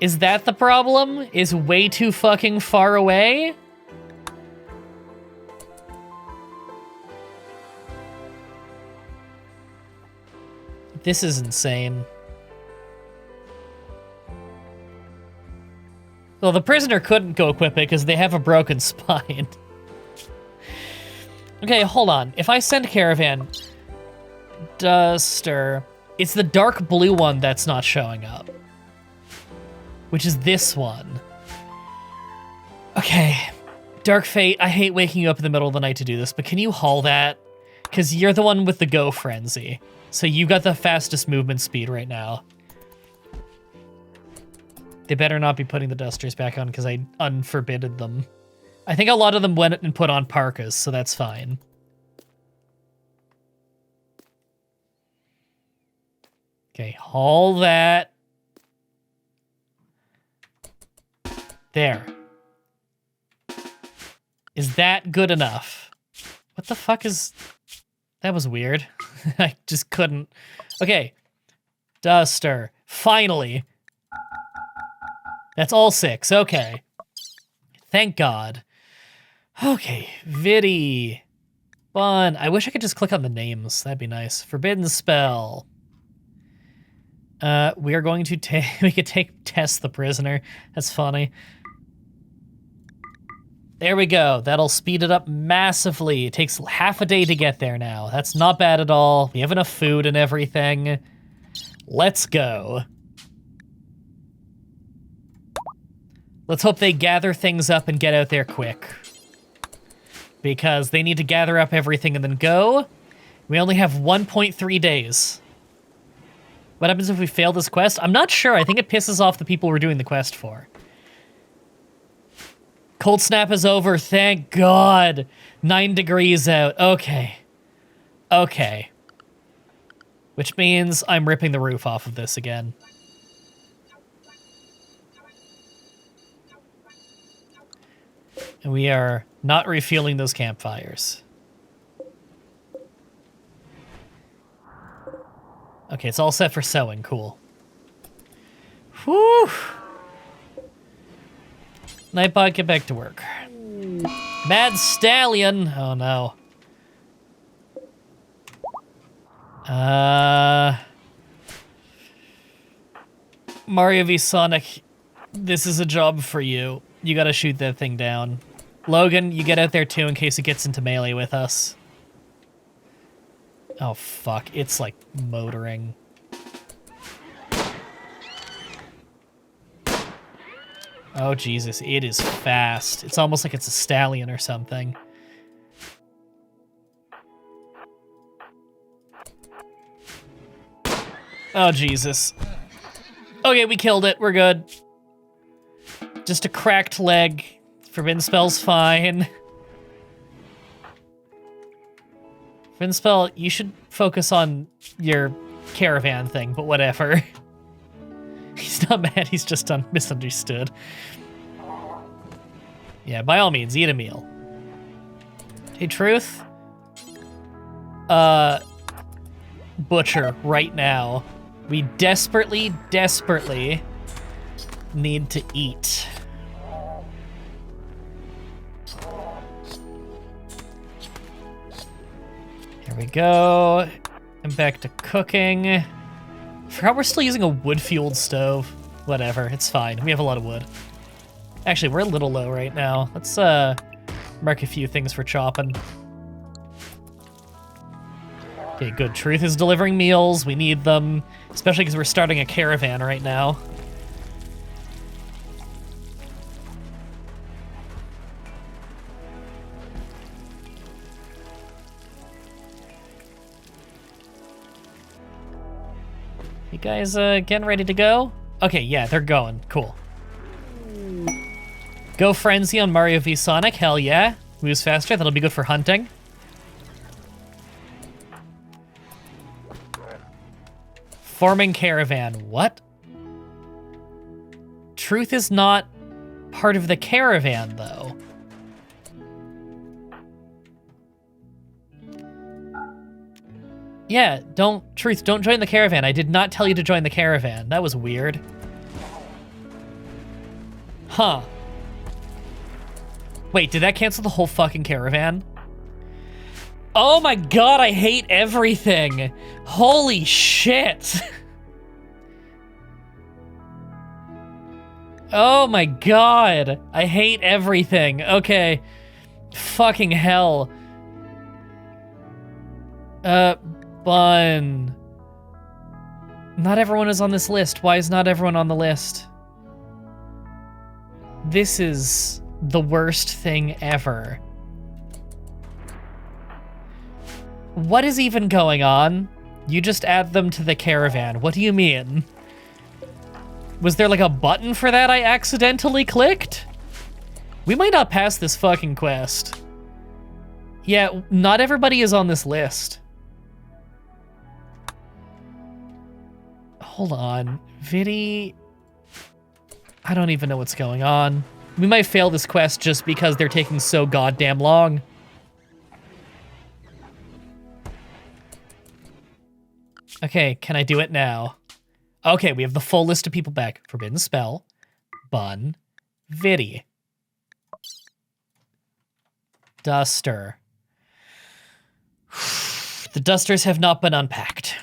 Is that the problem? Is way too fucking far away? This is insane. Well, the prisoner couldn't go equip it because they have a broken spine. Okay, hold on. If I send Caravan, Duster, it's the dark blue one that's not showing up, which is this one. Okay, Dark Fate, I hate waking you up in the middle of the night to do this, but can you haul that? Because you're the one with the Go Frenzy. So you got the fastest movement speed right now. They better not be putting the Dusters back on because I unforbidded them. I think a lot of them went and put on parkas, so that's fine. Okay, haul that. There. Is that good enough? What the fuck is... That was weird. I just couldn't. Okay. Duster. Finally. That's all 6. Okay. Thank God. Okay. Viddy. Bun. I wish I could just click on the names. That'd be nice. Forbidden Spell. We are going to take... We could test the prisoner. That's funny. There we go. That'll speed it up massively. It takes half a day to get there now. That's not bad at all. We have enough food and everything. Let's go. Let's hope they gather things up and get out there quick. Because they need to gather up everything and then go. We only have 1.3 days. What happens if we fail this quest? I'm not sure. I think it pisses off the people we're doing the quest for. Cold snap is over, thank God. 9 degrees out, okay. Okay. Which means I'm ripping the roof off of this again. And we are not refueling those campfires. Okay, it's all set for sewing, cool. Whew! Nightbot, get back to work. Mad Stallion! Oh no. Mario v Sonic, this is a job for you. You gotta shoot that thing down. Logan, you get out there too in case it gets into melee with us. Oh fuck, it's like motoring. Oh, Jesus, it is fast. It's almost like it's a stallion or something. Oh, Jesus. Okay, we killed it. We're good. Just a cracked leg. Forbidden spell's fine. Forbidden spell, you should focus on your caravan thing, but whatever. He's not mad, he's just misunderstood. Yeah, by all means, eat a meal. Hey, Truth? Butcher, right now. We desperately, desperately need to eat. Here we go. And back to cooking. I forgot we're still using a wood-fueled stove. Whatever, it's fine. We have a lot of wood. Actually, we're a little low right now. Let's mark a few things for chopping. Okay, good. Truth is delivering meals. We need them, especially because we're starting a caravan right now. You guys getting ready to go? Okay, yeah, they're going. Cool. Go Frenzy on Mario v Sonic. Hell yeah. Moves faster. That'll be good for hunting. Forming caravan. What? Truth is not part of the caravan, though. Yeah, Truth, don't join the caravan. I did not tell you to join the caravan. That was weird. Huh. Wait, did that cancel the whole fucking caravan? Oh my god, I hate everything. Holy shit. Oh my god. I hate everything. Okay. Fucking hell. Bun. Not everyone is on this list. Why is not everyone on the list? This is the worst thing ever. What is even going on? You just add them to the caravan. What do you mean? Was there like a button for that I accidentally clicked? We might not pass this fucking quest. Yeah, not everybody is on this list. Hold on. Vidi... I don't even know what's going on. We might fail this quest just because they're taking so goddamn long. Okay, can I do it now? Okay, we have the full list of people back. Forbidden Spell, Bun, Vidi. Duster. The dusters have not been unpacked.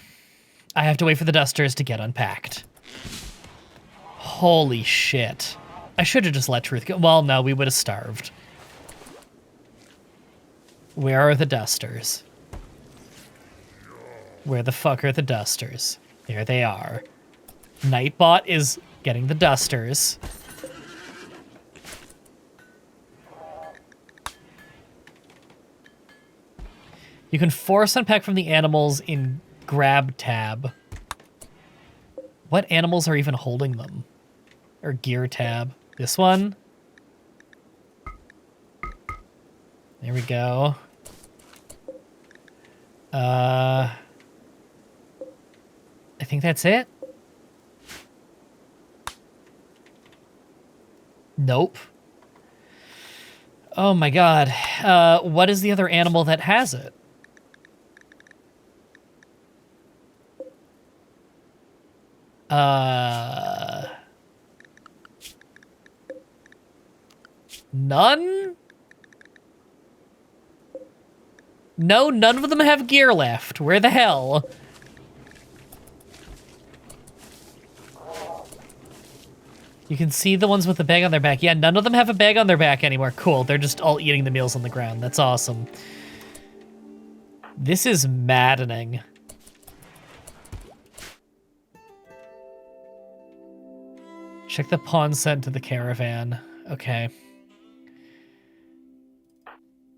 I have to wait for the dusters to get unpacked. Holy shit. I should have just let Truth go. Well, no, we would have starved. Where are the dusters? Where the fuck are the dusters? There they are. Nightbot is getting the dusters. You can force unpack from the animals in Grab tab. What animals are even holding them? Or Gear tab? This one? There we go. I think that's it. Nope. Oh my god. What is the other animal that has it? None? No, none of them have gear left. Where the hell? You can see the ones with the bag on their back. Yeah, none of them have a bag on their back anymore. Cool, they're just all eating the meals on the ground. That's awesome. This is maddening. Check the pawn sent to the caravan. Okay.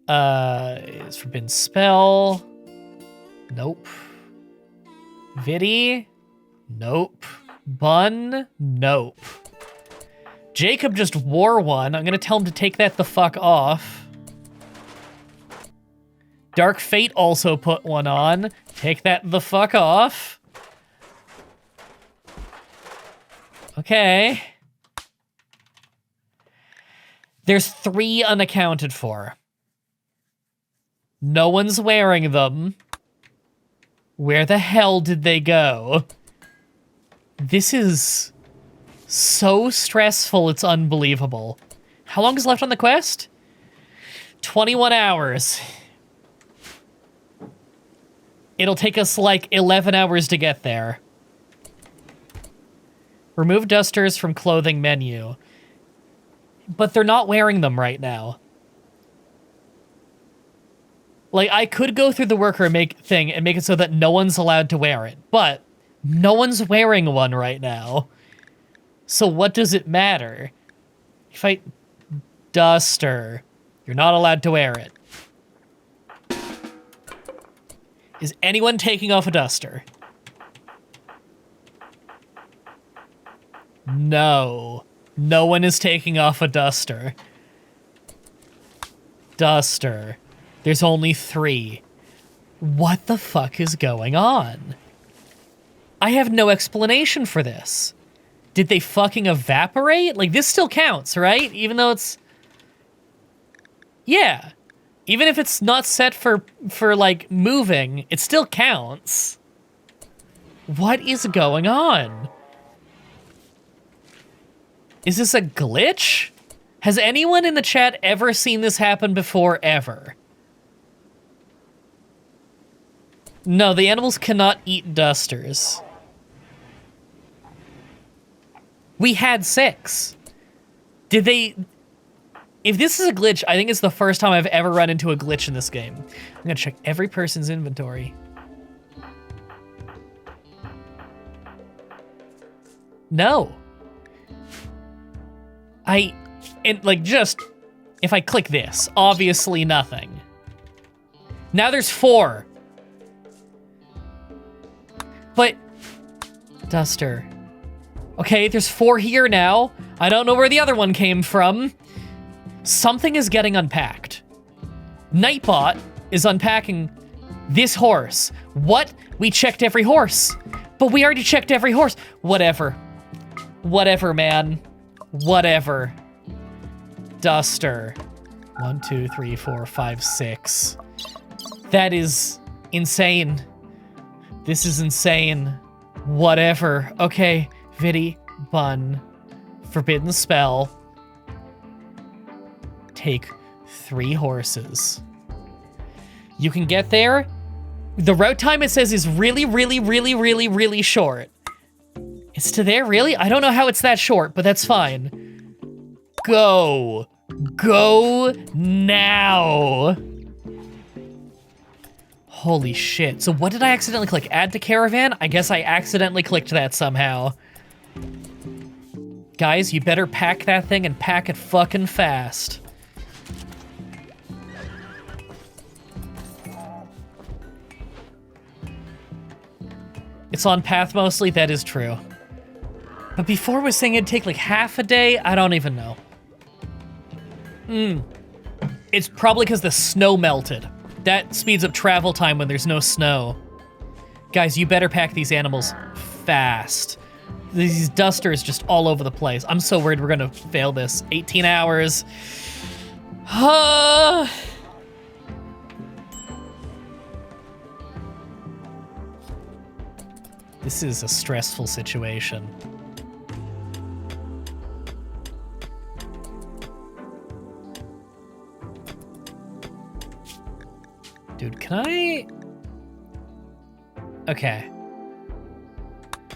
Is Forbidden Spell. Nope. Vidi. Nope. Bun, nope. Jacob just wore one. I'm gonna tell him to take that the fuck off. Dark Fate also put one on. Take that the fuck off. Okay. There's 3 unaccounted for. No one's wearing them. Where the hell did they go? This is so stressful, it's unbelievable. How long is left on the quest? 21 hours. It'll take us like 11 hours to get there. Remove dusters from clothing menu. But they're not wearing them right now. Like, I could go through the worker thing and make it so that no one's allowed to wear it, but no one's wearing one right now. So what does it matter? If I... Duster. You're not allowed to wear it. Is anyone taking off a duster? No. No one is taking off a duster. Duster. There's only 3. What the fuck is going on? I have no explanation for this. Did they fucking evaporate? Like, this still counts, right? Even though it's... Yeah. Even if it's not set for like, moving, it still counts. What is going on? Is this a glitch? Has anyone in the chat ever seen this happen before, ever? No, the animals cannot eat dusters. We had 6. Did they... If this is a glitch, I think it's the first time I've ever run into a glitch in this game. I'm gonna check every person's inventory. No. If I click this, obviously nothing. Now there's 4. But, duster. Okay, there's 4 here now. I don't know where the other one came from. Something is getting unpacked. Nightbot is unpacking this horse. What? We checked every horse. But we already checked every horse. Whatever. Whatever, man. Whatever. Duster. 1, 2, 3, 4, 5, 6. That is insane. This is insane. Whatever. Okay. Vidi. Bun. Forbidden spell. Take 3 horses. You can get there. The route time, it says, is really, really, really, really, really short. It's to there, really? I don't know how it's that short, but that's fine. Go. Go now. Holy shit. So what did I accidentally click? Add to caravan? I guess I accidentally clicked that somehow. Guys, you better pack that thing and pack it fucking fast. It's on path mostly, that is true. But before was saying it'd take like half a day, I don't even know. It's probably because the snow melted. That speeds up travel time when there's no snow. Guys, you better pack these animals fast. These dusters just all over the place. I'm so worried we're gonna fail this. 18 hours. This is a stressful situation. Dude, can I... Okay.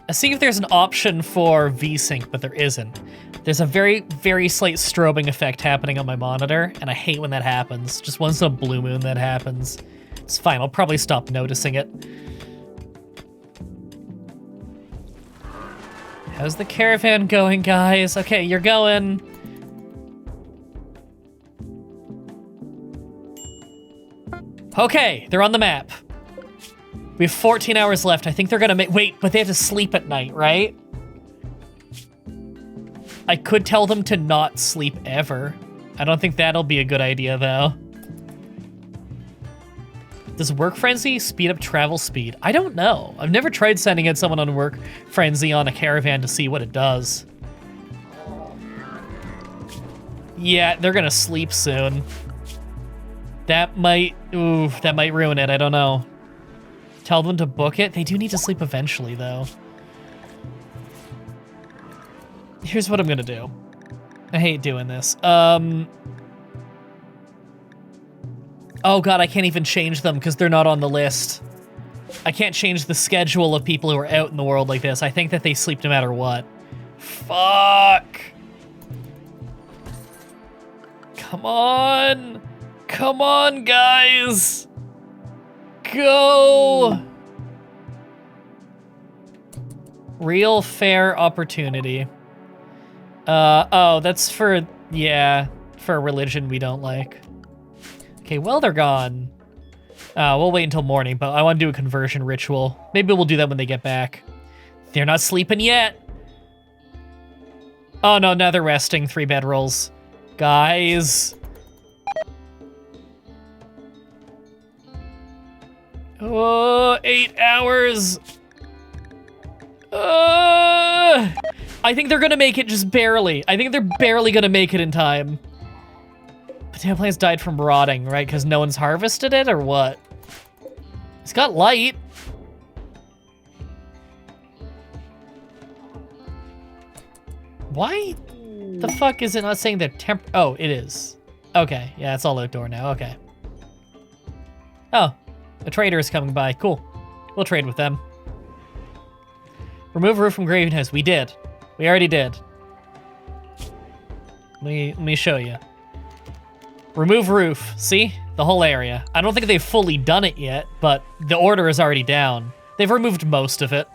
I see if there's an option for VSync, but there isn't. There's a very, very slight strobing effect happening on my monitor, and I hate when that happens. Just once in a blue moon that happens. It's fine, I'll probably stop noticing it. How's the caravan going, guys? Okay, you're going. Okay, they're on the map. We have 14 hours left. I think they're gonna make, wait, but they have to sleep at night, right? I could tell them to not sleep ever. I don't think that'll be a good idea, though. Does Work Frenzy speed up travel speed? I don't know. I've never tried sending in someone on Work Frenzy on a caravan to see what it does. Yeah, they're gonna sleep soon. That might ruin it, I don't know. Tell them to book it? They do need to sleep eventually, though. Here's what I'm gonna do. I hate doing this. Oh god, I can't even change them because they're not on the list. I can't change the schedule of people who are out in the world like this. I think that they sleep no matter what. Fuck! Come on! Come on, guys! Go! Real fair opportunity. Oh, that's for, yeah, for a religion we don't like. Okay, well, they're gone. We'll wait until morning, but I want to do a conversion ritual. Maybe we'll do that when they get back. They're not sleeping yet. Oh, no, now they're resting. 3 bedrolls. Guys. Oh, 8 hours. I think they're gonna make it just barely. I think they're barely gonna make it in time. Potato plants died from rotting, right? Because no one's harvested it, or what? It's got light. Why the fuck is it not saying they're oh, it is. Okay, yeah, it's all outdoor now, okay. Oh, a trader is coming by, cool. We'll trade with them. Remove roof from Graven House, we did. We already did. Let me show you. Remove roof, see? The whole area. I don't think they've fully done it yet, but the order is already down. They've removed most of it.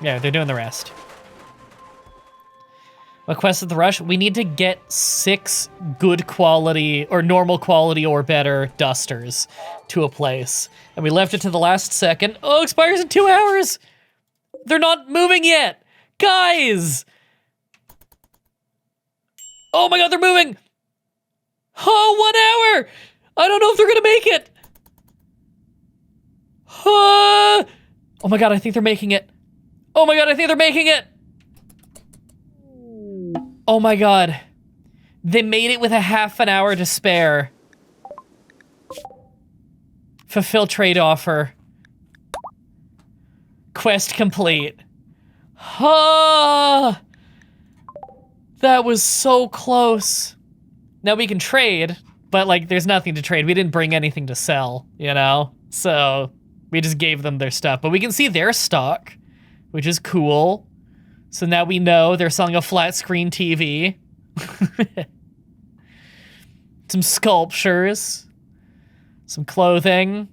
Yeah, they're doing the rest. What quest is the rush? We need to get 6 good quality, or normal quality or better dusters to a place. And we left it to the last second. Oh, expires in 2 hours! They're not moving yet! Guys! Oh my god, they're moving! Oh, 1 hour! I don't know if they're gonna make it! Oh my god, I think they're making it. Oh my god, I think they're making it! Oh my god. They made it with a half an hour to spare. Fulfill trade offer. Quest complete. Ah! That was so close. Now we can trade, but like there's nothing to trade. We didn't bring anything to sell, you know? So we just gave them their stuff. But we can see their stock, which is cool. So now we know they're selling a flat screen TV. Some sculptures. Some clothing.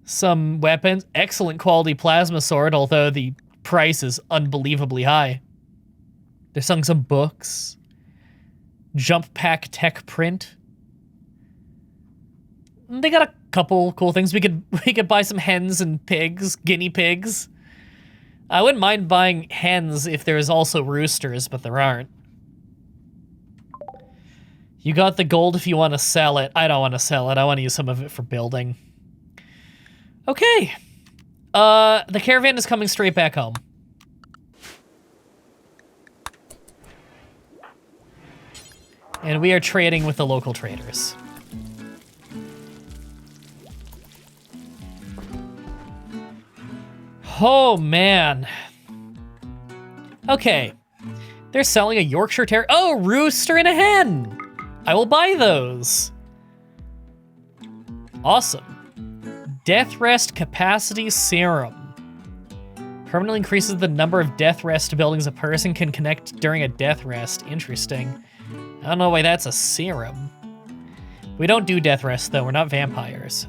Some weapons. Excellent quality plasma sword, although the price is unbelievably high. They're selling some books. Jump pack tech print. They got a couple cool things. We could buy some hens and pigs, guinea pigs. I wouldn't mind buying hens if there's also roosters, but there aren't. You got the gold if you want to sell it. I don't want to sell it. I want to use some of it for building. Okay. The caravan is coming straight back home. And we are trading with the local traders. Oh, man. Okay. They're selling a Yorkshire Terrier. Oh, rooster and a hen. I will buy those. Awesome. Death Rest Capacity Serum. Permanently increases the number of death rest buildings a person can connect during a death rest. Interesting. I don't know why that's a serum. We don't do death rest, though. We're not vampires.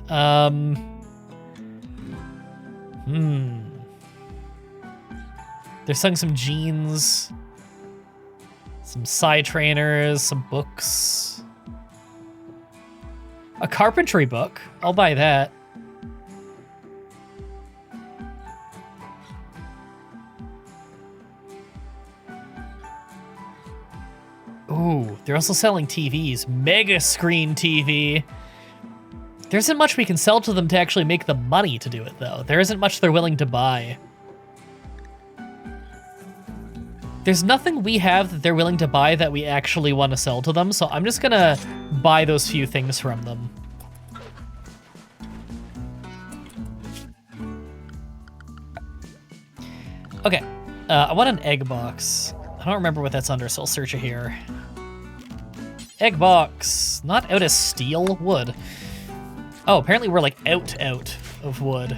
They're selling some jeans, some side trainers, some books. A carpentry book. I'll buy that. Ooh, they're also selling TVs. Mega screen TV. There isn't much we can sell to them to actually make the money to do it, though. There isn't much they're willing to buy. There's nothing we have that they're willing to buy that we actually want to sell to them, so I'm just gonna buy those few things from them. Okay, I want an egg box. I don't remember what that's under, so I'll search it here. Egg box, not out of steel, wood. Oh, apparently we're like out of wood.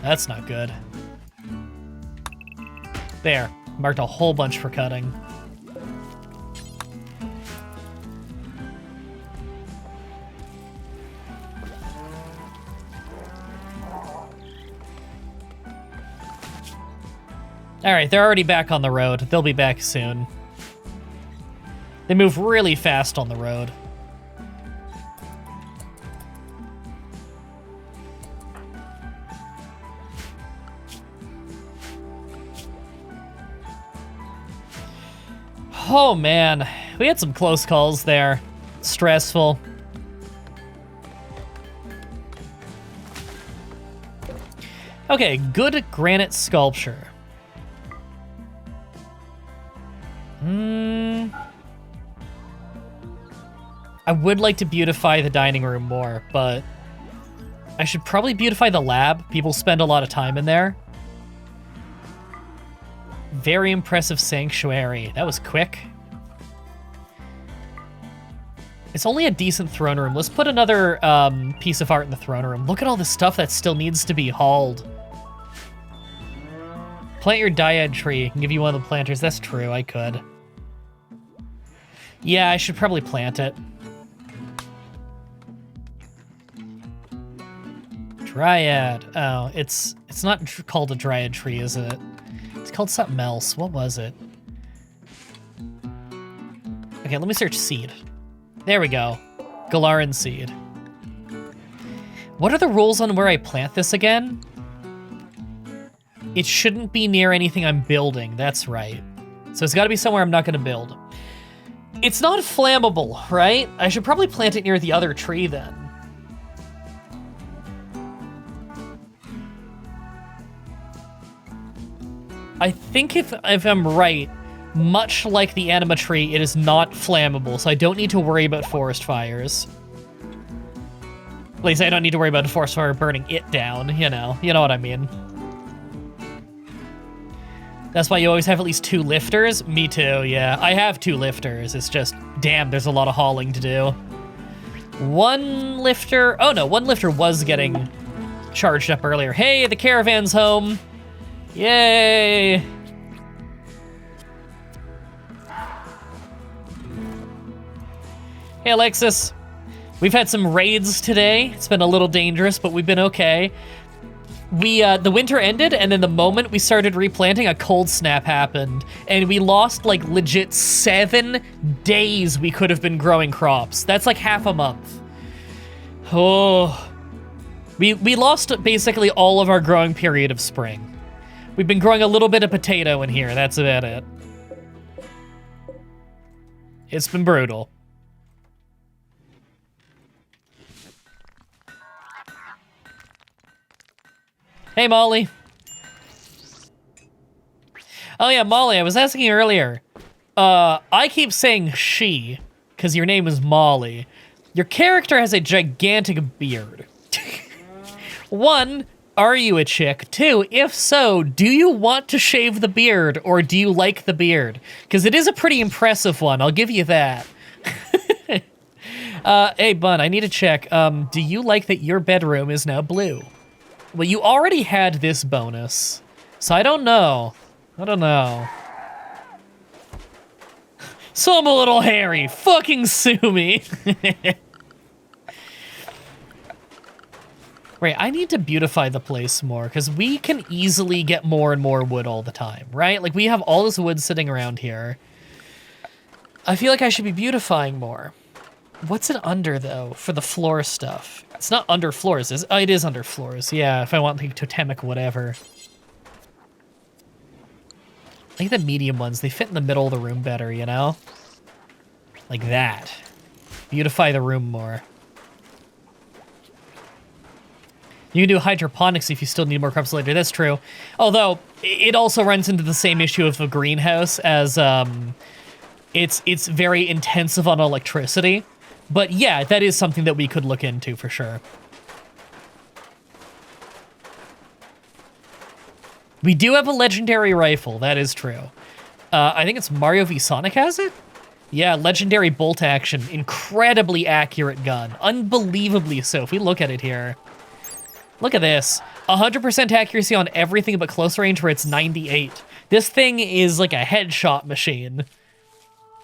That's not good. There. Marked a whole bunch for cutting. All right, they're already back on the road. They'll be back soon. They move really fast on the road. Oh man, we had some close calls there. Stressful. Okay, good granite sculpture. I would like to beautify the dining room more, but I should probably beautify the lab. People spend a lot of time in there. Very impressive sanctuary. That was quick. It's only a decent throne room. Let's put another piece of art in the throne room. Look at all the stuff that still needs to be hauled. Plant your dyad tree. I can give you one of the planters. That's true, I could. Yeah, I should probably plant it. Dryad. Oh, it's not called a dryad tree, is it? It's called something else. What was it? Okay, let me search seed. There we go. Galaran seed. What are the rules on where I plant this again? It shouldn't be near anything I'm building. That's right. So it's got to be somewhere I'm not going to build. It's not flammable, right? I should probably plant it near the other tree then. I think if I'm right, much like the anima tree, it is not flammable, so I don't need to worry about forest fires. At least I don't need to worry about a forest fire burning it down, you know what I mean. That's why you always have at least 2 lifters? Me too, yeah. I have 2 lifters, it's just, damn, there's a lot of hauling to do. 1 lifter, oh no, 1 lifter was getting charged up earlier. Hey, the caravan's home. Yay! Hey, Alexis. We've had some raids today. It's been a little dangerous, but we've been okay. The winter ended, and then the moment we started replanting, a cold snap happened, and we lost, like, legit 7 days we could have been growing crops. That's like half a month. Oh. We lost basically all of our growing period of spring. We've been growing a little bit of potato in here, that's about it. It's been brutal. Hey, Molly. Oh yeah, Molly, I was asking you earlier. I keep saying she, because your name is Molly. Your character has a gigantic beard. 1, are you a chick? 2, if so, do you want to shave the beard, or do you like the beard? Because it is a pretty impressive one, I'll give you that. Hey, Bun, I need to check. Do you like that your bedroom is now blue? Well, you already had this bonus, so I don't know. I don't know. So I'm a little hairy. Fucking sue me. Right, I need to beautify the place more, because we can easily get more and more wood all the time, right? Like, we have all this wood sitting around here. I feel like I should be beautifying more. What's it under, though, for the floor stuff? It's not under floors, is it? Oh, it is under floors. Yeah, if I want, like, totemic whatever. I think the medium ones, they fit in the middle of the room better, you know? Like that. Beautify the room more. You can do hydroponics if you still need more crops later. That's true. Although, it also runs into the same issue of a greenhouse as, it's very intensive on electricity. But yeah, that is something that we could look into for sure. We do have a legendary rifle, that is true. I think it's Mario v Sonic has it? Yeah, legendary bolt action. Incredibly accurate gun. Unbelievably so. If we look at it here. Look at this. 100% accuracy on everything but close range where it's 98. This thing is like a headshot machine.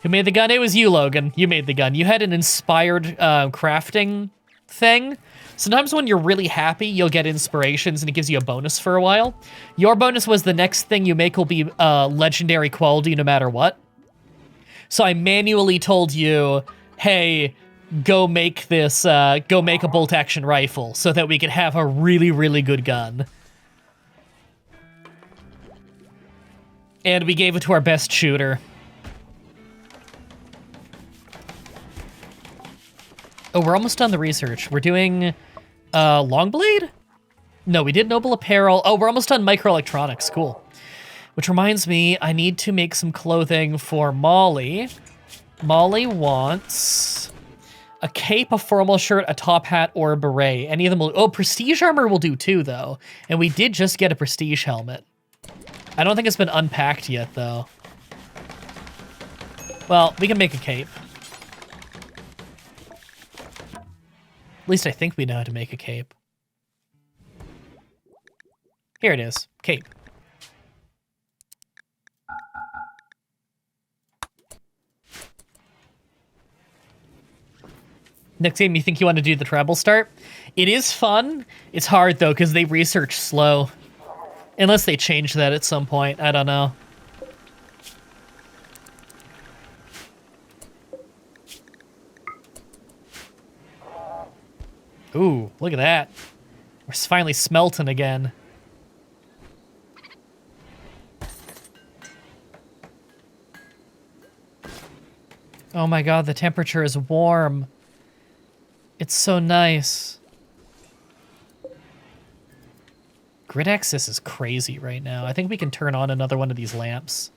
Who made the gun? It was you, Logan. You made the gun. You had an inspired crafting thing. Sometimes when you're really happy, you'll get inspirations and it gives you a bonus for a while. Your bonus was the next thing you make will be legendary quality no matter what. So I manually told you, hey, go make this, go make a bolt action rifle so that we could have a really, really good gun. And we gave it to our best shooter. Oh, we're almost done the research. We're doing Longblade? No, we did Noble Apparel. Oh, we're almost done microelectronics. Cool. Which reminds me, I need to make some clothing for Molly. Molly wants a cape, a formal shirt, a top hat, or a beret. Any of them will... Oh, prestige armor will do too, though. And we did just get a prestige helmet. I don't think it's been unpacked yet, though. Well, we can make a cape. At least I think we know how to make a cape. Here it is. Cape. Next game, you think you want to do the treble start? It is fun. It's hard, though, because they research slow. Unless they change that at some point. I don't know. Ooh, look at that. We're finally smelting again. Oh my god, the temperature is warm. It's so nice. Grid access is crazy right now. I think we can turn on another one of these lamps.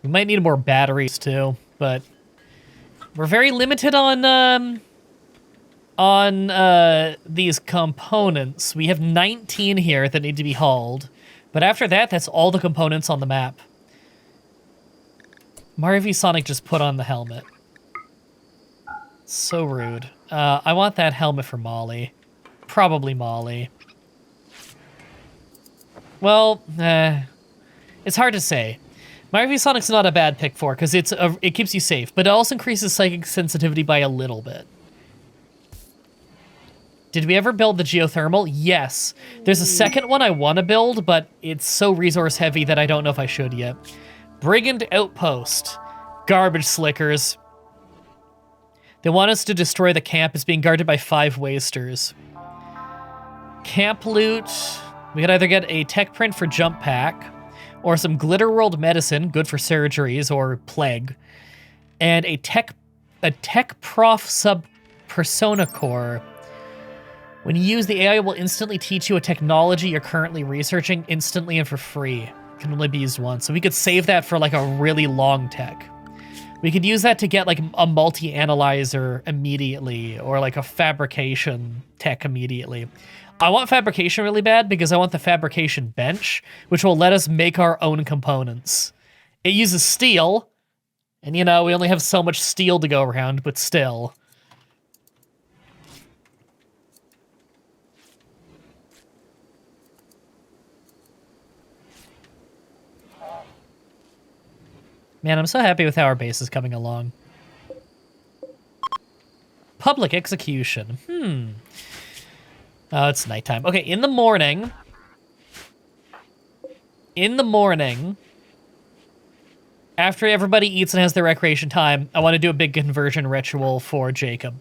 We might need more batteries too, but we're very limited on these components. We have 19 here that need to be hauled, but after that, that's all the components on the map. Mario v Sonic just put on the helmet. So rude. I want that helmet for Molly. Probably Molly. Well, it's hard to say. Mario v Sonic's not a bad pick for, because it keeps you safe, but it also increases psychic sensitivity by a little bit. Did we ever build the geothermal? Yes. There's a second one I want to build, but it's so resource heavy that I don't know if I should yet. Brigand Outpost. Garbage slickers. They want us to destroy the camp. It's being guarded by 5 wasters. Camp loot. We could either get a tech print for jump pack, or some glitter world medicine, good for surgeries or plague, and a tech prof sub persona core. When you use the AI, will instantly teach you a technology you're currently researching instantly and for free. Can only be used once. So we could save that for like a really long tech. We could use that to get like a multi-analyzer immediately, or like a fabrication tech immediately. I want fabrication really bad because I want the fabrication bench, which will let us make our own components. It uses steel, and you know, we only have so much steel to go around, but still. Man, I'm so happy with how our base is coming along. Public execution. Oh, it's nighttime. Okay, in the morning, in the morning, after everybody eats and has their recreation time, I want to do a big conversion ritual for Jacob.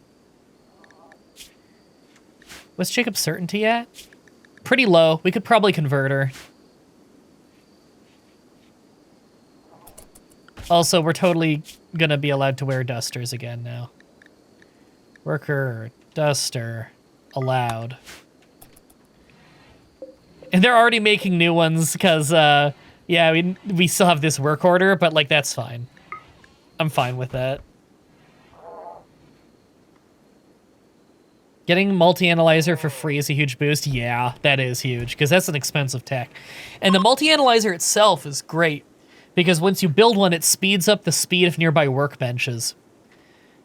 What's Jacob's certainty at? Pretty low. We could probably convert her. Also, we're totally gonna be allowed to wear dusters again now. Worker, duster, allowed. And they're already making new ones because, yeah, we still have this work order, but, like, that's fine. I'm fine with that. Getting multi-analyzer for free is a huge boost. Yeah, that is huge, because that's an expensive tech. And the multi-analyzer itself is great, because once you build one, it speeds up the speed of nearby workbenches.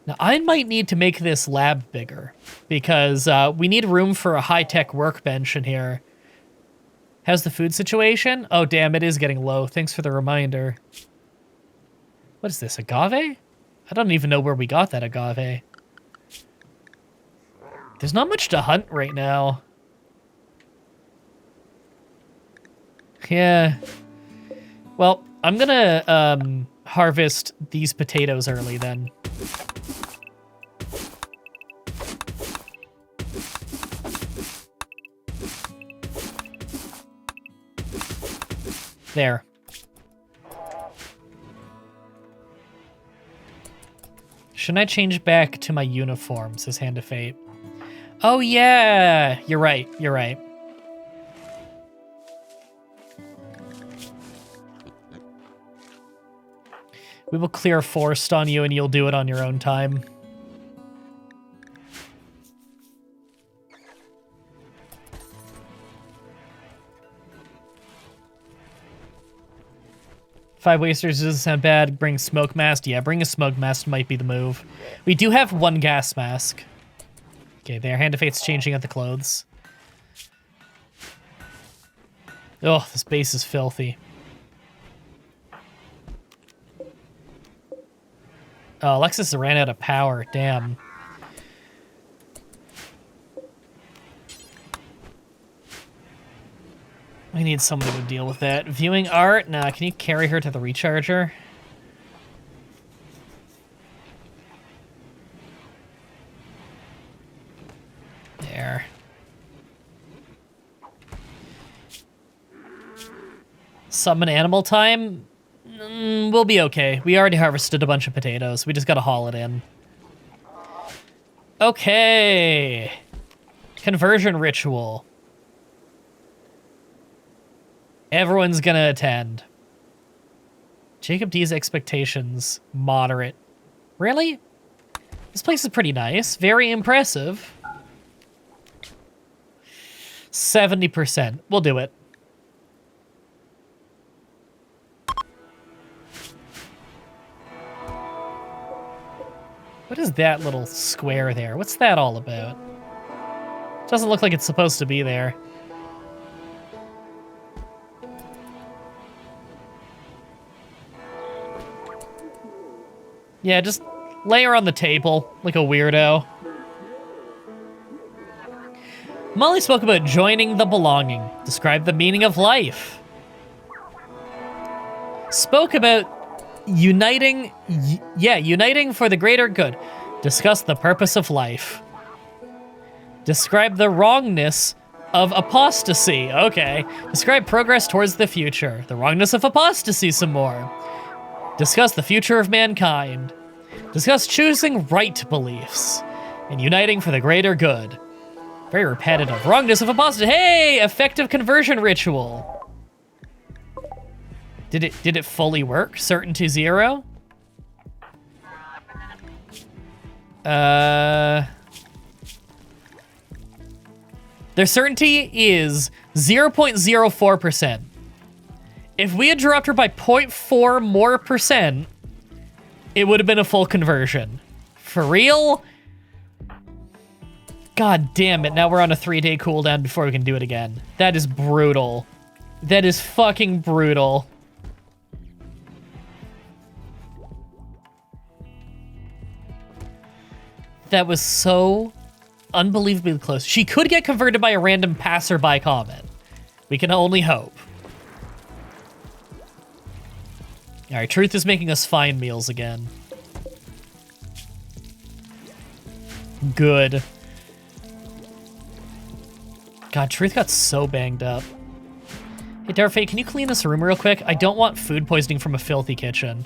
Now, I might need to make this lab bigger, because we need room for a high-tech workbench in here. How's the food situation? Oh, damn, it is getting low. Thanks for the reminder. What is this, agave? I don't even know where we got that agave. There's not much to hunt right now. Yeah. Well, I'm gonna harvest these potatoes early then. There. Shouldn't I change back to my uniform, says Hand of Fate. Oh yeah! You're right, you're right. We will clear forced on you and you'll do it on your own time. Five wasters doesn't sound bad. Bring smoke mask. Yeah, bring a smoke mask might be the move. We do have one gas mask. Okay, there. Hand of Fate's changing out the clothes. Oh, this base is filthy. Oh, Alexis ran out of power. Damn. We need somebody to deal with that. Viewing art? Nah, can you carry her to the recharger? There. Summon animal time? We'll be okay. We already harvested a bunch of potatoes. We just gotta haul it in. Okay. Conversion ritual. Everyone's gonna attend. Jacob D's expectations, moderate. Really? This place is pretty nice. Very impressive. 70%. We'll do it. What is that little square there? What's that all about? Doesn't look like it's supposed to be there. Yeah, just lay her on the table like a weirdo. Molly spoke about joining the belonging. Described the meaning of life. Spoke about uniting, uniting for the greater good. Discussed the purpose of life. Describe the wrongness of apostasy. Okay. Describe progress towards the future. The wrongness of apostasy some more. Discuss the future of mankind. Discuss choosing right beliefs. And uniting for the greater good. Very repetitive. Wrongness of apostasy. Hey! Effective conversion ritual. Did it fully work? Certainty 0? Their certainty is 0.04%. If we had dropped her by 0.4 more percent, it would have been a full conversion. For real? God damn it, now we're on a 3-day cooldown before we can do it again. That is brutal. That is fucking brutal. That was so unbelievably close. She could get converted by a random passerby comment. We can only hope. All right, Truth is making us find meals again. Good. God, Truth got so banged up. Hey, Darfay, can you clean this room real quick? I don't want food poisoning from a filthy kitchen.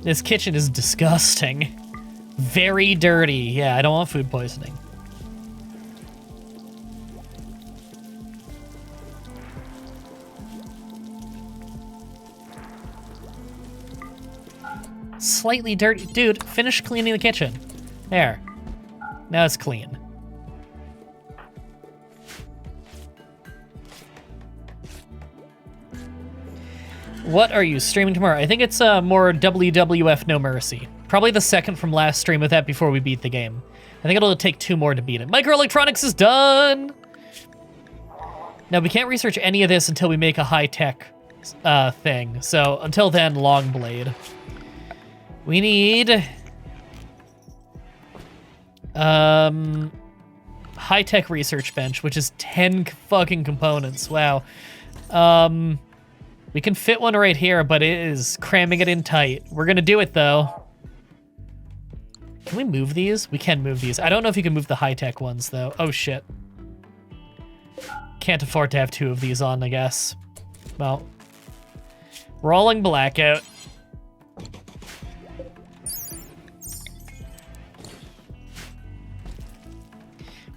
This kitchen is disgusting. Very dirty. Yeah, I don't want food poisoning. Slightly dirty. Dude, finish cleaning the kitchen. There. Now it's clean. What are you streaming tomorrow? I think it's more WWF No Mercy. Probably the second from last stream with that before we beat the game. I think it'll take 2 more to beat it. Microelectronics is done! Now, we can't research any of this until we make a high-tech thing. So, until then, long blade. We need... high-tech research bench, which is 10 fucking components. Wow. We can fit one right here, but it is cramming it in tight. We're gonna do it, though. Can we move these? We can move these. I don't know if you can move the high-tech ones, though. Oh, shit. Can't afford to have 2 of these on, I guess. Well. Rolling blackout.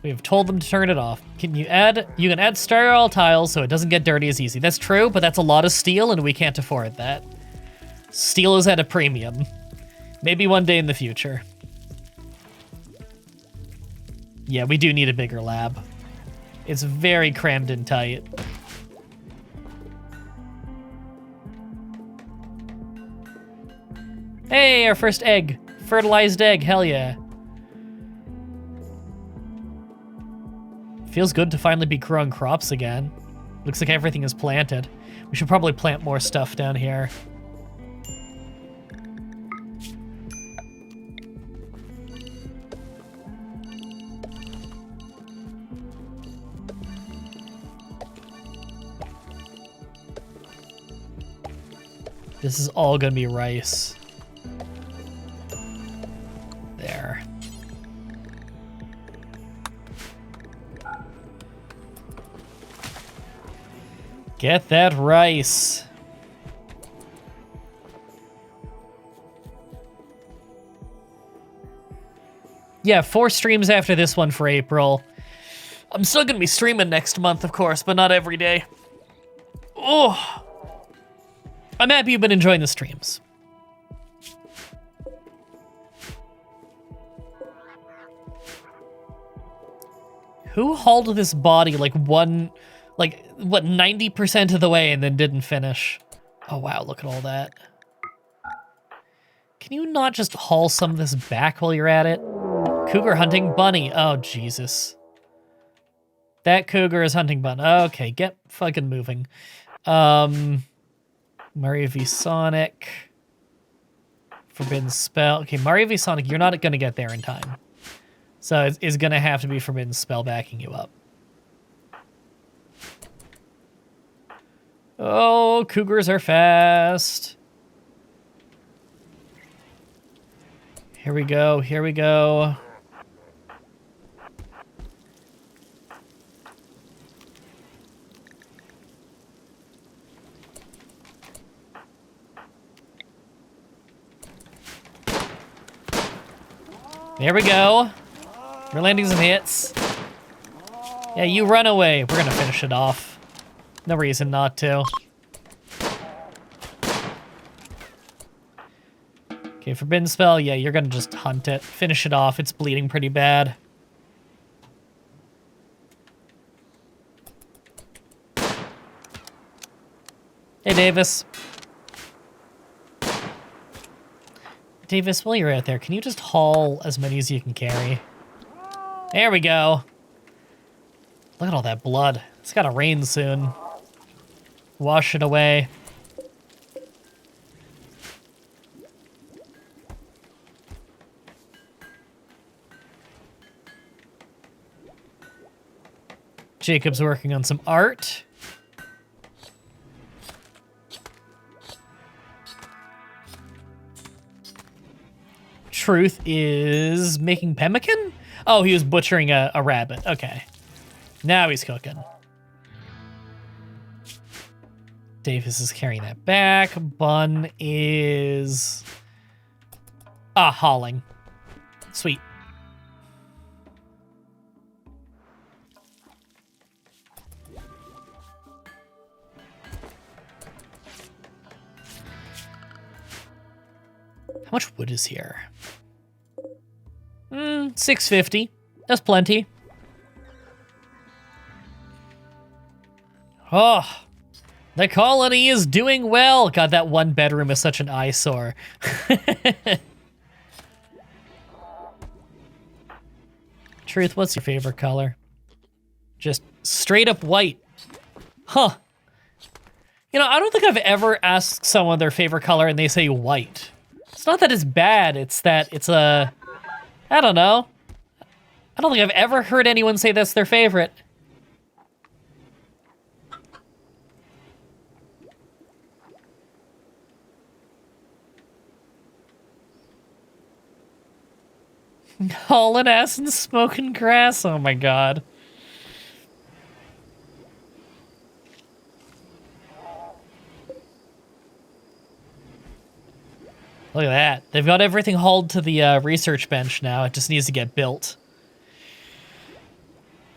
We have told them to turn it off. You can add sterile tiles so it doesn't get dirty as easy. That's true, but that's a lot of steel and we can't afford that. Steel is at a premium. Maybe one day in the future. Yeah, we do need a bigger lab. It's very crammed in tight. Hey, our first egg. Fertilized egg, hell yeah. Feels good to finally be growing crops again. Looks like everything is planted. We should probably plant more stuff down here. This is all gonna be rice. There. Get that rice. Yeah, 4 streams after this one for April. I'm still gonna be streaming next month, of course, but not every day. Oh, I'm happy you've been enjoying the streams. Who hauled this body like what, 90% of the way and then didn't finish? Oh, wow, look at all that. Can you not just haul some of this back while you're at it? Cougar hunting bunny. Oh, Jesus. That cougar is hunting bunny. Okay, get fucking moving. Mario v Sonic. Forbidden Spell. Okay, Mario v Sonic, you're not gonna get there in time. So it's gonna have to be Forbidden Spell backing you up. Oh, cougars are fast. Here we go, here we go. There we go. We're landing some hits. Yeah, you run away. We're gonna finish it off. No reason not to. Okay, Forbidden Spell, yeah, you're gonna just hunt it. Finish it off, it's bleeding pretty bad. Hey, Davis. Davis, while you're out there, can you just haul as many as you can carry? There we go. Look at all that blood. It's gotta rain soon. Wash it away. Jacob's working on some art. Truth is making pemmican? Oh, he was butchering a rabbit. Okay. Now he's cooking. Davis is carrying that back. Bun is... hauling. Sweet. How much wood is here? 650. That's plenty. Oh, the colony is doing well. God, that one bedroom is such an eyesore. Truth, what's your favorite color? Just straight up white. Huh. You know, I don't think I've ever asked someone their favorite color and they say white. It's not that it's bad, it's that it's a... I don't know. I don't think I've ever heard anyone say that's their favorite. Hauling ass and smoking grass, oh my god. Look at that. They've got everything hauled to the research bench now. It just needs to get built.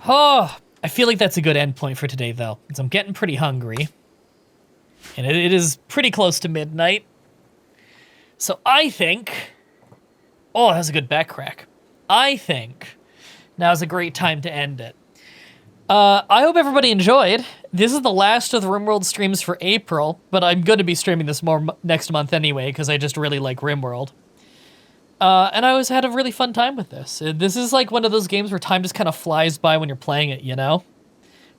Oh, I feel like that's a good endpoint for today, though, because I'm getting pretty hungry. And it is pretty close to midnight. So I think... Oh, that's a good back crack. I think now's a great time to end it. I hope everybody enjoyed. This is the last of the RimWorld streams for April, but I'm going to be streaming this more next month anyway, because I just really like RimWorld. And I always had a really fun time with this. This is like one of those games where time just kind of flies by when you're playing it, you know?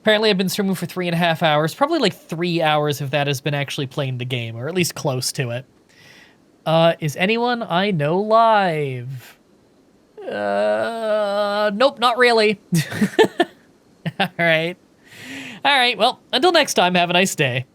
Apparently I've been streaming for 3.5 hours, probably like 3 hours if that has been actually playing the game, or at least close to it. Is anyone I know live? Nope, not really. All right. All right, well, until next time, have a nice day.